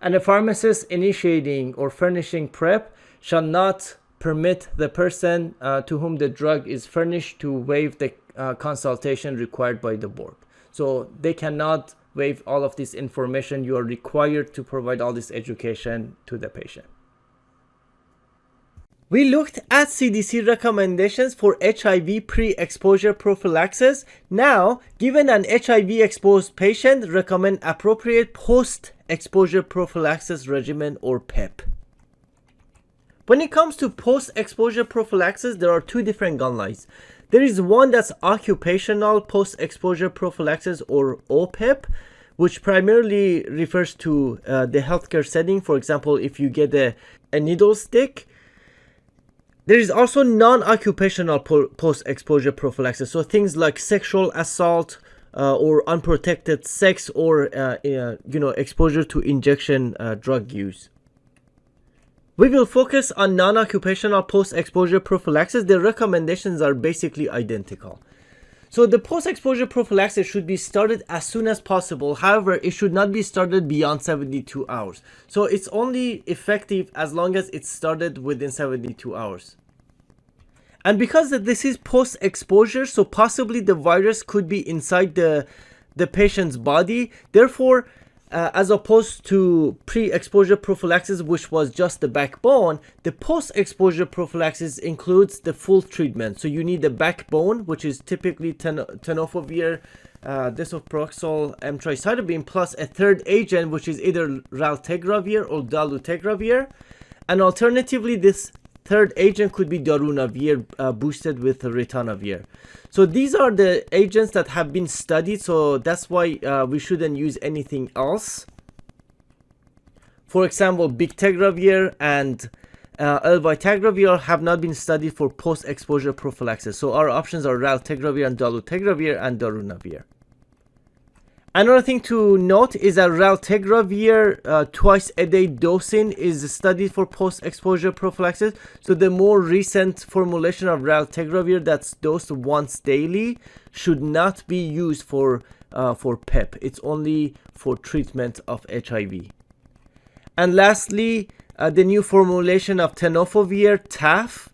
And the pharmacist initiating or furnishing PrEP shall not permit the person to whom the drug is furnished to waive the consultation required by the board. So they cannot waive all of this information. You are required to provide all this education to the patient. We looked at CDC recommendations for HIV pre-exposure prophylaxis. Now, given an HIV-exposed patient, recommend appropriate post-exposure prophylaxis regimen or PEP. When it comes to post-exposure prophylaxis, there are two different guidelines. There is one that's occupational post-exposure prophylaxis or OPEP, which primarily refers to the healthcare setting. For example, if you get a needle stick. There is also non-occupational post-exposure prophylaxis. So things like sexual assault or unprotected sex or exposure to injection drug use. We will focus on non-occupational post-exposure prophylaxis. The recommendations are basically identical. So the post-exposure prophylaxis should be started as soon as possible. However, it should not be started beyond 72 hours. So it's only effective as long as it's started within 72 hours. And because this is post-exposure, so possibly the virus could be inside the patient's body. Therefore, as opposed to pre-exposure prophylaxis, which was just the backbone, the post-exposure prophylaxis includes the full treatment. So you need the backbone, which is typically tenofovir, desoproxil, emtricitabine, plus a third agent, which is either raltegravir or dolutegravir. And alternatively, this third agent could be darunavir boosted with ritonavir. So these are the agents that have been studied, so that's why we shouldn't use anything else. For example, bictegravir and elvitegravir have not been studied for post-exposure prophylaxis. So our options are raltegravir and dolutegravir and darunavir. Another thing to note is that raltegravir twice a day dosing is studied for post-exposure prophylaxis. So the more recent formulation of raltegravir that's dosed once daily should not be used for PEP. It's only for treatment of HIV. And lastly, the new formulation of tenofovir TAF,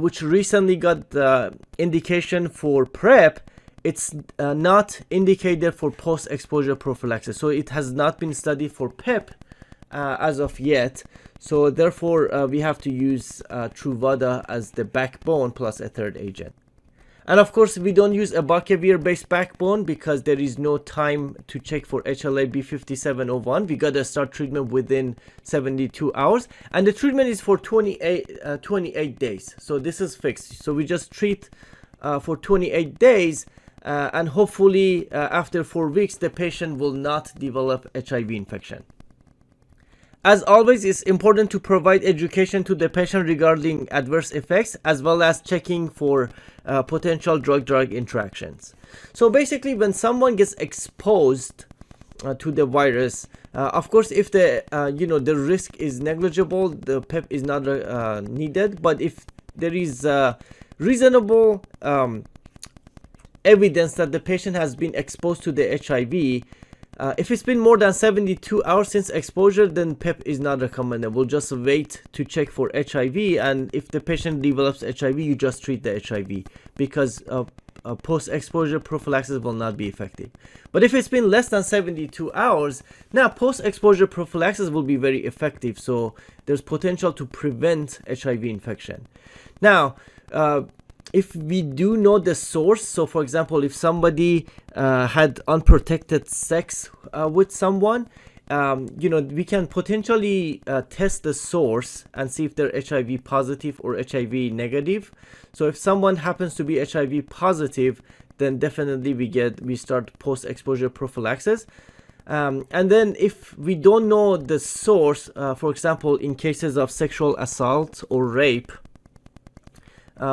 which recently got the indication for PrEP. It's not indicated for post-exposure prophylaxis. So it has not been studied for PEP as of yet. So therefore, we have to use Truvada as the backbone plus a third agent. And of course, we don't use a bacavir-based backbone because there is no time to check for HLA-B 5701. We got to start treatment within 72 hours. And the treatment is for 28 days. So this is fixed. So we just treat for 28 days. And hopefully after 4 weeks the patient will not develop HIV infection. As always, it's important to provide education to the patient regarding adverse effects as well as checking for potential drug-drug interactions. So basically, when someone gets exposed to the virus, of course, if the the risk is negligible, the PEP is not needed. But if there is reasonable evidence that the patient has been exposed to the HIV, if it's been more than 72 hours since exposure, then PEP is not recommended. We'll just wait to check for HIV, and if the patient develops HIV, you just treat the HIV, because post-exposure prophylaxis will not be effective. But if it's been less than 72 hours, now post-exposure prophylaxis will be very effective. So there's potential to prevent HIV infection. Now, if we do know the source, so for example, if somebody had unprotected sex with someone, we can potentially test the source and see if they're HIV positive or HIV negative. So if someone happens to be HIV positive, then definitely we start post-exposure prophylaxis. And then if we don't know the source, for example, in cases of sexual assault or rape,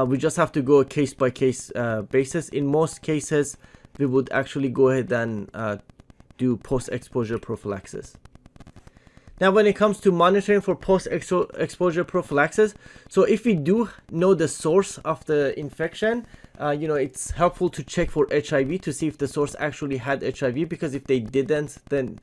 we just have to go case-by-case basis. In most cases, we would actually go ahead and do post-exposure prophylaxis. Now, when it comes to monitoring for post-exposure prophylaxis, so if we do know the source of the infection, it's helpful to check for HIV to see if the source actually had HIV, because if they didn't, then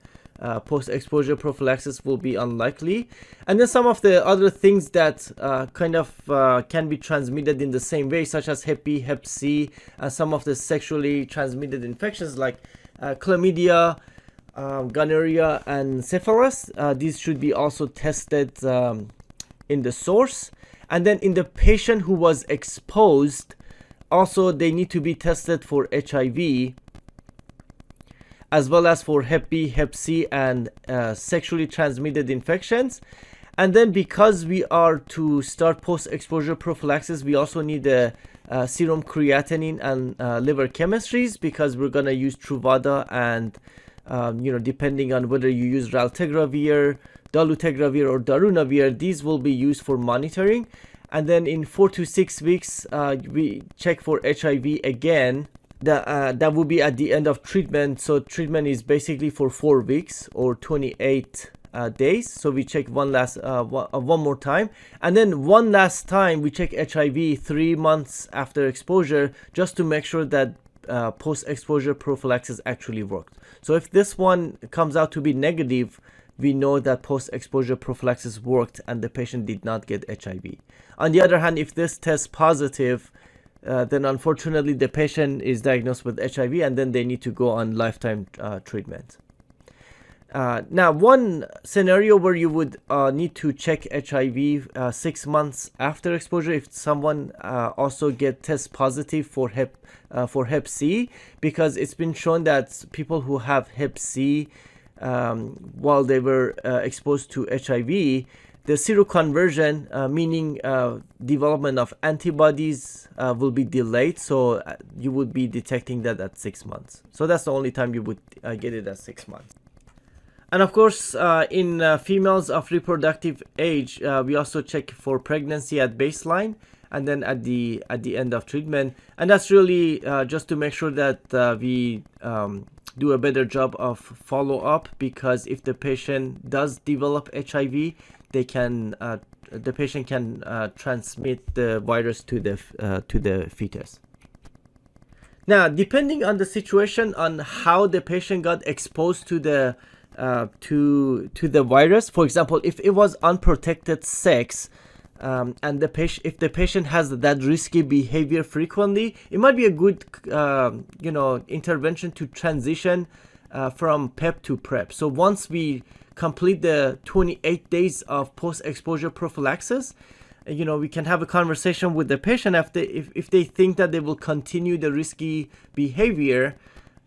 post-exposure prophylaxis will be unlikely. And then some of the other things that can be transmitted in the same way, such as Hep B, Hep C, some of the sexually transmitted infections like chlamydia, gonorrhea, and syphilis. These should be also tested in the source. And then in the patient who was exposed, also they need to be tested for HIV, as well as for Hep B, Hep C, and sexually transmitted infections. And then because we are to start post-exposure prophylaxis, we also need the serum creatinine and liver chemistries, because we're going to use Truvada and depending on whether you use raltegravir, dolutegravir, or darunavir, these will be used for monitoring. And then in 4 to 6 weeks, we check for HIV again. That will be at the end of treatment. So treatment is basically for 4 weeks or 28 days. So we check one more time, and then one last time we check HIV 3 months after exposure, just to make sure that post-exposure prophylaxis actually worked. So if this one comes out to be negative, we know that post-exposure prophylaxis worked and the patient did not get HIV. On the other hand, if this tests positive, then unfortunately the patient is diagnosed with HIV, and then they need to go on lifetime treatment. Now, one scenario where you would need to check HIV 6 months after exposure, if someone also tests positive for Hep C, because it's been shown that people who have Hep C while they were exposed to HIV, the seroconversion, meaning development of antibodies, will be delayed. So you would be detecting that at 6 months. So that's the only time you would get it at 6 months. And of course, in females of reproductive age, we also check for pregnancy at baseline and then at the end of treatment. And that's really just to make sure that we do a better job of follow-up, because if the patient does develop HIV, the patient can transmit the virus to the fetus. Now, depending on the situation, on how the patient got exposed to the virus, for example, if it was unprotected sex, and if the patient has that risky behavior frequently, it might be a good intervention to transition from PEP to PrEP. So once we complete the 28 days of post-exposure prophylaxis, we can have a conversation with the patient if they think that they will continue the risky behavior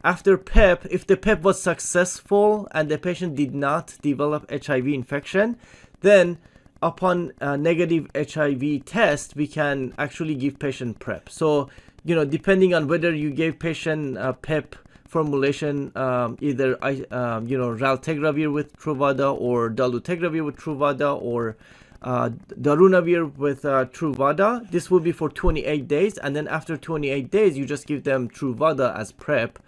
after PEP. If the PEP was successful and the patient did not develop HIV infection, then upon a negative HIV test, we can actually give patient PrEP. So, depending on whether you gave patient PEP formulation, either raltegravir with Truvada or dolutegravir with Truvada or darunavir with Truvada, this will be for 28 days, and then after 28 days you just give them Truvada as PrEP,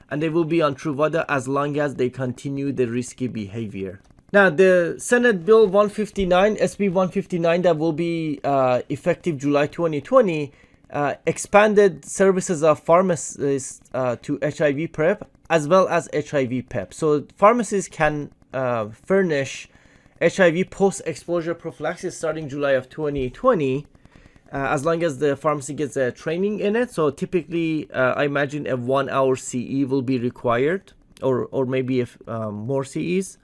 and they will be on Truvada as long as they continue the risky behavior. Now, the Senate Bill 159, SB 159, that will be effective July 2020, expanded services of pharmacists to HIV PrEP as well as HIV PEP. So pharmacists can furnish HIV post-exposure prophylaxis starting July of 2020. as long as the pharmacy gets a training in it. So typically, I imagine a 1 hour CE will be required, or maybe if more CEs.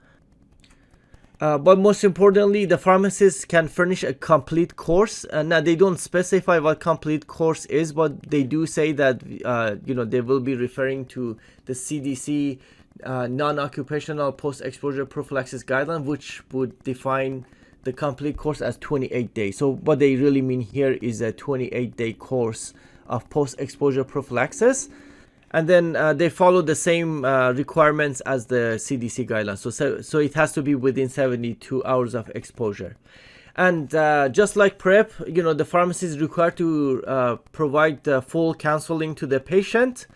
But most importantly, the pharmacist can furnish a complete course. Now, they don't specify what complete course is, but they do say that they will be referring to the CDC non-occupational post-exposure prophylaxis guideline, which would define the complete course as 28 days. So what they really mean here is a 28-day course of post-exposure prophylaxis. And then they follow the same requirements as the CDC guidelines. So it has to be within 72 hours of exposure. And just like PrEP, the pharmacist is required to provide the full counseling to the patient,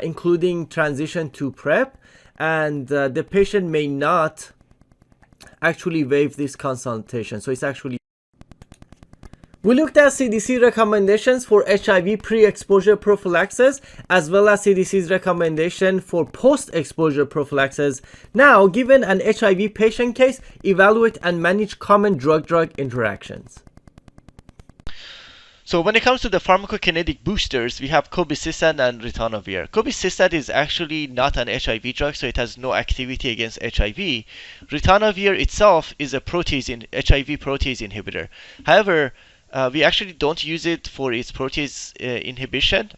including transition to PrEP. And the patient may not actually waive this consultation. So it's actually... We looked at CDC recommendations for HIV pre-exposure prophylaxis, as well as CDC's recommendation for post-exposure prophylaxis. Now, given an HIV patient case, evaluate and manage common drug-drug interactions. So when it comes to the pharmacokinetic boosters, we have cobicistat and ritonavir. Cobicistat is actually not an HIV drug, so it has no activity against HIV. Ritonavir itself is a HIV protease inhibitor. However, we actually don't use it for its protease inhibition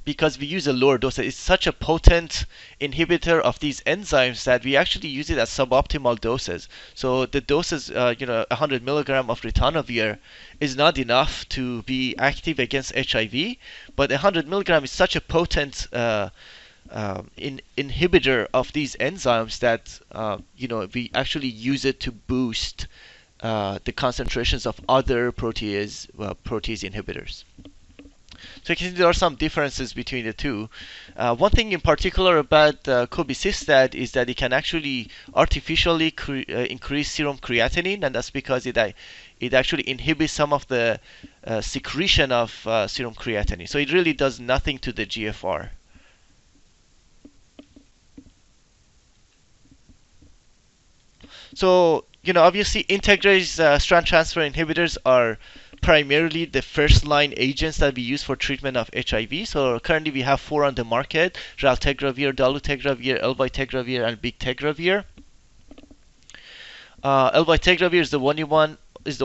because we use a lower dose. It's such a potent inhibitor of these enzymes that we actually use it at suboptimal doses. So the doses, 100 milligram of ritonavir is not enough to be active against HIV, but 100 milligram is such a potent inhibitor of these enzymes that we actually use it to boost the concentrations of other protease inhibitors. So you can see there are some differences between the two. One thing in particular about cobicistat is that it can actually artificially increase serum creatinine, and that's because it actually inhibits some of the secretion of serum creatinine. So it really does nothing to the GFR. So, obviously integrase strand transfer inhibitors are primarily the first-line agents that we use for treatment of HIV. So currently we have 4 on the market: raltegravir, dolutegravir, elbiterravir, and bictegravir. Elbiterravir is the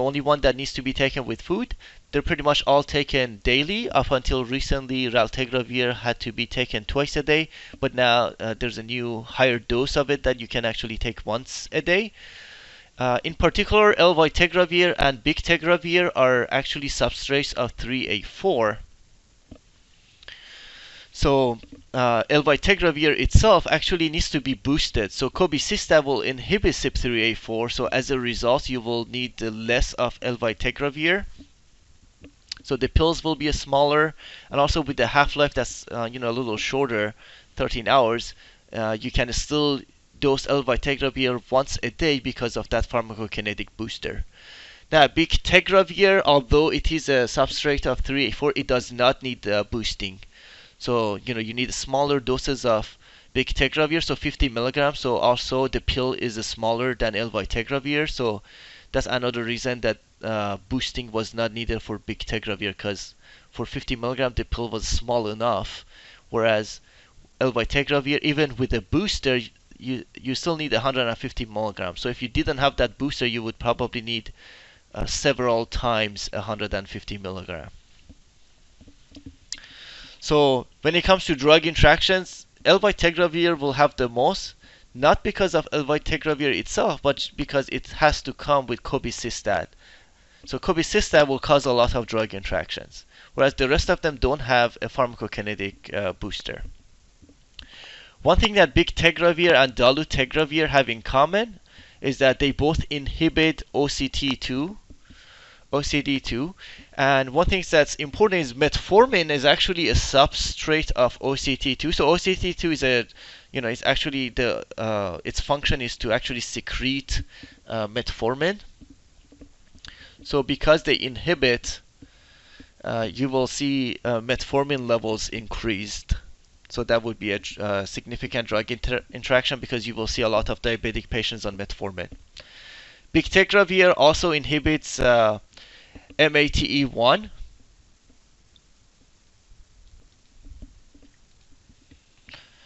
only one that needs to be taken with food. They're pretty much all taken daily. Up until recently, raltegravir had to be taken twice a day, but now there's a new higher dose of it that you can actually take once a day. In particular, elbiterravir and bictegravir are actually substrates of 3A4. So elbiterravir itself actually needs to be boosted. So cobicistat will inhibit CYP3A4. So as a result, you will need less of elbiterravir. So the pills will be smaller, and also with the half-life that's a little shorter, 13 hours, you can still dose elbiterravir once a day because of that pharmacokinetic booster. Now, bictegravir, although it is a substrate of 3A4, it does not need boosting. So, you need smaller doses of bictegravir, so 50 milligrams. So also the pill is smaller than elbiterravir. So that's another reason that boosting was not needed for bictegravir, because for 50 milligrams the pill was small enough, whereas elbiterravir, even with a booster, you still need 150 milligrams. So if you didn't have that booster, you would probably need several times 150 milligram. So when it comes to drug interactions, elbiterravir will have the most, not because of elbiterravir itself, but because it has to come with cobicistat. So cobicistat will cause a lot of drug interactions, whereas the rest of them don't have a pharmacokinetic booster. One thing that bictegravir and dolutegravir have in common is that they both inhibit OCT2. And one thing that's important is metformin is actually a substrate of OCT2. So OCT2 is it's actually its function is to actually secrete metformin. So because they inhibit, you will see metformin levels increased. So that would be a significant drug interaction, because you will see a lot of diabetic patients on metformin. Bictegravir also inhibits MATE1.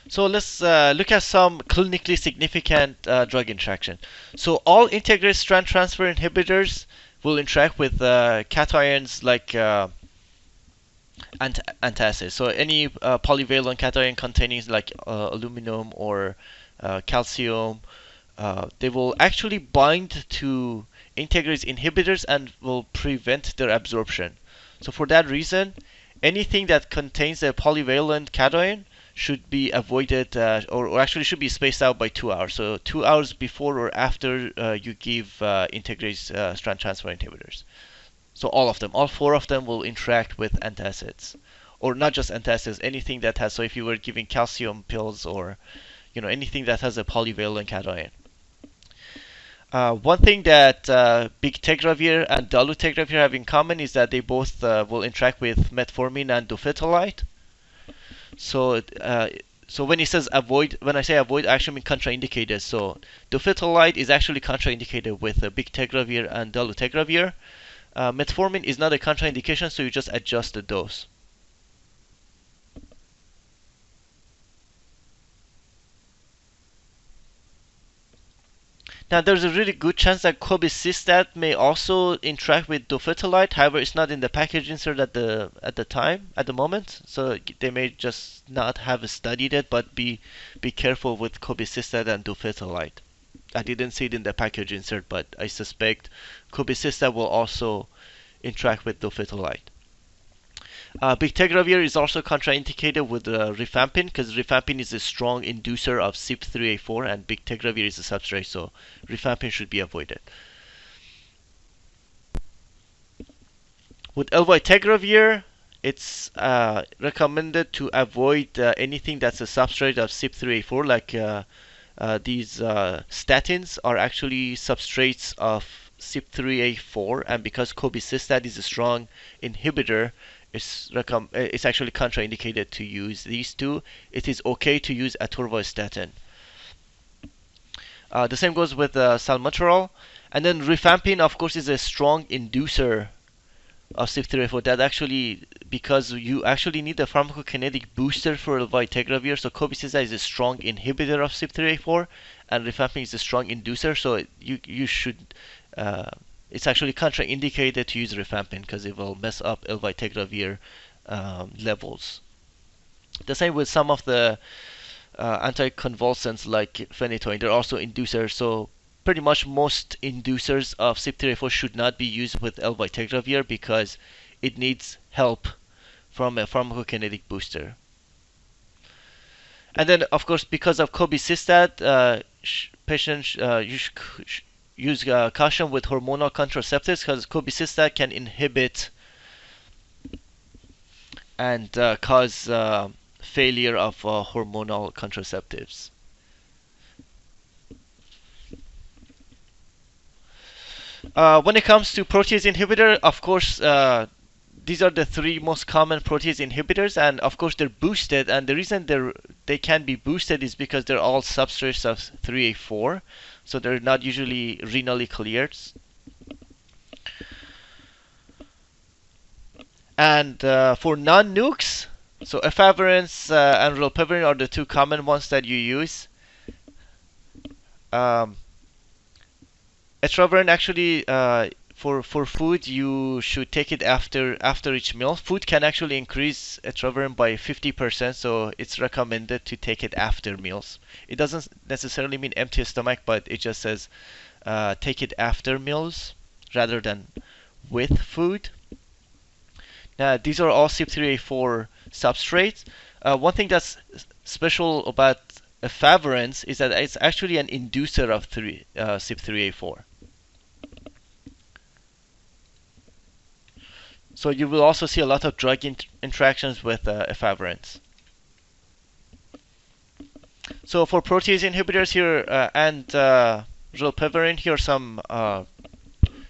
So let's look at some clinically significant drug interaction. So all integrase strand transfer inhibitors will interact with cations like antacids. So any polyvalent cation containing like aluminum or calcium, they will actually bind to integrase inhibitors and will prevent their absorption. So for that reason, anything that contains a polyvalent cation should be avoided, or actually should be spaced out by 2 hours. So 2 hours before or after you give integrase strand transfer inhibitors. So all of them, all 4 of them will interact with antacids, or not just antacids, anything that has. So if you were giving calcium pills or anything that has a polyvalent cation. One thing that bictegravir and dolutegravir have in common is that they both will interact with metformin and dofetilide. So when it says avoid, when I say avoid, I actually mean contraindicated. So dofetilide is actually contraindicated with bictegravir and dolutegravir. Metformin is not a contraindication, so you just adjust the dose. Now, there's a really good chance that cobicistat may also interact with dofetilide. However, it's not in the package insert at the moment. So they may just not have studied it, but be careful with cobicistat and dofetilide. I didn't see it in the package insert, but I suspect cobicistat will also interact with dofetilide. Bictegravir is also contraindicated with rifampin because rifampin is a strong inducer of CYP3A4 and bictegravir is a substrate, so rifampin should be avoided. With elvitegravir, it's recommended to avoid anything that's a substrate of CYP3A4, like these statins are actually substrates of CYP3A4, and because cobicistat is a strong inhibitor, it's actually contraindicated to use these two. It is okay to use atorvastatin. The same goes with salmeterol. And then rifampin, of course, is a strong inducer of CYP3A4. That actually, because you actually need a pharmacokinetic booster for elvitegravir, so cobicistat is a strong inhibitor of CYP3A4, and rifampin is a strong inducer. So you should it's actually contraindicated to use rifampin because it will mess up elvitegravir levels. The same with some of the anticonvulsants like phenytoin. They're also inducers. So pretty much most inducers of CYP3A4 should not be used with elvitegravir because it needs help from a pharmacokinetic booster. And then, of course, because of cobicistat, patients use caution with hormonal contraceptives because cobicistat can inhibit and cause failure of hormonal contraceptives. When it comes to protease inhibitor, of course, these are the 3 most common protease inhibitors, and of course they're boosted, and the reason they can be boosted is because they're all substrates of 3A4, so they're not usually renally cleared. And for non-nukes, so efavirenz and rilpivirine are the 2 common ones that you use. Etravirenz actually, for food, you should take it after each meal. Food can actually increase etravirenz by 50%, so it's recommended to take it after meals. It doesn't necessarily mean empty stomach, but it just says take it after meals rather than with food. Now, these are all CYP3A4 substrates. One thing that's special about efavirenz is that it's actually an inducer of CYP3A4. So you will also see a lot of drug interactions with efavirenz. So for protease inhibitors here and rilpivirine, here are some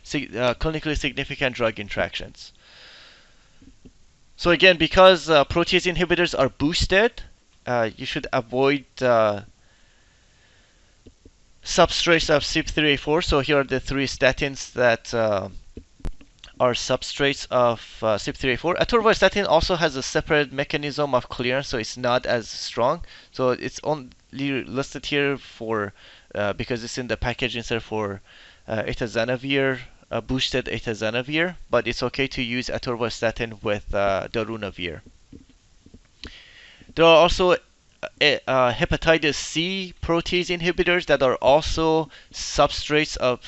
clinically significant drug interactions. So again, because protease inhibitors are boosted, you should avoid substrates of CYP3A4. So here are the 3 statins that are substrates of CYP3A4. Atorvastatin also has a separate mechanism of clearance, so it's not as strong. So it's only listed here for because it's in the package insert for atazanavir, boosted atazanavir, but it's okay to use atorvastatin with darunavir. There are also hepatitis C protease inhibitors that are also substrates of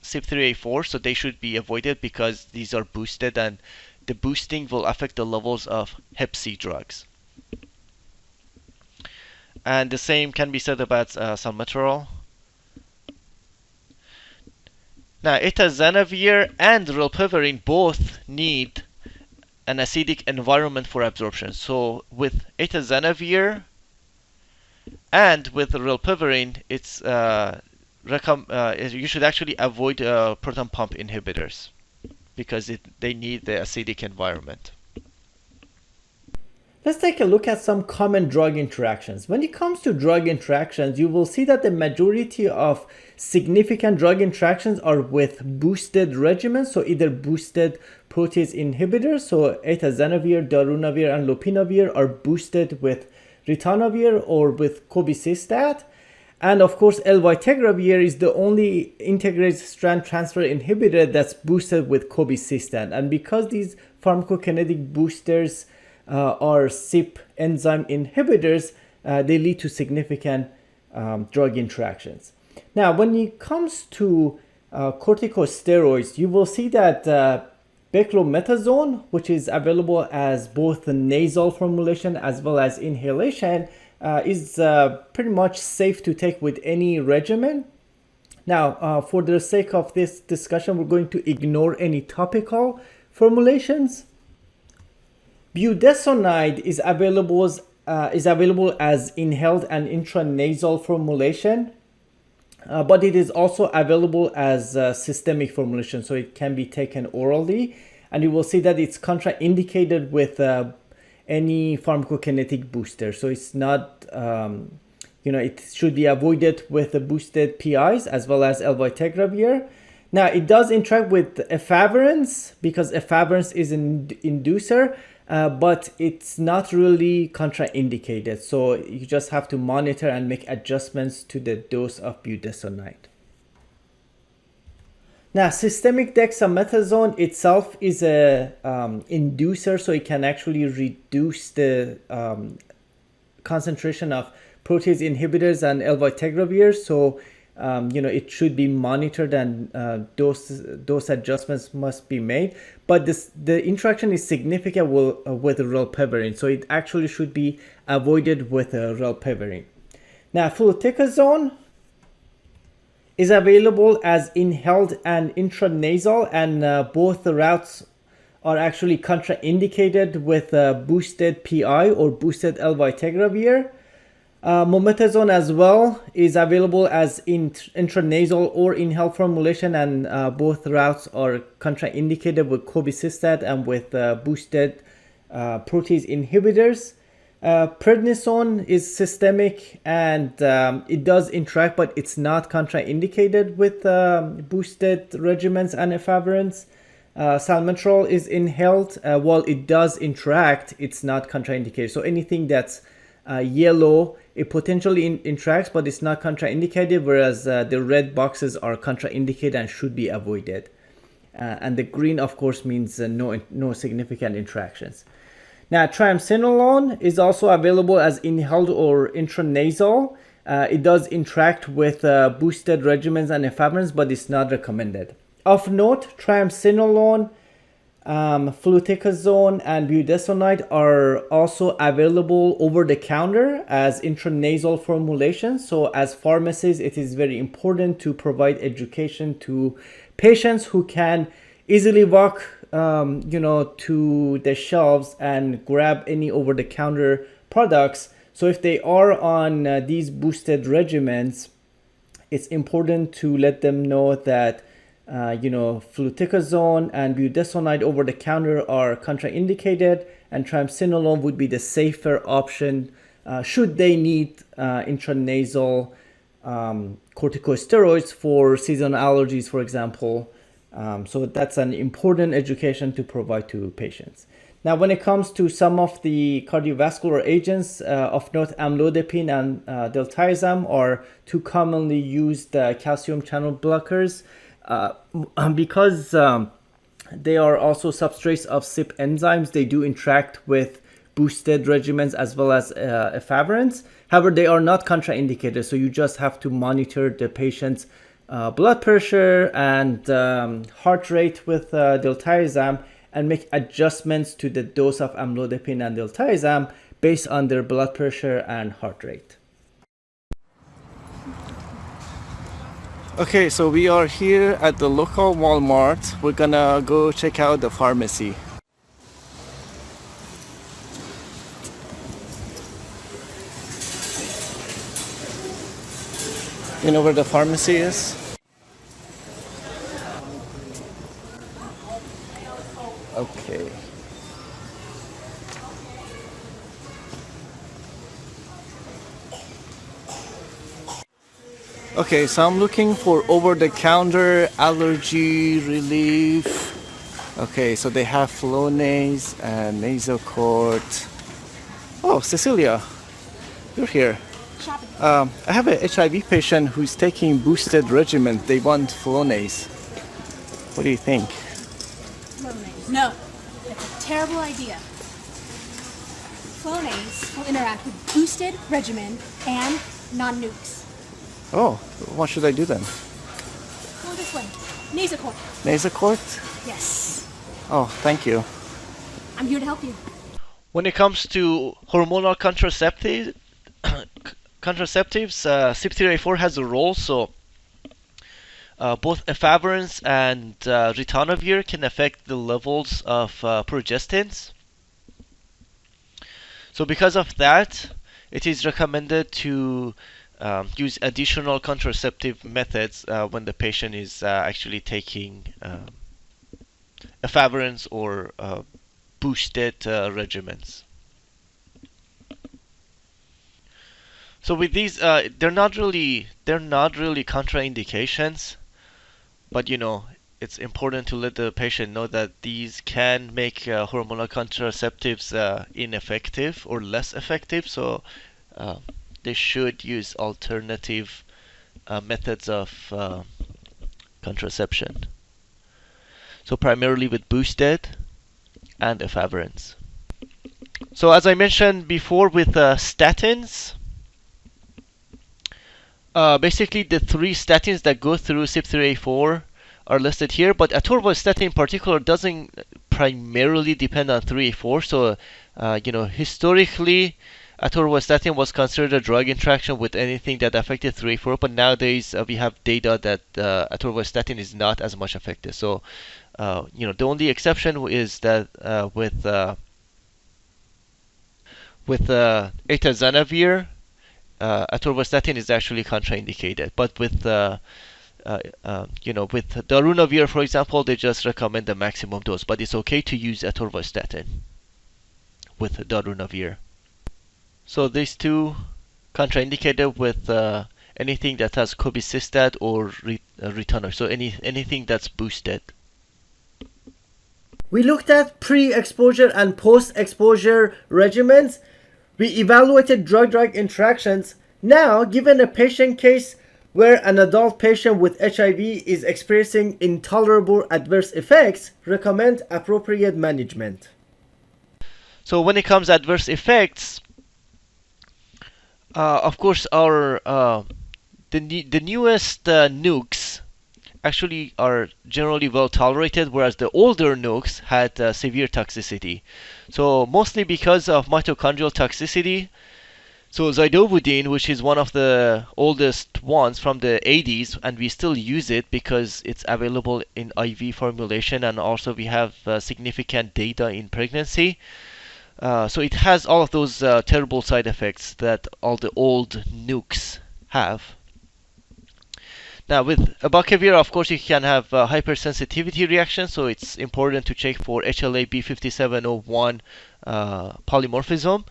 CYP3A4, so they should be avoided because these are boosted and the boosting will affect the levels of hep C drugs. And the same can be said about salmeterol. Now, atazanavir and rilpivirine both need an acidic environment for absorption. So with atazanavir and with rilpivirine, it's you should actually avoid proton pump inhibitors because they need the acidic environment. Let's take a look at some common drug interactions. When it comes to drug interactions, you will see that the majority of significant drug interactions are with boosted regimens, so either boosted protease inhibitors, so atazanavir, darunavir, and lopinavir are boosted with ritonavir or with cobicistat. And of course, elvitegravir is the only integrase strand transfer inhibitor that's boosted with cobicistat. And because these pharmacokinetic boosters are CYP enzyme inhibitors, they lead to significant drug interactions. Now, when it comes to corticosteroids, you will see that beclomethasone, which is available as both the nasal formulation as well as inhalation, is pretty much safe to take with any regimen. Now, for the sake of this discussion, we're going to ignore any topical formulations. Budesonide is available as inhaled and intranasal formulation, but it is also available as systemic formulation, so it can be taken orally. And you will see that it's contraindicated with any pharmacokinetic booster, so it's not, it should be avoided with the boosted PIs as well as elvitegravir. Now, it does interact with efavirenz because efavirenz is an inducer, but it's not really contraindicated. So you just have to monitor and make adjustments to the dose of budesonide. Now, systemic dexamethasone itself is a inducer, so it can actually reduce the concentration of protease inhibitors and elvitegravir. So it should be monitored and dose adjustments must be made. But the interaction is significant with rilpivirine, so it actually should be avoided with rilpivirine. Now, fluticasone is available as inhaled and intranasal, and both the routes are actually contraindicated with boosted PI or boosted elvitegravir. Mometasone as well is available as intranasal or inhaled formulation, and both routes are contraindicated with cobicistat and with boosted protease inhibitors. Prednisone is systemic, and it does interact, but it's not contraindicated with boosted regimens and efavirenz. Salmeterol is inhaled. While it does interact, it's not contraindicated. So anything that's yellow, it potentially interacts, but it's not contraindicated, whereas the red boxes are contraindicated and should be avoided. And the green, of course, means no significant interactions. Now, triamcinolone is also available as inhaled or intranasal. It does interact with boosted regimens and efavirenz, but it's not recommended. Of note, triamcinolone, fluticasone, and budesonide are also available over the counter as intranasal formulations. So as pharmacists, it is very important to provide education to patients who can easily walk to the shelves and grab any over-the-counter products. So if they are on these boosted regimens, it's important to let them know that fluticasone and budesonide over the counter are contraindicated, and triamcinolone would be the safer option should they need intranasal corticosteroids for seasonal allergies, for example, So that's an important education to provide to patients. Now, when it comes to some of the cardiovascular agents, of note, amlodipine and diltiazem are two commonly used calcium channel blockers. Because they are also substrates of CYP enzymes, they do interact with boosted regimens as well as efavirenz. However, they are not contraindicated, so you just have to monitor the patient's blood pressure and heart rate with diltiazem, and make adjustments to the dose of amlodipine and diltiazem based on their blood pressure and heart rate. Okay, so we are here at the local Walmart. We're gonna go check out the pharmacy. You know where the pharmacy is? Okay. Okay, so I'm looking for over-the-counter allergy relief. Okay, so they have Flonase and Nasocort. Oh, Cecilia, you're here. I have a HIV patient who's taking boosted regimen. They want Flonase. What do you think? No, it's a terrible idea. Flonase will interact with boosted regimen and non-nukes. Oh, what should I do then? Go this way. Nasocort. Nasocort? Yes. Oh, thank you. I'm here to help you. When it comes to hormonal contraceptives, CYP3A4 has a role, so both efavirenz and ritonavir can affect the levels of progestins. So because of that, it is recommended to use additional contraceptive methods when the patient is actually taking efavirenz or boosted regimens. So with these, they're not really contraindications, but you know, it's important to let the patient know that these can make hormonal contraceptives ineffective or less effective. So they should use alternative methods of contraception. So primarily with boosted and efavirenz. So as I mentioned before, with statins, basically the three statins that go through CYP3A4 are listed here, but atorvastatin in particular doesn't primarily depend on 3A4. So historically, atorvastatin was considered a drug interaction with anything that affected 3A4, but nowadays we have data that atorvastatin is not as much affected. So the only exception is that with atazanavir, atorvastatin is actually contraindicated. But with with darunavir, for example, they just recommend the maximum dose, but it's okay to use atorvastatin with darunavir. So these two contraindicated with anything that has cobicistat or ritonavir. So anything that's boosted. We looked at pre-exposure and post-exposure regimens. We evaluated drug-drug interactions. Now, given a patient case where an adult patient with HIV is experiencing intolerable adverse effects, recommend appropriate management. So when it comes to adverse effects, of course, our the newest nukes actually are generally well tolerated, whereas the older nukes had severe toxicity. So mostly because of mitochondrial toxicity. So zidovudine, which is one of the oldest ones from the 80s, and we still use it because it's available in IV formulation, and also we have significant data in pregnancy. So it has all of those terrible side effects that all the old nukes have. Now with abacavir, of course, you can have hypersensitivity reactions, so it's important to check for HLA-B 5701 polymorphism.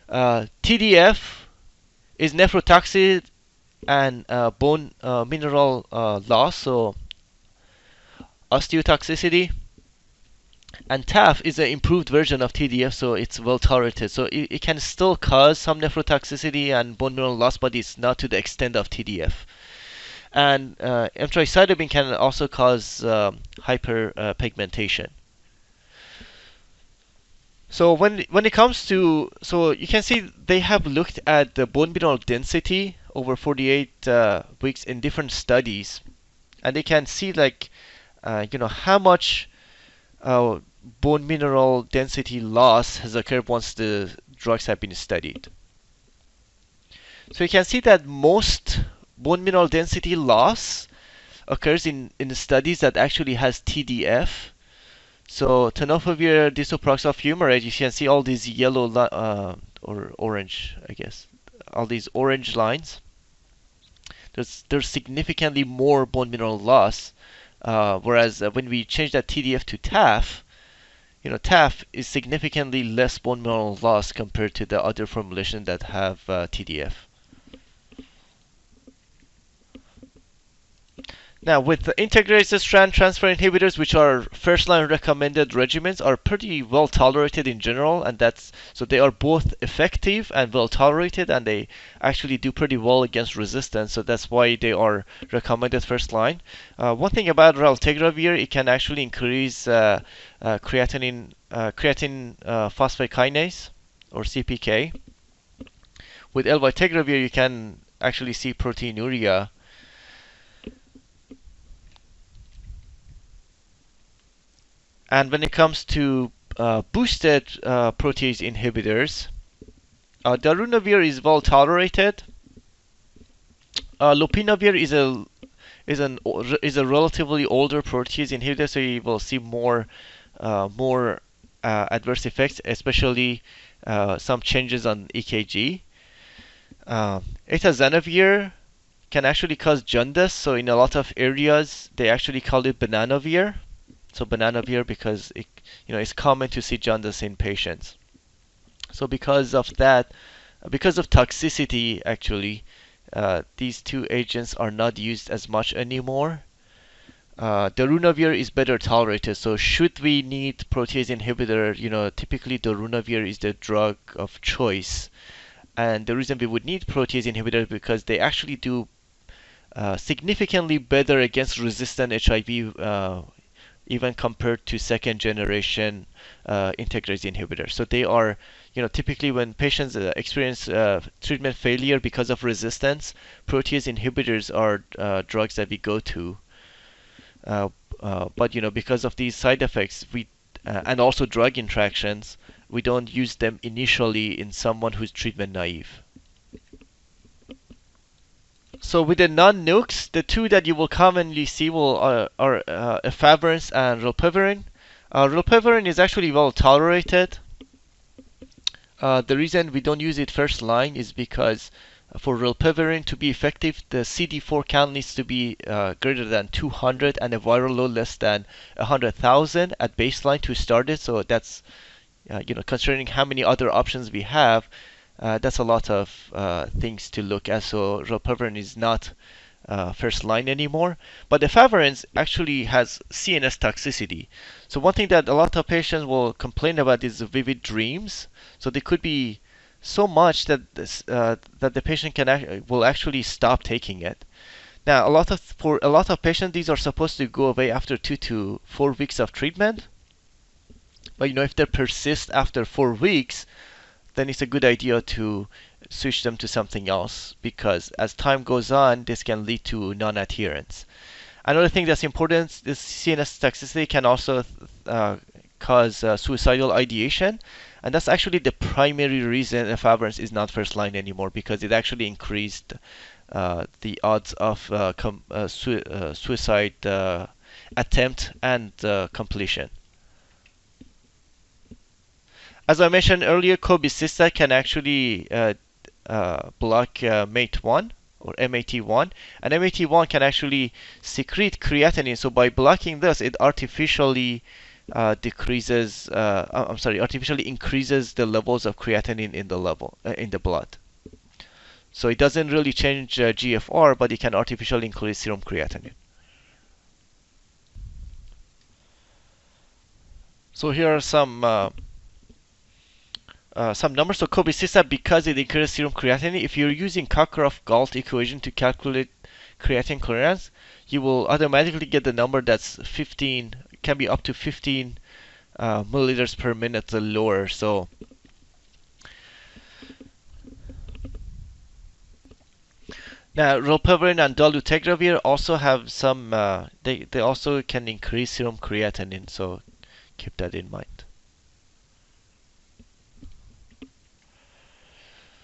TDF is nephrotoxic and bone mineral loss. So osteotoxicity. And TAF is an improved version of TDF, so it's well tolerated. So it can still cause some nephrotoxicity and bone mineral loss, but it's not to the extent of TDF. And emtricitabine can also cause hyperpigmentation. So when it comes to, so you can see they have looked at the bone mineral density over 48 weeks in different studies, and they can see like how much bone mineral density loss has occurred once the drugs have been studied. So you can see that most bone mineral density loss occurs in the studies that actually has TDF. So tenofovir disoproxil fumarate, you can see all these yellow or orange, I guess, all these orange lines. There's significantly more bone mineral loss, whereas when we change that TDF to TAF, TAF is significantly less bone mineral loss compared to the other formulations that have TDF. Now, with the integrated strand transfer inhibitors, which are first-line recommended regimens, are pretty well tolerated in general, and so they are both effective and well tolerated, and they actually do pretty well against resistance. So that's why they are recommended first-line. One thing about raltegravir, it can actually increase creatine phosphate kinase or CPK. With elvitegravir, you can actually see proteinuria. And when it comes to boosted protease inhibitors, darunavir is well tolerated. Lopinavir is a relatively older protease inhibitor, so you will see more adverse effects, especially some changes on EKG. Atazanavir can actually cause jaundice, so in a lot of areas they actually call it bananavir. So bananavir because it's common to see jaundice in patients. So because of that, because of toxicity, actually, these two agents are not used as much anymore. Darunavir is better tolerated. So should we need protease inhibitor, typically darunavir is the drug of choice. And the reason we would need protease inhibitor is because they actually do significantly better against resistant HIV, even compared to second generation integrase inhibitors. So they are, typically when patients experience treatment failure because of resistance, protease inhibitors are drugs that we go to. But because of these side effects, and also drug interactions, we don't use them initially in someone who's treatment naive. So with the non-nukes, the two that you will commonly see are efavirenz and rilpivirine. Rilpivirine is actually well tolerated. The reason we don't use it first line is because for rilpivirine to be effective, the CD4 count needs to be greater than 200 and a viral load less than 100,000 at baseline to start it. So that's, considering how many other options we have, that's a lot of things to look at. So rilpivirine is not first line anymore. But efavirenz actually has CNS toxicity. So one thing that a lot of patients will complain about is vivid dreams. So they could be so much that that the patient will actually stop taking it. Now, for a lot of patients, these are supposed to go away after 2 to 4 weeks of treatment. But if they persist after 4 weeks, then it's a good idea to switch them to something else, because as time goes on, this can lead to non-adherence. Another thing that's important, this CNS toxicity can also cause suicidal ideation, and that's actually the primary reason efavirenz is not first line anymore, because it actually increased the odds of suicide attempt and completion. As I mentioned earlier, cobicistat can actually block MAT1 or MAT1, and MAT1 can actually secrete creatinine. So by blocking this, it artificially artificially increases the levels of creatinine in the blood. So it doesn't really change GFR, but it can artificially increase serum creatinine. So here are some numbers. So cobicistat, because it increases serum creatinine, if you're using Cockcroft-Gault equation to calculate creatinine clearance, you will automatically get the number that's 15, can be up to 15 milliliters per minute lower. So now rilpivirine and dolutegravir also have some, they also can increase serum creatinine, so keep that in mind.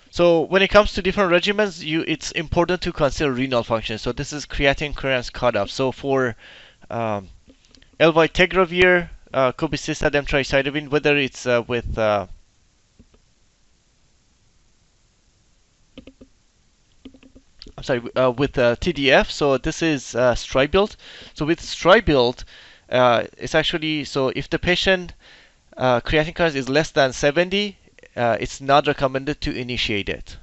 So when it comes to different regimens, it's important to consider renal function. So this is creatinine clearance cutoff. So for elvitegravir, cobicistat, emtricitabine, whether it's with with TDF. So this is Stribild. So with Stribild, it's actually, so if the patient creatinine clearance is less than 70, it's not recommended to initiate it.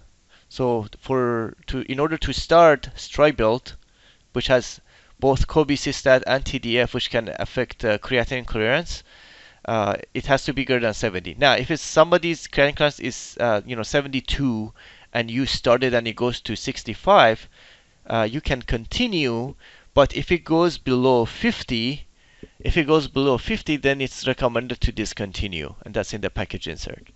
So in order to start Stribild, which has both cobicistat and TDF, which can affect creatinine clearance, it has to be greater than 70. Now, if it's somebody's creatinine clearance is 72, and you started and it goes to 65, you can continue. But if it goes below 50, then it's recommended to discontinue, and that's in the package insert.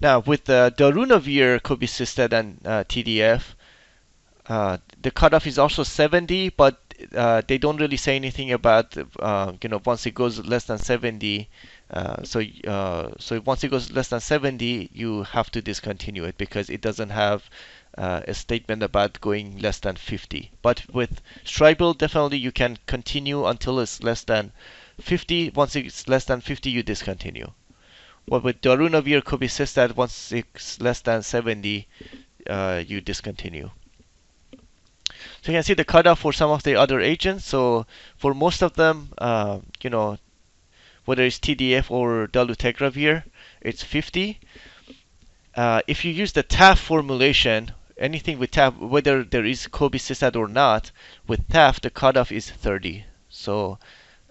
Now, with darunavir, cobicistat, and TDF, the cutoff is also 70, but they don't really say anything about once it goes less than 70. So once it goes less than 70, you have to discontinue it because it doesn't have a statement about going less than 50. But with Stribild, definitely you can continue until it's less than 50. Once it's less than 50, you discontinue. But with darunavir, cobicistat, once it's less than 70, you discontinue. So you can see the cutoff for some of the other agents. So for most of them, whether it's TDF or dolutegravir, it's 50. If you use the TAF formulation, anything with TAF, whether there is cobicistat or not, with TAF the cutoff is 30. So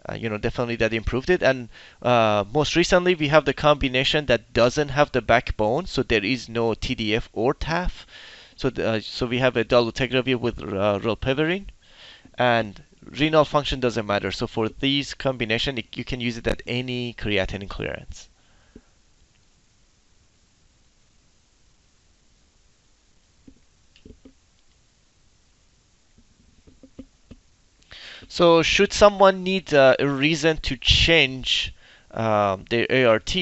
definitely that improved it. And most recently we have the combination that doesn't have the backbone, so there is no TDF or TAF. So we have a dolutegravir with rilpivirine, and renal function doesn't matter. So for these combination, you can use it at any creatinine clearance. So should someone need a reason to change their ART,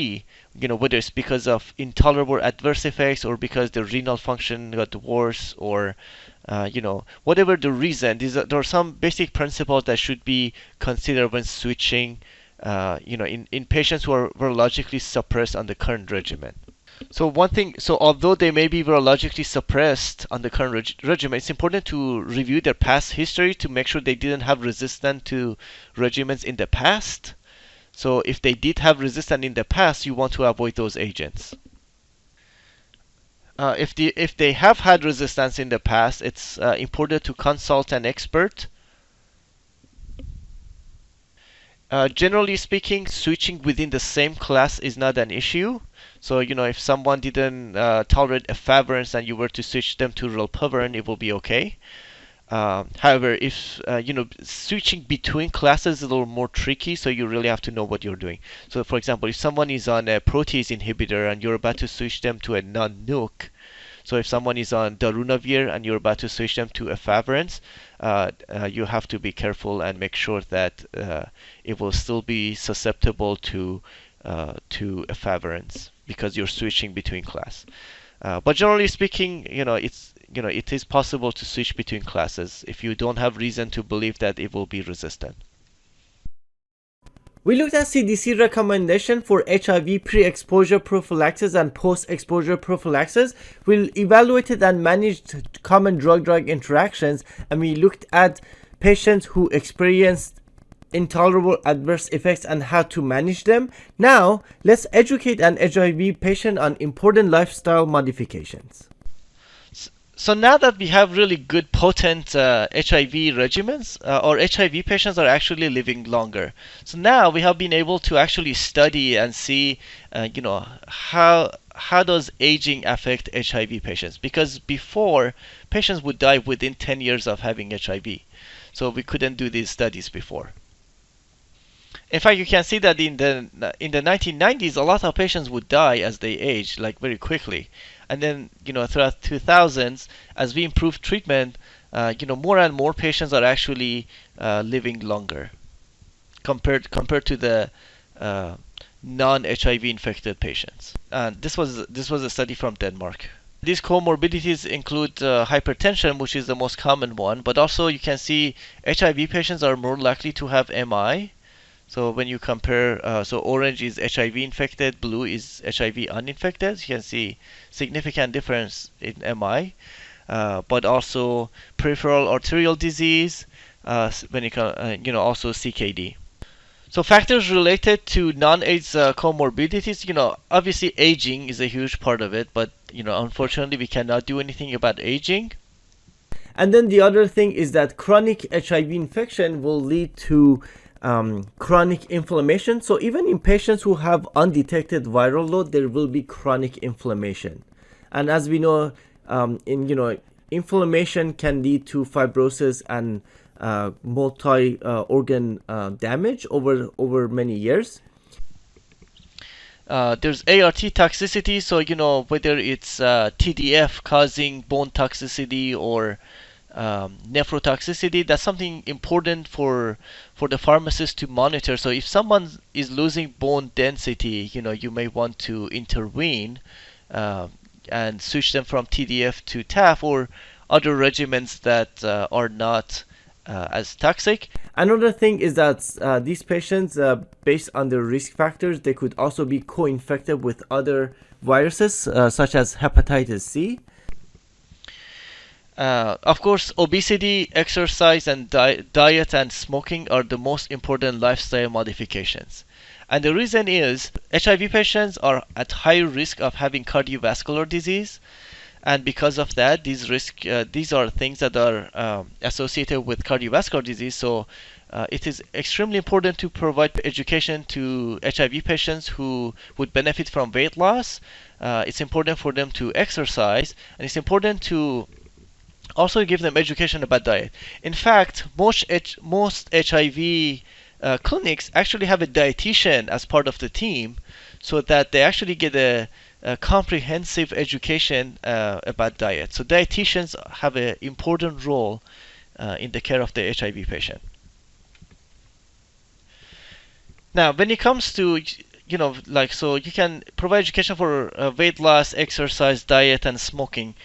whether it's because of intolerable adverse effects or because their renal function got worse, or whatever the reason, there are some basic principles that should be considered when switching, in patients who are virologically suppressed on the current regimen. So one thing, although they may be virologically suppressed on the current regimen, it's important to review their past history to make sure they didn't have resistance to regimens in the past. So if they did have resistance in the past, you want to avoid those agents. If they have had resistance in the past, it's important to consult an expert. Generally speaking, switching within the same class is not an issue. So if someone didn't tolerate efavirenz and you were to switch them to rilpivirine, it will be okay. However, if switching between classes is a little more tricky, so you really have to know what you're doing. So for example, if someone is on a protease inhibitor and you're about to switch them to a non-nuc, so if someone is on darunavir and you're about to switch them to efavirenz, you have to be careful and make sure that it will still be susceptible to efavirenz because you're switching between class. But generally speaking, it is possible to switch between classes if you don't have reason to believe that it will be resistant. We looked at CDC recommendation for HIV pre-exposure prophylaxis and post-exposure prophylaxis. We evaluated and managed common drug-drug interactions, and we looked at patients who experienced intolerable adverse effects and how to manage them. Now, let's educate an HIV patient on important lifestyle modifications. So now that we have really good potent HIV regimens, our HIV patients are actually living longer. So now we have been able to actually study and see, how does aging affect HIV patients? Because before, patients would die within 10 years of having HIV. So we couldn't do these studies before. In fact, you can see that in the 1990s, a lot of patients would die as they age, like very quickly. And then, throughout 2000s, as we improve treatment, more and more patients are actually living longer compared to the non-HIV infected patients. And this was a study from Denmark. These comorbidities include hypertension, which is the most common one, but also you can see HIV patients are more likely to have MI. So when you compare, so orange is HIV infected, blue is HIV uninfected. You can see significant difference in MI, but also peripheral arterial disease, when it also CKD. So factors related to non-AIDS comorbidities, obviously aging is a huge part of it, but unfortunately we cannot do anything about aging. And then the other thing is that chronic HIV infection will lead to chronic inflammation. So even in patients who have undetected viral load, there will be chronic inflammation. And as we know, inflammation can lead to fibrosis and multi-organ damage over many years. There's ART toxicity, so whether it's TDF causing bone toxicity or nephrotoxicity, that's something important for the pharmacist to monitor. So if someone is losing bone density, you may want to intervene and switch them from TDF to TAF or other regimens that are not as toxic. Another thing is that these patients, based on their risk factors, they could also be co-infected with other viruses such as hepatitis C. Of course, obesity, exercise, and diet and smoking are the most important lifestyle modifications. And the reason is HIV patients are at high risk of having cardiovascular disease. And because of that, these are things that are associated with cardiovascular disease. So it is extremely important to provide education to HIV patients who would benefit from weight loss. It's important for them to exercise, and it's important to also give them education about diet. In fact, most HIV clinics actually have a dietitian as part of the team, so that they actually get a comprehensive education about diet. So dietitians have an important role in the care of the HIV patient. Now, when it comes to so you can provide education for weight loss, exercise, diet, and smoking.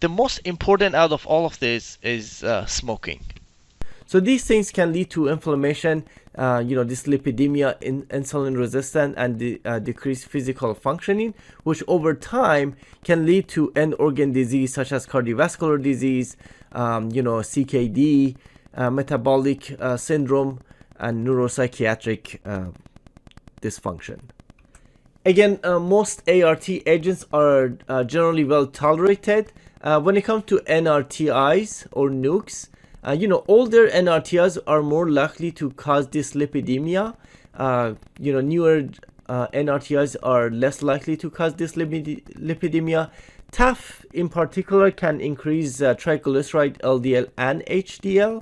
The most important out of all of this is smoking. So these things can lead to inflammation, dyslipidemia, insulin resistance, and decreased physical functioning, which over time can lead to end organ disease such as cardiovascular disease, CKD, metabolic syndrome, and neuropsychiatric dysfunction. Again, most ART agents are generally well tolerated. When it comes to NRTIs or nukes, older NRTIs are more likely to cause dyslipidemia. Newer NRTIs are less likely to cause dyslipidemia. TAF in particular can increase triglyceride, LDL, and HDL.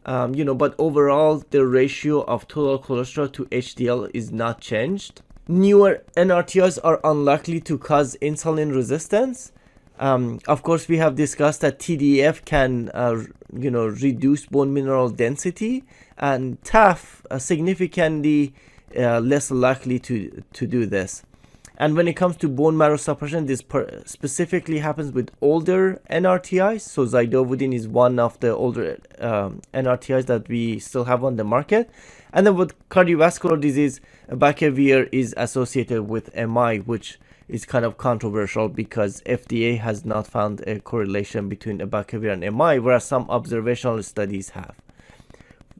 But overall, the ratio of total cholesterol to HDL is not changed. Newer NRTIs are unlikely to cause insulin resistance. Of course, we have discussed that TDF can, reduce bone mineral density, and TAF significantly less likely to do this. And when it comes to bone marrow suppression, this specifically happens with older NRTIs. So zidovudine is one of the older NRTIs that we still have on the market. And then with cardiovascular disease, abacavir is associated with MI, which is kind of controversial because FDA has not found a correlation between abacavir and MI, whereas some observational studies have.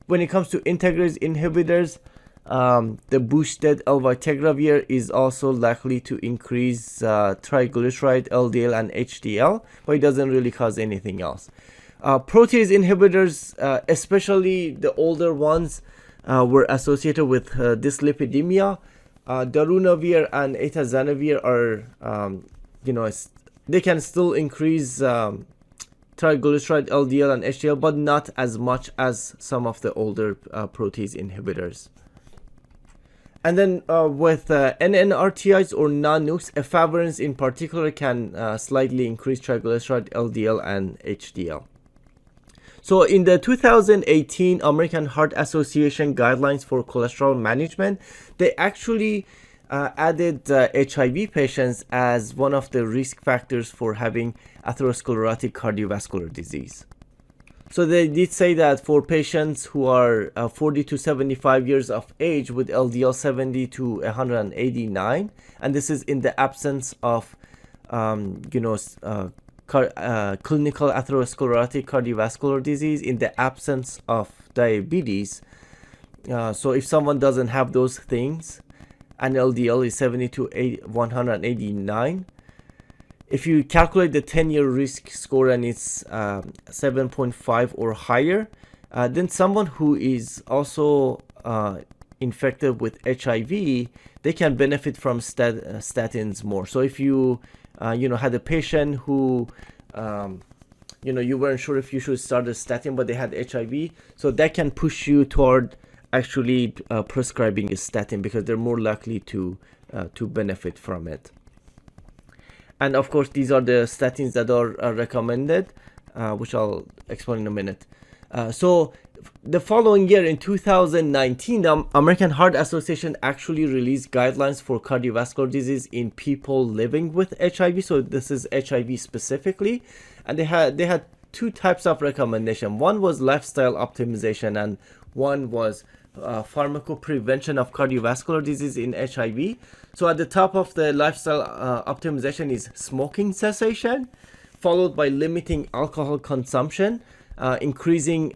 When it comes to integrase inhibitors, the boosted elvitegravir is also likely to increase triglyceride, LDL, and HDL, but it doesn't really cause anything else. Protease inhibitors, especially the older ones, were associated with dyslipidemia. Darunavir and atazanavir are, they can still increase triglyceride, LDL, and HDL, but not as much as some of the older protease inhibitors. And then with NNRTIs or non-nukes, efavirenz in particular can slightly increase triglyceride, LDL, and HDL. So in the 2018 American Heart Association guidelines for cholesterol management, they actually added HIV patients as one of the risk factors for having atherosclerotic cardiovascular disease. So they did say that for patients who are 40 to 75 years of age with LDL 70 to 189, and this is in the absence of clinical atherosclerotic cardiovascular disease, in the absence of diabetes. So if someone doesn't have those things and LDL is 70 to 189, if you calculate the 10-year risk score and it's 7.5 or higher, then someone who is also infected with HIV, they can benefit from statins more. So if you had a patient who you weren't sure if you should start a statin, but they had HIV, so that can push you toward actually prescribing a statin because they're more likely to benefit from it. And of course, these are the statins that are recommended, which I'll explain in a minute. So the following year, in 2019, the American Heart Association actually released guidelines for cardiovascular disease in people living with HIV. So this is HIV specifically. And they had two types of recommendation. One was lifestyle optimization, and one was pharmacoprevention of cardiovascular disease in HIV. So at the top of the lifestyle optimization is smoking cessation, followed by limiting alcohol consumption, increasing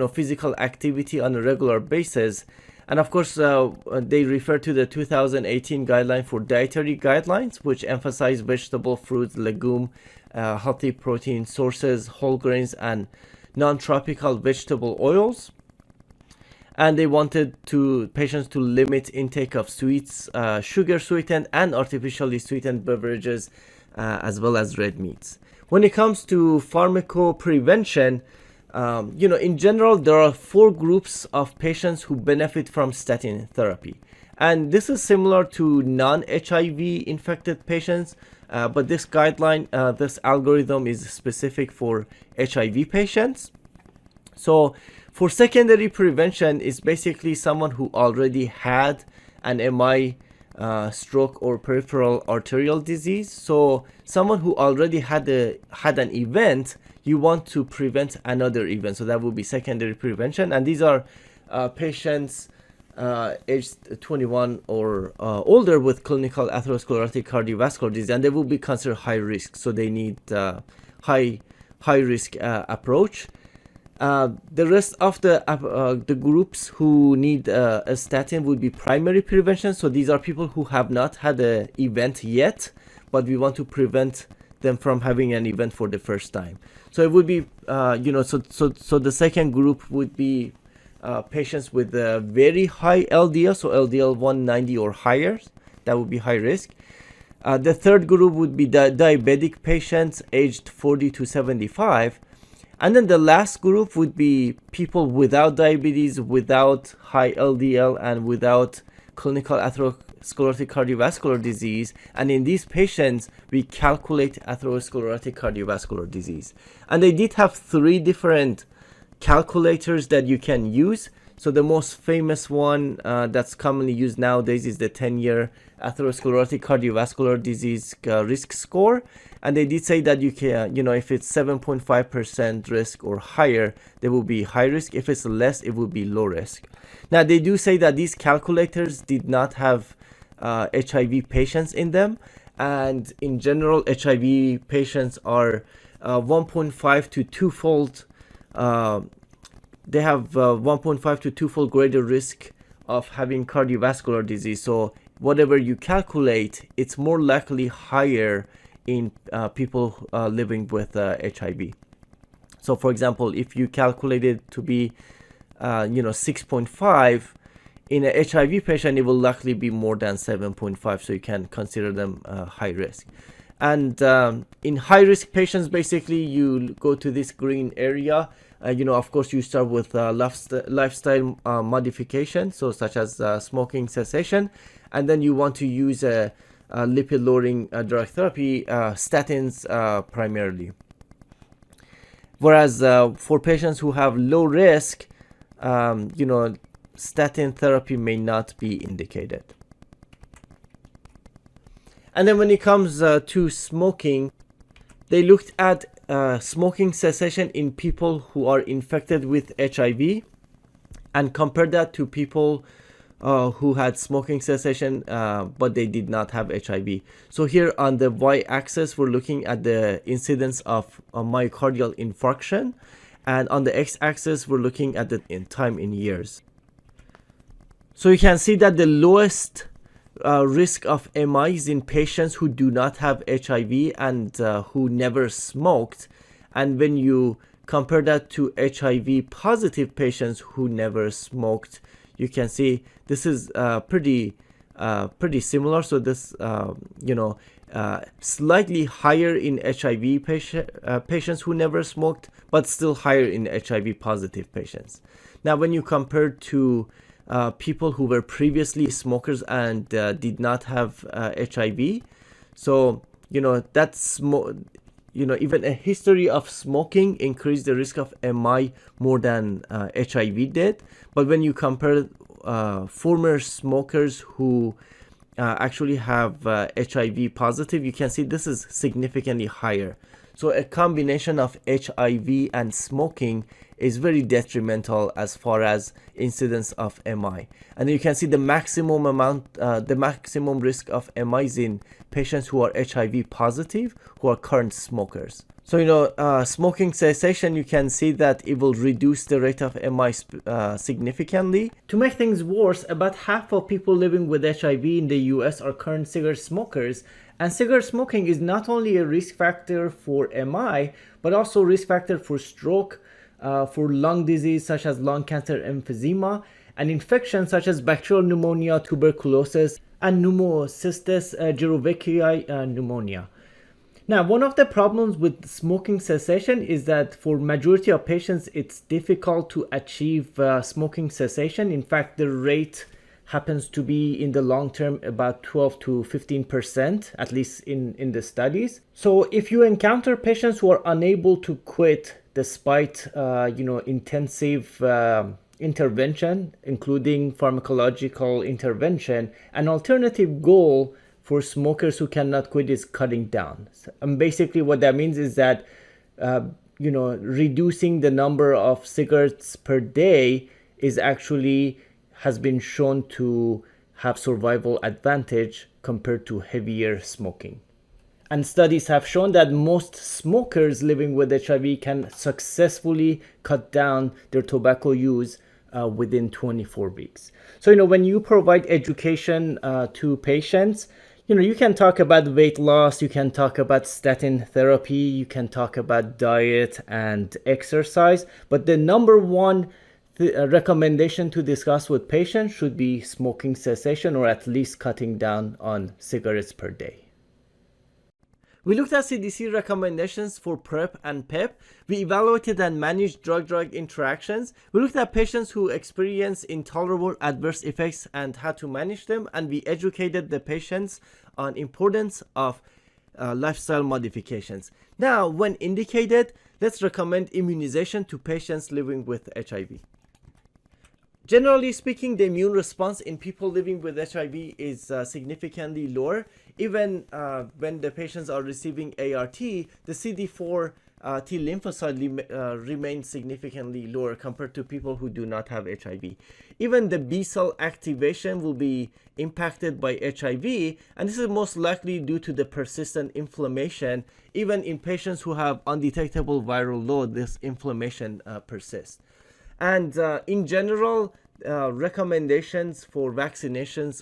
physical activity on a regular basis, and of course they refer to the 2018 guideline for dietary guidelines, which emphasize vegetable, fruits, legume, healthy protein sources, whole grains, and non-tropical vegetable oils. And they wanted patients to limit intake of sweets, sugar sweetened and artificially sweetened beverages, as well as red meats. When it comes to pharmacoprevention, in general, there are 4 groups of patients who benefit from statin therapy. And this is similar to non-HIV infected patients, but this guideline, this algorithm is specific for HIV patients. So for secondary prevention, is basically someone who already had an MI, stroke, or peripheral arterial disease. So someone who already had an event, you want to prevent another event. So that would be secondary prevention. And these are patients aged 21 or older with clinical atherosclerotic cardiovascular disease, and they will be considered high risk. So they need high risk approach. The rest of the groups who need a statin would be primary prevention. So these are people who have not had an event yet, but we want to prevent them from having an event for the first time. So it would be, so the second group would be patients with a very high LDL, so LDL 190 or higher. That would be high risk. The third group would be diabetic patients aged 40 to 75. And then the last group would be people without diabetes, without high LDL, and without clinical atherosclerotic cardiovascular disease. And in these patients, we calculate atherosclerotic cardiovascular disease. And they did have 3 different calculators that you can use. So the most famous one that's commonly used nowadays is the 10-year atherosclerotic cardiovascular disease risk score. And they did say that you can, if it's 7.5% risk or higher, they will be high risk. If it's less, it will be low risk. Now, they do say that these calculators did not have HIV patients in them. And in general, HIV patients are 1.5 to 2-fold, they have 1.5 to 2-fold greater risk of having cardiovascular disease. So whatever you calculate, it's more likely higher in people living with HIV. So for example, if you calculate it to be 6.5, in a HIV patient, it will likely be more than 7.5, so you can consider them high risk. And in high risk patients, basically you go to this green area. Of course, you start with lifestyle modification, so such as smoking cessation, and then you want to use a lipid lowering drug therapy, statins primarily. Whereas for patients who have low risk, statin therapy may not be indicated. And then when it comes to smoking, they looked at smoking cessation in people who are infected with HIV and compared that to people who had smoking cessation but they did not have HIV. So here on the y-axis, we're looking at the incidence of myocardial infarction, and on the x-axis, we're looking at the time in years. So you can see that the lowest risk of MI is in patients who do not have HIV and who never smoked. And when you compare that to HIV positive patients who never smoked, you can see this is pretty similar. So this slightly higher in HIV patients who never smoked, but still higher in HIV positive patients. Now when you compare to people who were previously smokers and did not have HIV, so that's even a history of smoking increased the risk of MI more than HIV did. But when you compare former smokers who actually have HIV positive, you can see this is significantly higher. So a combination of HIV and smoking is very detrimental as far as incidence of MI. And you can see the maximum risk of MI is in patients who are HIV positive, who are current smokers. So, smoking cessation, you can see that it will reduce the rate of MI significantly. To make things worse, about half of people living with HIV in the US are current cigarette smokers, and cigarette smoking is not only a risk factor for MI, but also a risk factor for stroke, for lung disease such as lung cancer emphysema, and infections such as bacterial pneumonia, tuberculosis, and pneumocystis jirovecii pneumonia. Now, one of the problems with smoking cessation is that for majority of patients, it's difficult to achieve smoking cessation. In fact, the rate happens to be in the long term about 12 to 15%, at least in the studies. So if you encounter patients who are unable to quit despite intensive intervention, including pharmacological intervention, an alternative goal for smokers who cannot quit is cutting down. And basically what that means is that reducing the number of cigarettes per day has been shown to have survival advantage compared to heavier smoking. And studies have shown that most smokers living with HIV can successfully cut down their tobacco use within 24 weeks. So, when you provide education to patients, you can talk about weight loss, you can talk about statin therapy, you can talk about diet and exercise, but the number one recommendation to discuss with patients should be smoking cessation, or at least cutting down on cigarettes per day. We looked at CDC recommendations for PrEP and PEP. We evaluated and managed drug-drug interactions. We looked at patients who experience intolerable adverse effects and how to manage them. And we educated the patients on importance of lifestyle modifications. Now, when indicated, let's recommend immunization to patients living with HIV. Generally speaking, the immune response in people living with HIV is significantly lower. Even when the patients are receiving ART, the CD4 T lymphocyte remains significantly lower compared to people who do not have HIV. Even the B cell activation will be impacted by HIV, and this is most likely due to the persistent inflammation. Even in patients who have undetectable viral load, this inflammation persists. And in general, recommendations for vaccinations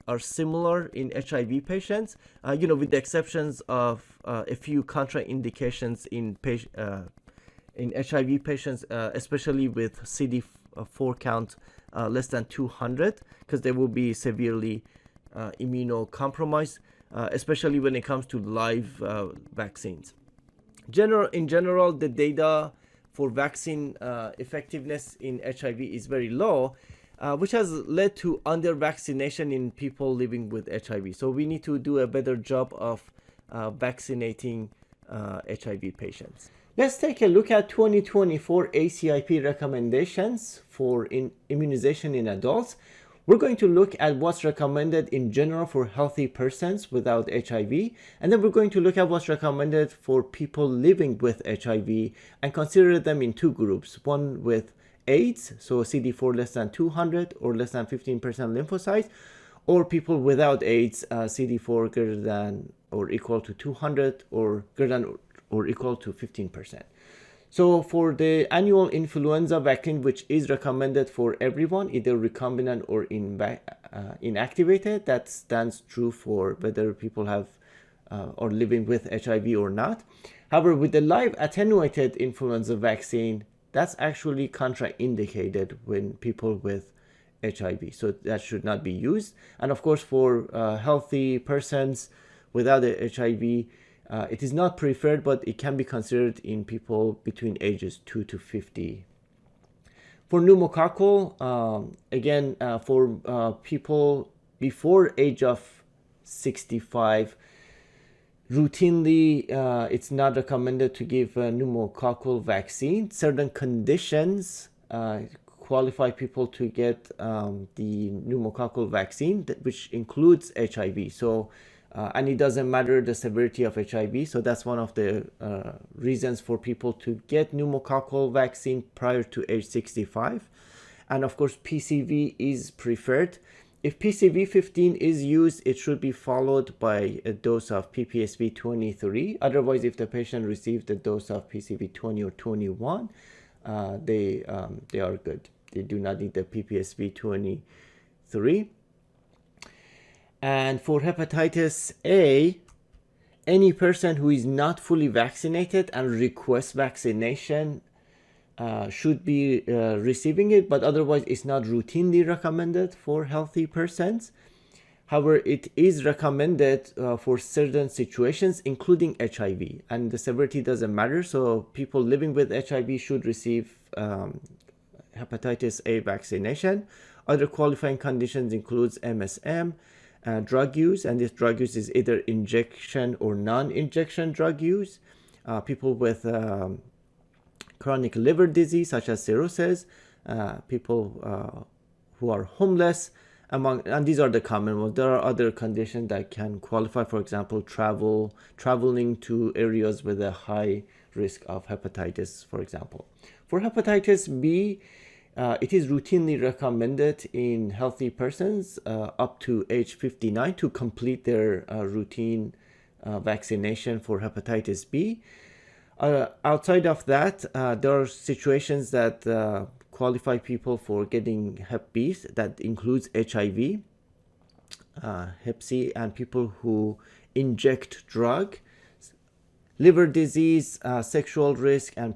are similar in HIV patients, with the exceptions of a few contraindications in HIV patients, especially with CD4 count less than 200, because they will be severely immunocompromised, especially when it comes to live vaccines. In general, the data for vaccine effectiveness in HIV is very low, which has led to under-vaccination in people living with HIV. So we need to do a better job of vaccinating HIV patients. Let's take a look at 2024 ACIP recommendations for immunization in adults. We're going to look at what's recommended in general for healthy persons without HIV, and then we're going to look at what's recommended for people living with HIV and consider them in two groups, one with AIDS, so CD4 less than 200 or less than 15% lymphocytes, or people without AIDS, CD4 greater than or equal to 200 or greater than or equal to 15%. So for the annual influenza vaccine, which is recommended for everyone, either recombinant or inactivated, that stands true for whether people have or living with HIV or not. However, with the live attenuated influenza vaccine, that's actually contraindicated when people with HIV, so that should not be used. And of course, for healthy persons without HIV, it is not preferred, but it can be considered in people between ages 2 to 50. For pneumococcal, again, for people before age of 65, routinely, it's not recommended to give a pneumococcal vaccine. Certain conditions qualify people to get the pneumococcal vaccine, which includes HIV. So, and it doesn't matter the severity of HIV. So that's one of the reasons for people to get pneumococcal vaccine prior to age 65. And of course, PCV is preferred. If PCV 15 is used, it should be followed by a dose of PPSV 23. Otherwise, if the patient received a dose of PCV 20 or 21, they are good. They do not need the PPSV 23. And for hepatitis A, any person who is not fully vaccinated and requests vaccination should be receiving it, but otherwise it's not routinely recommended for healthy persons. However, it is recommended for certain situations, including HIV, and the severity doesn't matter. So people living with HIV should receive hepatitis A vaccination. Other qualifying conditions includes MSM, drug use, and this drug use is either injection or non-injection drug use. People with chronic liver disease such as cirrhosis, people who are homeless, and these are the common ones. There are other conditions that can qualify, for example, traveling to areas with a high risk of hepatitis, for example. For hepatitis B, it is routinely recommended in healthy persons up to age 59 to complete their routine vaccination for hepatitis B. Outside of that, there are situations that qualify people for getting Hep B, that includes HIV, Hep C, and people who inject drug, liver disease, sexual risk, and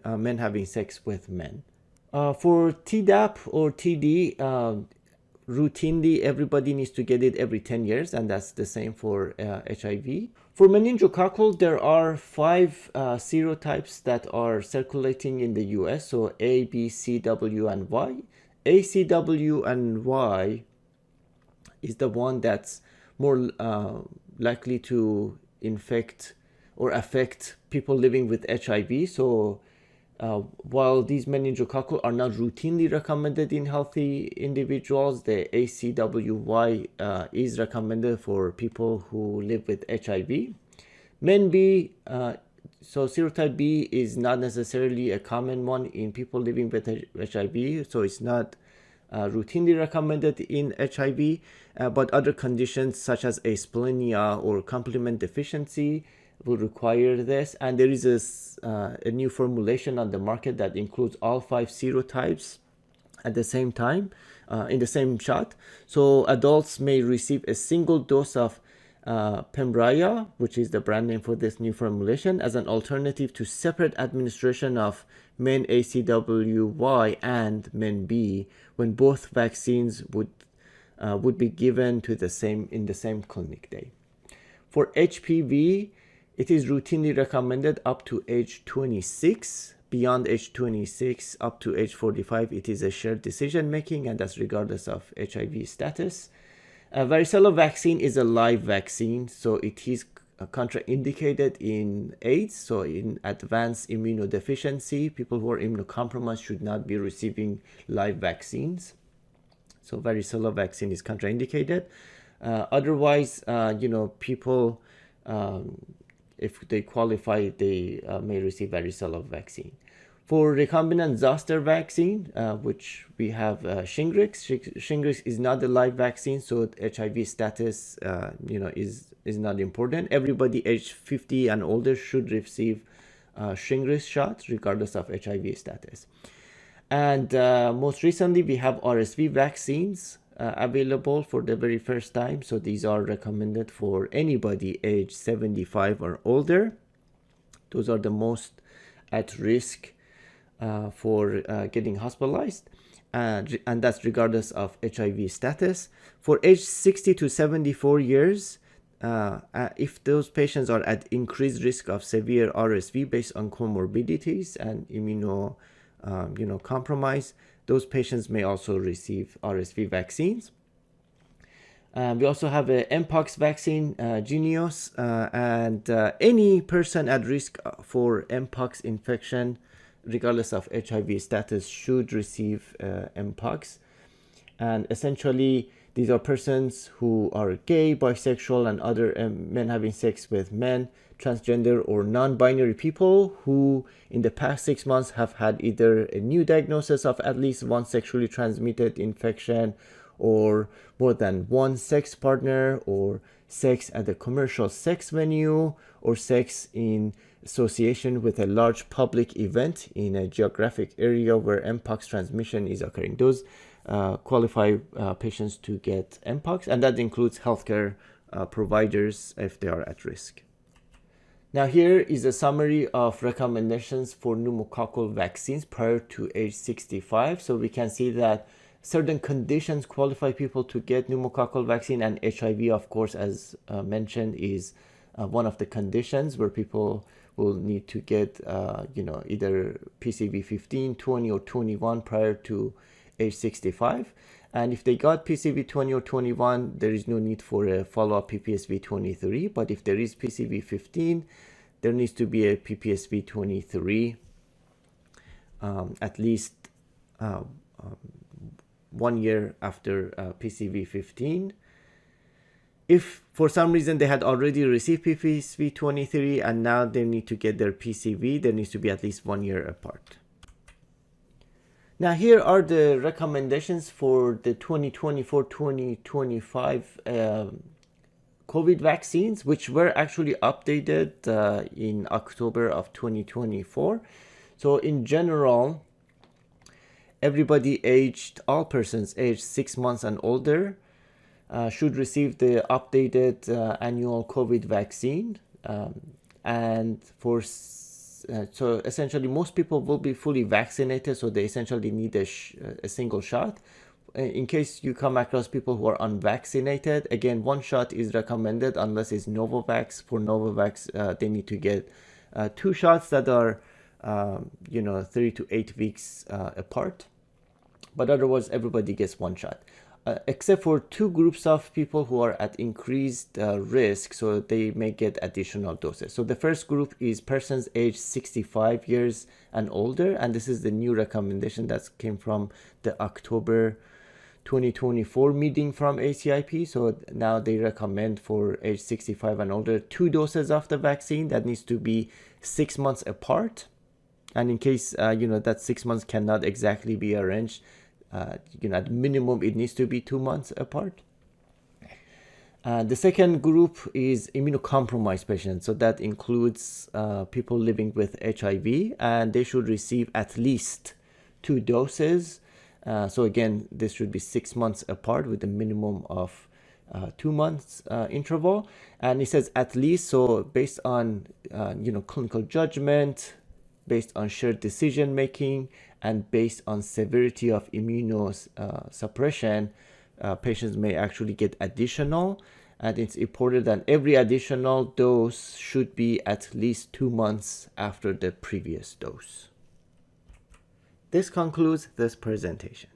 men having sex with men. For Tdap or TD, routinely everybody needs to get it every 10 years, and that's the same for HIV. For meningococcal, there are 5 serotypes that are circulating in the US, so A, B, C, W, and Y. A, C, W, and Y is the one that's more likely to infect or affect people living with HIV. So while these meningococcal are not routinely recommended in healthy individuals, the ACWY is recommended for people who live with HIV. Men B, so serotype B is not necessarily a common one in people living with HIV, so it's not routinely recommended in HIV, but other conditions such as asplenia or complement deficiency will require this, and there is a new formulation on the market that includes all 5 serotypes, at the same time, in the same shot. So adults may receive a single dose of Pembrya, which is the brand name for this new formulation, as an alternative to separate administration of MenACWY and MenB, when both vaccines would be given to in the same clinic day. For HPV, it is routinely recommended up to age 26. Beyond age 26 up to age 45, it is a shared decision making, and that's regardless of HIV status. Varicella vaccine is a live vaccine, so it is contraindicated in AIDS. So in advanced immunodeficiency, people who are immunocompromised should not be receiving live vaccines. So varicella vaccine is contraindicated. Otherwise, people, if they qualify, they may receive varicella vaccine. For recombinant zoster vaccine, which we have Shingrix. Shingrix is not a live vaccine, so HIV status, is not important. Everybody aged 50 and older should receive Shingrix shots, regardless of HIV status. And most recently, we have RSV vaccines available for the very first time. So these are recommended for anybody age 75 or older. Those are the most at risk for getting hospitalized, and that's regardless of HIV status. For age 60 to 74 years, if those patients are at increased risk of severe RSV based on comorbidities and compromise, those patients may also receive RSV vaccines. We also have a Mpox vaccine, Jynneos, and any person at risk for Mpox infection, regardless of HIV status, should receive Mpox. And essentially, these are persons who are gay, bisexual, and other men having sex with men, transgender or non-binary people who in the past 6 months have had either a new diagnosis of at least one sexually transmitted infection, or more than one sex partner, or sex at a commercial sex venue, or sex in association with a large public event in a geographic area where Mpox transmission is occurring. Those qualify patients to get Mpox, and that includes healthcare providers if they are at risk. Now here is a summary of recommendations for pneumococcal vaccines prior to age 65. So we can see that certain conditions qualify people to get pneumococcal vaccine, and HIV, of course, as mentioned, is one of the conditions where people will need to get either PCV 15, 20, or 21 prior to age 65. And if they got PCV 20 or 21, there is no need for a follow-up PPSV 23. But if there is PCV 15, there needs to be a PPSV 23 at least 1 year after PCV 15. If for some reason they had already received PPSV 23 and now they need to get their PCV, there needs to be at least 1 year apart. Now here are the recommendations for the 2024-2025 COVID vaccines, which were actually updated in October of 2024. So in general, all persons aged 6 months and older should receive the updated annual COVID vaccine. And so essentially most people will be fully vaccinated, so they essentially need a single shot. In case you come across people who are unvaccinated, again, one shot is recommended unless it's Novavax. For Novavax, they need to get 2 shots that are 3 to 8 weeks apart. But otherwise, everybody gets 1 shot. Except for 2 groups of people who are at increased risk, so they may get additional doses. So the first group is persons aged 65 years and older, and this is the new recommendation that came from the October 2024 meeting from ACIP. So now they recommend for age 65 and older 2 doses of the vaccine that needs to be 6 months apart. And in case that 6 months cannot exactly be arranged, at minimum it needs to be 2 months apart. The second group is immunocompromised patients. So that includes people living with HIV, and they should receive at least 2 doses. So again, this should be 6 months apart with a minimum of 2 months interval. And it says at least, so based on clinical judgment, based on shared decision making, and based on severity of immunosuppression, patients may actually get additional. And it's important that every additional dose should be at least 2 months after the previous dose. This concludes this presentation.